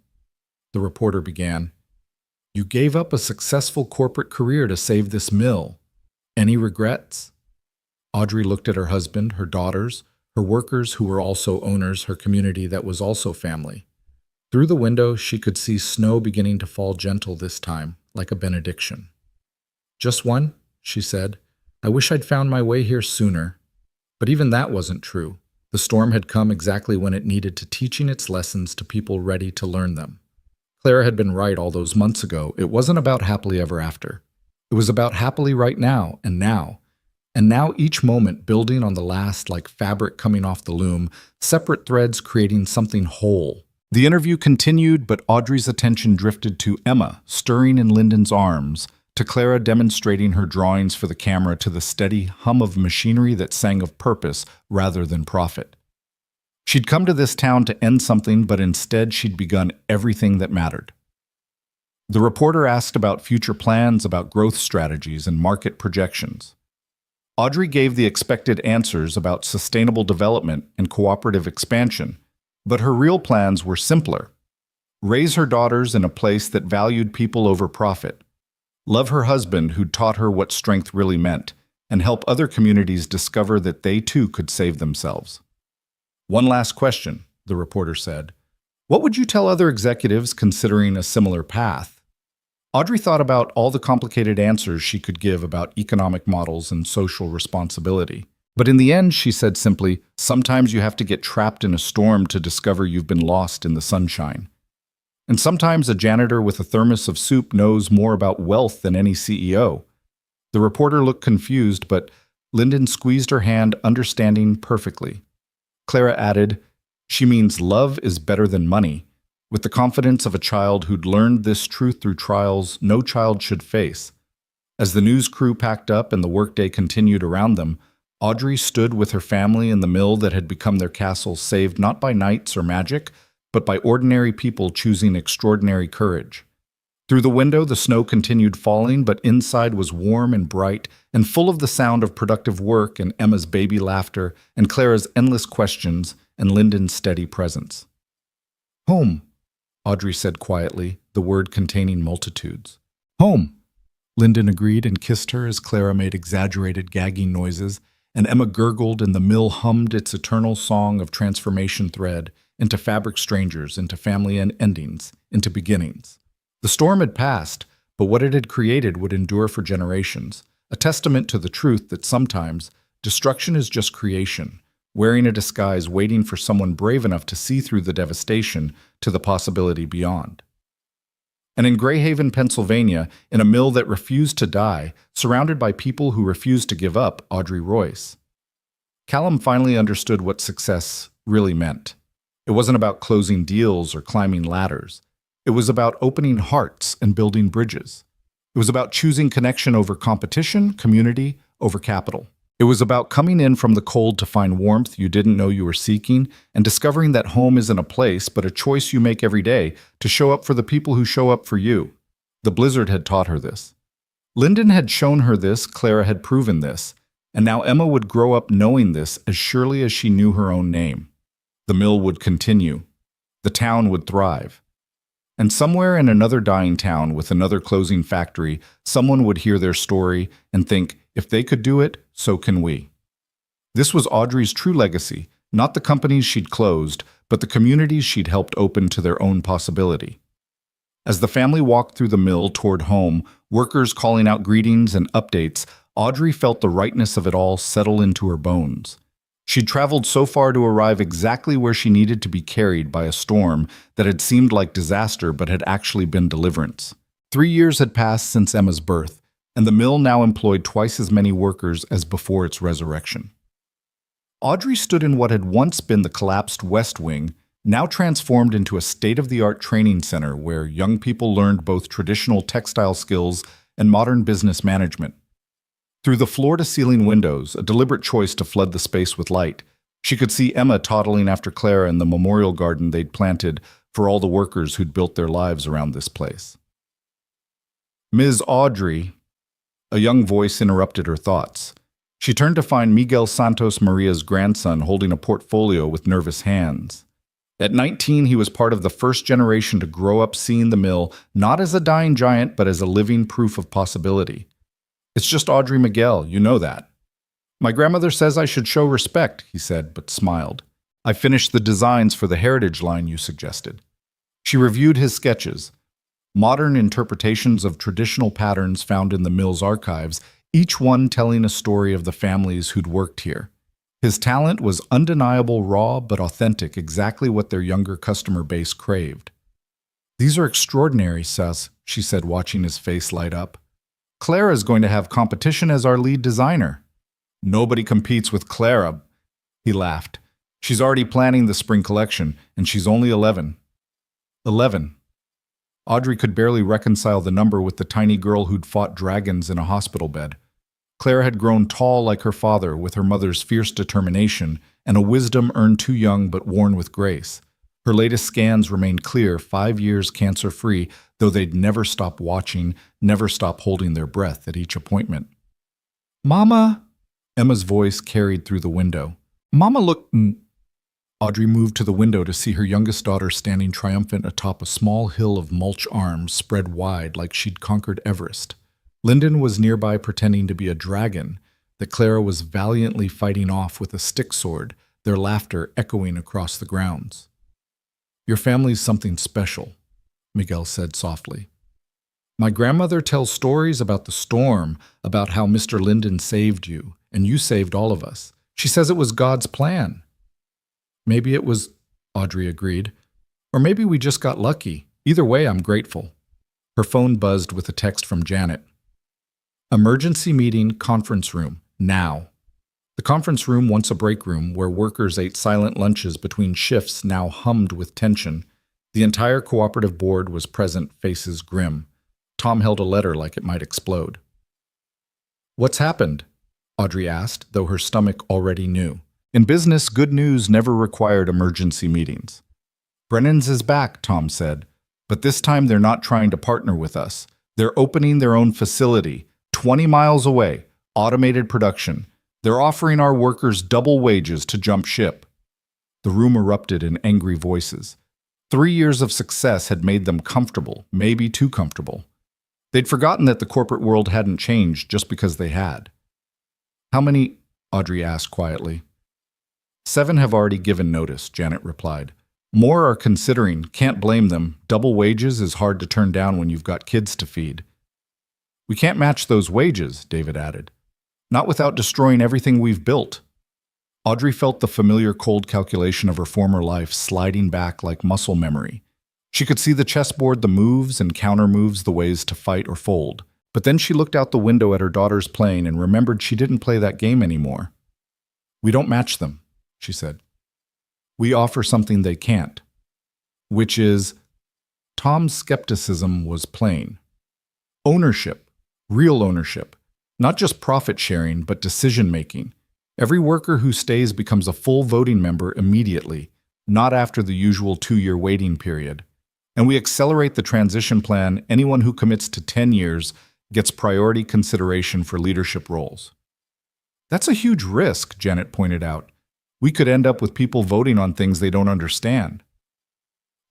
the reporter began, "you gave up a successful corporate career to save this mill. Any regrets?" Audrey looked at her husband, her daughters, her workers who were also owners, her community that was also family. Through the window, she could see snow beginning to fall, gentle this time, like a benediction. "Just one," she said. "I wish I'd found my way here sooner." But even that wasn't true. The storm had come exactly when it needed to, teaching its lessons to people ready to learn them. Clara had been right all those months ago. It wasn't about happily ever after. It was about happily right now and now. And now each moment building on the last, like fabric coming off the loom, separate threads creating something whole. The interview continued, but Audrey's attention drifted to Emma, stirring in Lyndon's arms, to Clara demonstrating her drawings for the camera, to the steady hum of machinery that sang of purpose rather than profit. She'd come to this town to end something, but instead she'd begun everything that mattered. The reporter asked about future plans, about growth strategies and market projections. Audrey gave the expected answers about sustainable development and cooperative expansion, but her real plans were simpler. Raise her daughters in a place that valued people over profit. Love her husband who'd taught her what strength really meant, and help other communities discover that they too could save themselves. "One last question," the reporter said. "What would you tell other executives considering a similar path?" Audrey thought about all the complicated answers she could give about economic models and social responsibility. But in the end, she said simply, "Sometimes you have to get trapped in a storm to discover you've been lost in the sunshine. And sometimes a janitor with a thermos of soup knows more about wealth than any CEO." The reporter looked confused, but Lyndon squeezed her hand, understanding perfectly. Clara added, "She means love is better than money," with the confidence of a child who'd learned this truth through trials no child should face. As the news crew packed up and the workday continued around them, Audrey stood with her family in the mill that had become their castle, saved not by knights or magic, but by ordinary people choosing extraordinary courage. Through the window, the snow continued falling, but inside was warm and bright and full of the sound of productive work and Emma's baby laughter and Clara's endless questions and Lyndon's steady presence. "Home," Audrey said quietly, the word containing multitudes. "Home," Lyndon agreed and kissed her as Clara made exaggerated gagging noises, and Emma gurgled and the mill hummed its eternal song of transformation thread into fabric strangers, into family and endings, into beginnings. The storm had passed, but what it had created would endure for generations, a testament to the truth that sometimes destruction is just creation, wearing a disguise, waiting for someone brave enough to see through the devastation to the possibility beyond. And in Greyhaven, Pennsylvania, in a mill that refused to die, surrounded by people who refused to give up, Audrey Royce. Callum finally understood what success really meant. It wasn't about closing deals or climbing ladders. It was about opening hearts and building bridges. It was about choosing connection over competition, community over capital. It was about coming in from the cold to find warmth you didn't know you were seeking, and discovering that home isn't a place, but a choice you make every day to show up for the people who show up for you. The blizzard had taught her this. Lyndon had shown her this, Clara had proven this, and now Emma would grow up knowing this as surely as she knew her own name. The mill would continue. The town would thrive. And somewhere in another dying town with another closing factory, someone would hear their story and think, if they could do it, so can we. This was Audrey's true legacy, not the companies she'd closed, but the communities she'd helped open to their own possibility. As the family walked through the mill toward home, workers calling out greetings and updates, Audrey felt the rightness of it all settle into her bones. She'd traveled so far to arrive exactly where she needed to be carried by a storm that had seemed like disaster but had actually been deliverance. 3 years had passed since Emma's birth, and the mill now employed twice as many workers as before its resurrection. Audrey stood in what had once been the collapsed West Wing, now transformed into a state-of-the-art training center where young people learned both traditional textile skills and modern business management. Through the floor-to-ceiling windows, a deliberate choice to flood the space with light, she could see Emma toddling after Clara in the memorial garden they'd planted for all the workers who'd built their lives around this place. Ms. Audrey, a young voice interrupted her thoughts. She turned to find Miguel Santos Maria's grandson holding a portfolio with nervous hands. At 19, he was part of the first generation to grow up seeing the mill not as a dying giant but as a living proof of possibility. It's just Audrey Miguel, you know that. My grandmother says I should show respect, he said, but smiled. I finished the designs for the heritage line you suggested. She reviewed his sketches. Modern interpretations of traditional patterns found in the mill's archives, each one telling a story of the families who'd worked here. His talent was undeniable, raw, but authentic, exactly what their younger customer base craved. These are extraordinary, Sus, she said, watching his face light up. Clara's going to have competition as our lead designer. Nobody competes with Clara, he laughed. She's already planning the spring collection, and she's only 11. 11. Audrey could barely reconcile the number with the tiny girl who'd fought dragons in a hospital bed. Clara had grown tall like her father, with her mother's fierce determination and a wisdom earned too young but worn with grace. Her latest scans remained clear, 5 years cancer-free, though they'd never stop watching, never stop holding their breath at each appointment. Mama! Emma's voice carried through the window. Mama, look... Audrey moved to the window to see her youngest daughter standing triumphant atop a small hill of mulch arms spread wide like she'd conquered Everest. Lyndon was nearby pretending to be a dragon that Clara was valiantly fighting off with a stick sword, their laughter echoing across the grounds. Your family's something special, Miguel said softly. My grandmother tells stories about the storm, about how Mr. Lyndon saved you, and you saved all of us. She says it was God's plan. Maybe it was, Audrey agreed. Or maybe we just got lucky. Either way, I'm grateful. Her phone buzzed with a text from Janet. Emergency meeting, conference room, now. The conference room, once a break room where workers ate silent lunches between shifts, now hummed with tension. The entire cooperative board was present, faces grim. Tom held a letter like it might explode. What's happened? Audrey asked, though her stomach already knew. In business, good news never required emergency meetings. Brennan's is back, Tom said, but this time they're not trying to partner with us. They're opening their own facility, 20 miles away, automated production. They're offering our workers double wages to jump ship. The room erupted in angry voices. 3 years of success had made them comfortable, maybe too comfortable. They'd forgotten that the corporate world hadn't changed just because they had. How many? Audrey asked quietly. 7 have already given notice, Janet replied. More are considering, can't blame them. Double wages is hard to turn down when you've got kids to feed. We can't match those wages, David added. Not without destroying everything we've built. Audrey felt the familiar cold calculation of her former life sliding back like muscle memory. She could see the chessboard, the moves and counter moves, the ways to fight or fold. But then she looked out the window at her daughters playing and remembered she didn't play that game anymore. We don't match them, she said. We offer something they can't, which is... Tom's skepticism was plain. Ownership, real ownership. Not just profit sharing, but decision making. Every worker who stays becomes a full voting member immediately, not after the usual 2-year waiting period. And we accelerate the transition plan. Anyone who commits to 10 years gets priority consideration for leadership roles. That's a huge risk, Janet pointed out. We could end up with people voting on things they don't understand.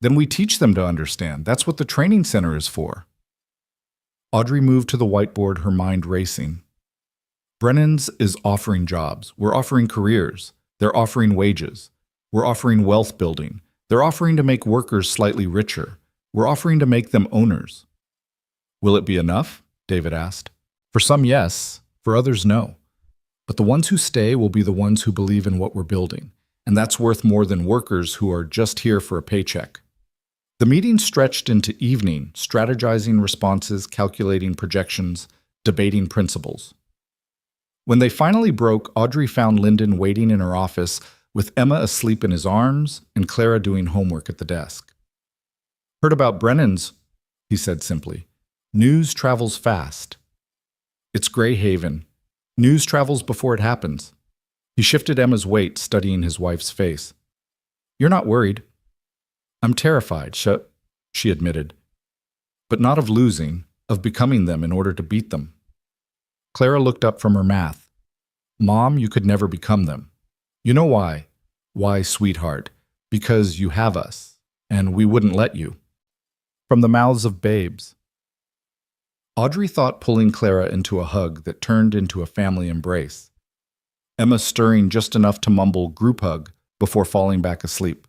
Then we teach them to understand. That's what the training center is for. Audrey moved to the whiteboard, her mind racing. Brennan's is offering jobs. We're offering careers. They're offering wages. We're offering wealth building. They're offering to make workers slightly richer. We're offering to make them owners. Will it be enough? David asked. For some, yes. For others, no. But the ones who stay will be the ones who believe in what we're building. And that's worth more than workers who are just here for a paycheck. The meeting stretched into evening, strategizing responses, calculating projections, debating principles. When they finally broke, Audrey found Lyndon waiting in her office with Emma asleep in his arms and Clara doing homework at the desk. Heard about Brennan's, he said simply. News travels fast. It's Grey Haven. News travels before it happens. He shifted Emma's weight, studying his wife's face. You're not worried. I'm terrified, she admitted. But not of losing, of becoming them in order to beat them. Clara looked up from her math. Mom, you could never become them. You know why? Why, sweetheart? Because you have us, and we wouldn't let you. From the mouths of babes. Audrey thought pulling Clara into a hug that turned into a family embrace. Emma stirring just enough to mumble group hug before falling back asleep.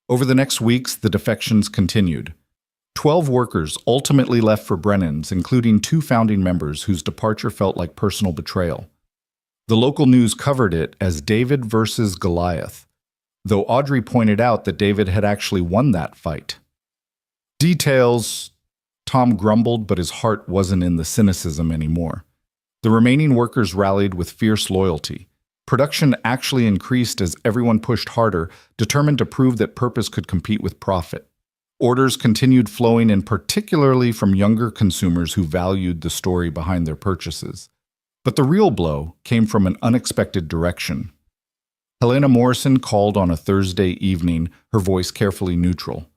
Over the next weeks, the defections continued. 12 workers ultimately left for Brennan's, including 2 founding members whose departure felt like personal betrayal. The local news covered it as David versus Goliath, though Audrey pointed out that David had actually won that fight. Details, Tom grumbled, but his heart wasn't in the cynicism anymore. The remaining workers rallied with fierce loyalty. Production actually increased as everyone pushed harder, determined to prove that purpose could compete with profit. Orders continued flowing in, particularly from younger consumers who valued the story behind their purchases. But the real blow came from an unexpected direction. Helena Morrison called on a Thursday evening, her voice carefully neutral.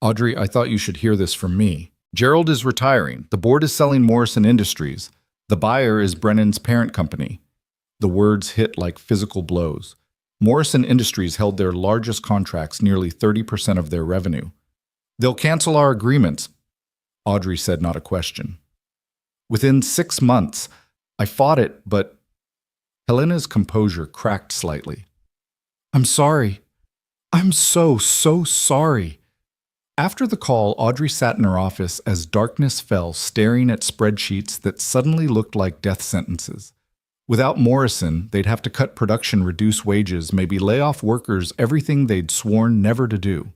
Audrey, I thought you should hear this from me. Gerald is retiring. The board is selling Morrison Industries. The buyer is Brennan's parent company. The words hit like physical blows. Morrison Industries held their largest contracts, nearly 30% of their revenue. They'll cancel our agreements, Audrey said, not a question. Within 6 months, I fought it, but Helena's composure cracked slightly. I'm sorry. I'm so sorry. After the call, Audrey sat in her office as darkness fell, staring at spreadsheets that suddenly looked like death sentences. Without Morrison, they'd have to cut production, reduce wages, maybe lay off workers, everything they'd sworn never to do.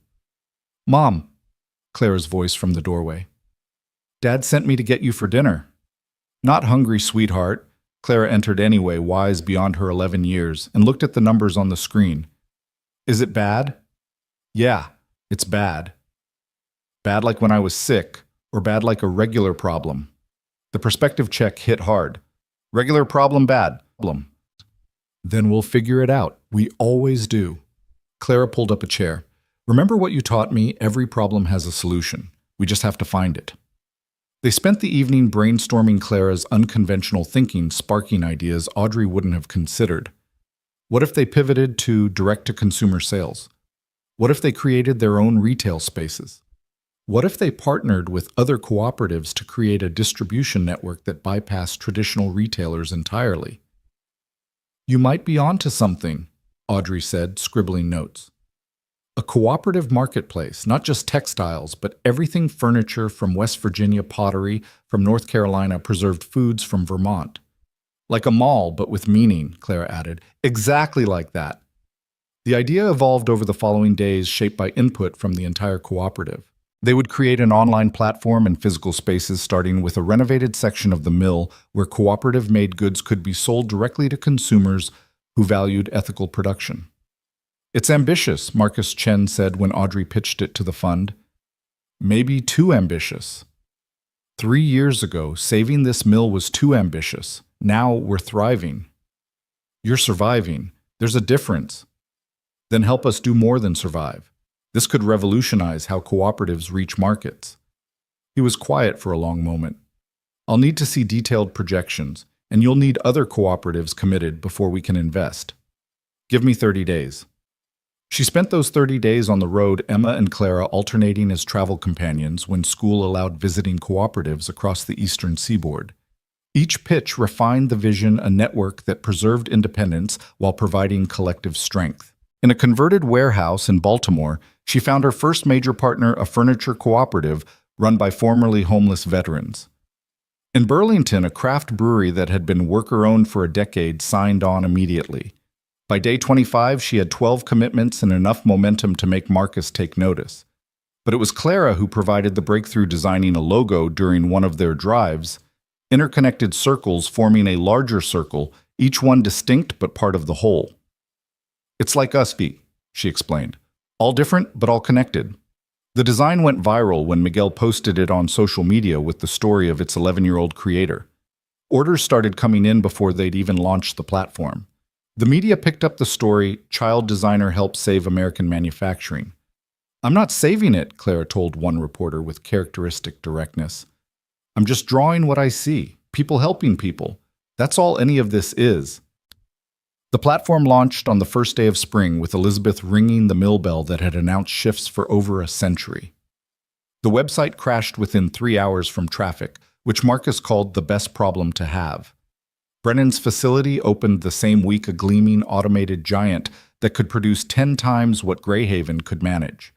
Mom, Clara's voice from the doorway. Dad sent me to get you for dinner. Not hungry, sweetheart. Clara entered anyway, wise beyond her 11 years, and looked at the numbers on the screen. Is it bad? Yeah, it's bad. Bad like when I was sick, or bad like a regular problem? The perspective check hit hard. Regular problem, bad problem. Then we'll figure it out. We always do. Clara pulled up a chair. Remember what you taught me? Every problem has a solution. We just have to find it. They spent the evening brainstorming Clara's unconventional thinking, sparking ideas Audrey wouldn't have considered. What if they pivoted to direct-to-consumer sales? What if they created their own retail spaces? What if they partnered with other cooperatives to create a distribution network that bypassed traditional retailers entirely? You might be onto something, Audrey said, scribbling notes. A cooperative marketplace, not just textiles, but everything furniture from West Virginia, pottery from North Carolina, preserved foods from Vermont. Like a mall, but with meaning, Clara added. Exactly like that. The idea evolved over the following days, shaped by input from the entire cooperative. They would create an online platform and physical spaces, starting with a renovated section of the mill where cooperative-made goods could be sold directly to consumers who valued ethical production. It's ambitious, Marcus Chen said when Audrey pitched it to the fund. Maybe too ambitious. 3 years ago, saving this mill was too ambitious. Now we're thriving. You're surviving. There's a difference. Then help us do more than survive. This could revolutionize how cooperatives reach markets. He was quiet for a long moment. I'll need to see detailed projections, and you'll need other cooperatives committed before we can invest. Give me 30 days. She spent those 30 days on the road, Emma and Clara alternating as travel companions when school allowed visiting cooperatives across the eastern seaboard. Each pitch refined the vision, a network that preserved independence while providing collective strength. In a converted warehouse in Baltimore, she found her first major partner, a furniture cooperative run by formerly homeless veterans. In Burlington, a craft brewery that had been worker-owned for a decade signed on immediately. By day 25, she had 12 commitments and enough momentum to make Marcus take notice. But it was Clara who provided the breakthrough, designing a logo during one of their drives, interconnected circles forming a larger circle, each one distinct but part of the whole. It's like us, V, she explained. All different, but all connected. The design went viral when Miguel posted it on social media with the story of its 11-year-old creator. Orders started coming in before they'd even launched the platform. The media picked up the story, "Child designer helps save American manufacturing." "I'm not saving it," Clara told one reporter with characteristic directness. "I'm just drawing what I see, people helping people. That's all any of this is." The platform launched on the first day of spring, with Elizabeth ringing the mill bell that had announced shifts for over a century. The website crashed within 3 hours from traffic, which Marcus called the best problem to have. Brennan's facility opened the same week, a gleaming automated giant that could produce 10 times what Greyhaven could manage.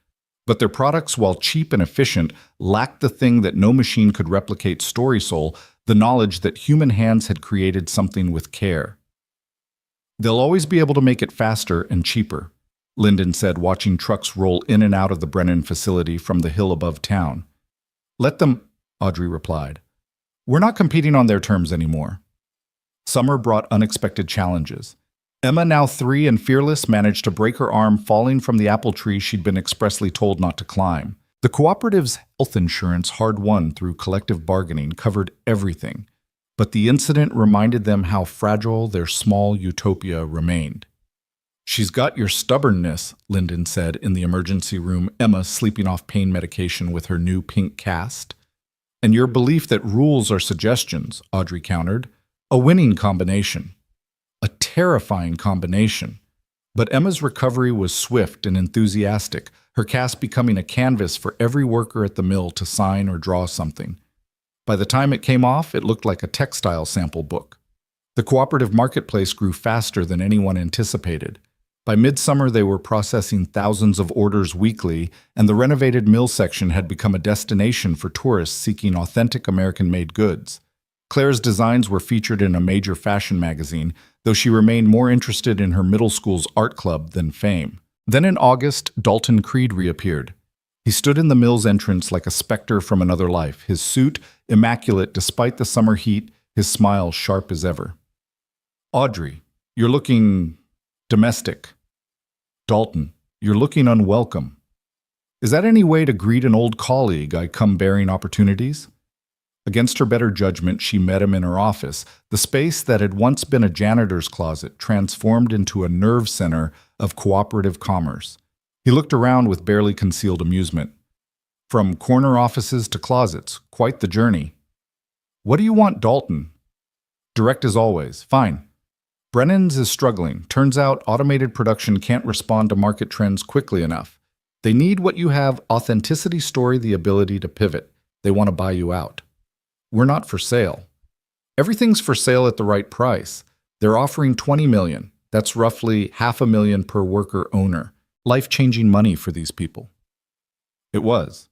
But their products, while cheap and efficient, lacked the thing that no machine could replicate: StorySoul, the knowledge that human hands had created something with care. "They'll always be able to make it faster and cheaper," Lyndon said, watching trucks roll in and out of the Brennan facility from the hill above town. "Let them," Audrey replied. "We're not competing on their terms anymore." Summer brought unexpected challenges. Emma, now 3 and fearless, managed to break her arm falling from the apple tree she'd been expressly told not to climb. The cooperative's health insurance, hard-won through collective bargaining, covered everything, but the incident reminded them how fragile their small utopia remained. "She's got your stubbornness," Lyndon said in the emergency room, Emma sleeping off pain medication with her new pink cast. "And your belief that rules are suggestions," Audrey countered. "A winning combination. A terrifying combination." But Emma's recovery was swift and enthusiastic, her cast becoming a canvas for every worker at the mill to sign or draw something. By the time it came off, it looked like a textile sample book. The cooperative marketplace grew faster than anyone anticipated. By midsummer, they were processing thousands of orders weekly, and the renovated mill section had become a destination for tourists seeking authentic American-made goods. Claire's designs were featured in a major fashion magazine, though she remained more interested in her middle school's art club than fame. Then in August, Dalton Creed reappeared. He stood in the mill's entrance like a specter from another life, his suit immaculate despite the summer heat, his smile sharp as ever. "Audrey, you're looking domestic." "Dalton, you're looking unwelcome." "Is that any way to greet an old colleague? I come bearing opportunities." Against her better judgment, she met him in her office, the space that had once been a janitor's closet transformed into a nerve center of cooperative commerce. He looked around with barely concealed amusement. From corner offices to closets, quite the journey. "What do you want, Dalton?" "Direct as always. Fine. Brennan's is struggling. Turns out automated production can't respond to market trends quickly enough. They need what you have: authenticity, story, the ability to pivot. They want to buy you out." "We're not for sale." "Everything's for sale at the right price. They're offering $20 million. That's roughly $500,000 per worker owner. Life-changing money for these people." It was.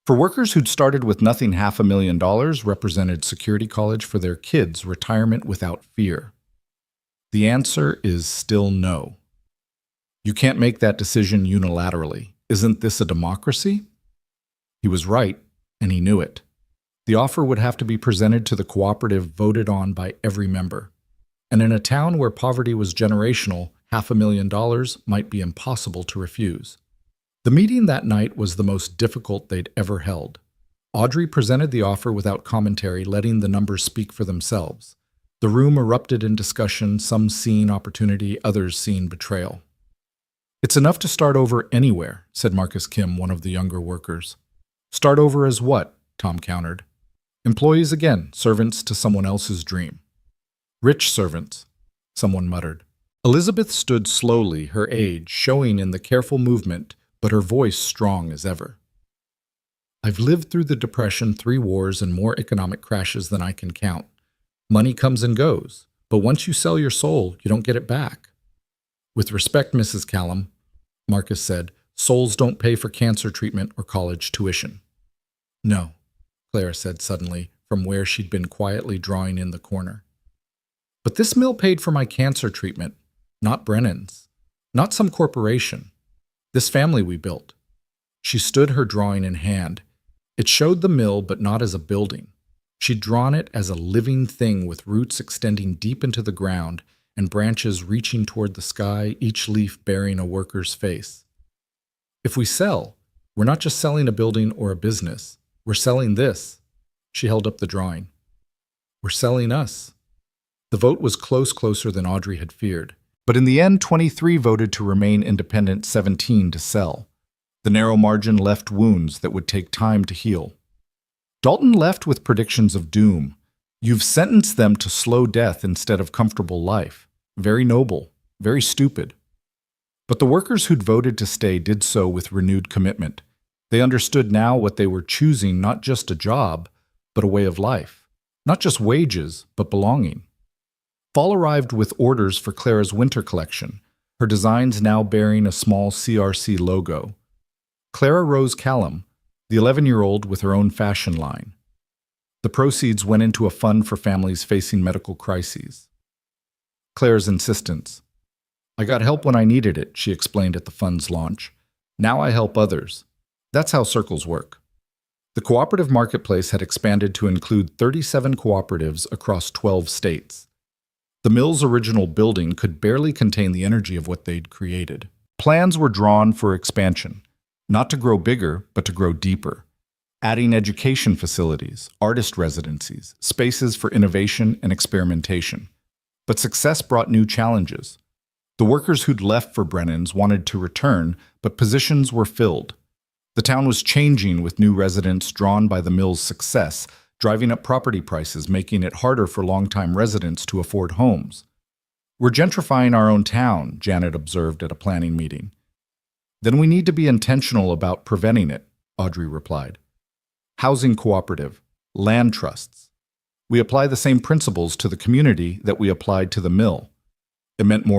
For workers who'd started with nothing, $500,000 represented security college for their kids, retirement without fear. The answer is still no. You can't make that decision unilaterally. Isn't this a democracy? He was right, and he knew it. The offer would have to be presented to the cooperative, voted on by every member. And in a town where poverty was generational, $500,000 might be impossible to refuse. The meeting that night was the most difficult they'd ever held. Audrey presented the offer without commentary, letting the numbers speak for themselves. The room erupted in discussion, some seeing opportunity, others seeing betrayal. "It's enough to start over anywhere," said Marcus Kim, one of the younger workers. "Start over as what?" Tom countered. "Employees again, servants to someone else's dream." "Rich servants," someone muttered. Elizabeth stood slowly, her age showing in the careful movement, but her voice strong as ever. "I've lived through the Depression, 3 wars, and more economic crashes than I can count. Money comes and goes, but once you sell your soul, you don't get it back." "With respect, Mrs. Callum," Marcus said, "souls don't pay for cancer treatment or college tuition." "No," Clara said suddenly, from where she'd been quietly drawing in the corner. "But this mill paid for my cancer treatment, not Brennan's, not some corporation. This family we built." She stood, her drawing in hand. It showed the mill, but not as a building. She'd drawn it as a living thing with roots extending deep into the ground and branches reaching toward the sky, each leaf bearing a worker's face. "If we sell, we're not just selling a building or a business. We're selling this." She held up the drawing. "We're selling us." The vote was closer than Audrey had feared. But in the end, 23 voted to remain independent, 17 to sell. The narrow margin left wounds that would take time to heal. Dalton left with predictions of doom. "You've sentenced them to slow death instead of comfortable life. Very noble, very stupid." But the workers who'd voted to stay did so with renewed commitment. They understood now what they were choosing, not just a job, but a way of life. Not just wages, but belonging. Fall arrived with orders for Clara's winter collection, her designs now bearing a small CRC logo. Clara Rose Callum, the 11-year-old with her own fashion line. The proceeds went into a fund for families facing medical crises. Clara's insistence. "I got help when I needed it," she explained at the fund's launch. "Now I help others. That's how circles work." The cooperative marketplace had expanded to include 37 cooperatives across 12 states. The mill's original building could barely contain the energy of what they'd created. Plans were drawn for expansion. Not to grow bigger, but to grow deeper. Adding education facilities, artist residencies, spaces for innovation and experimentation. But success brought new challenges. The workers who'd left for Brennan's wanted to return, but positions were filled. The town was changing with new residents drawn by the mill's success, driving up property prices, making it harder for longtime residents to afford homes. "We're gentrifying our own town," Janet observed at a planning meeting. "Then we need to be intentional about preventing it," Audrey replied. "Housing cooperative, land trusts. We apply the same principles to the community that we applied to the mill." It meant more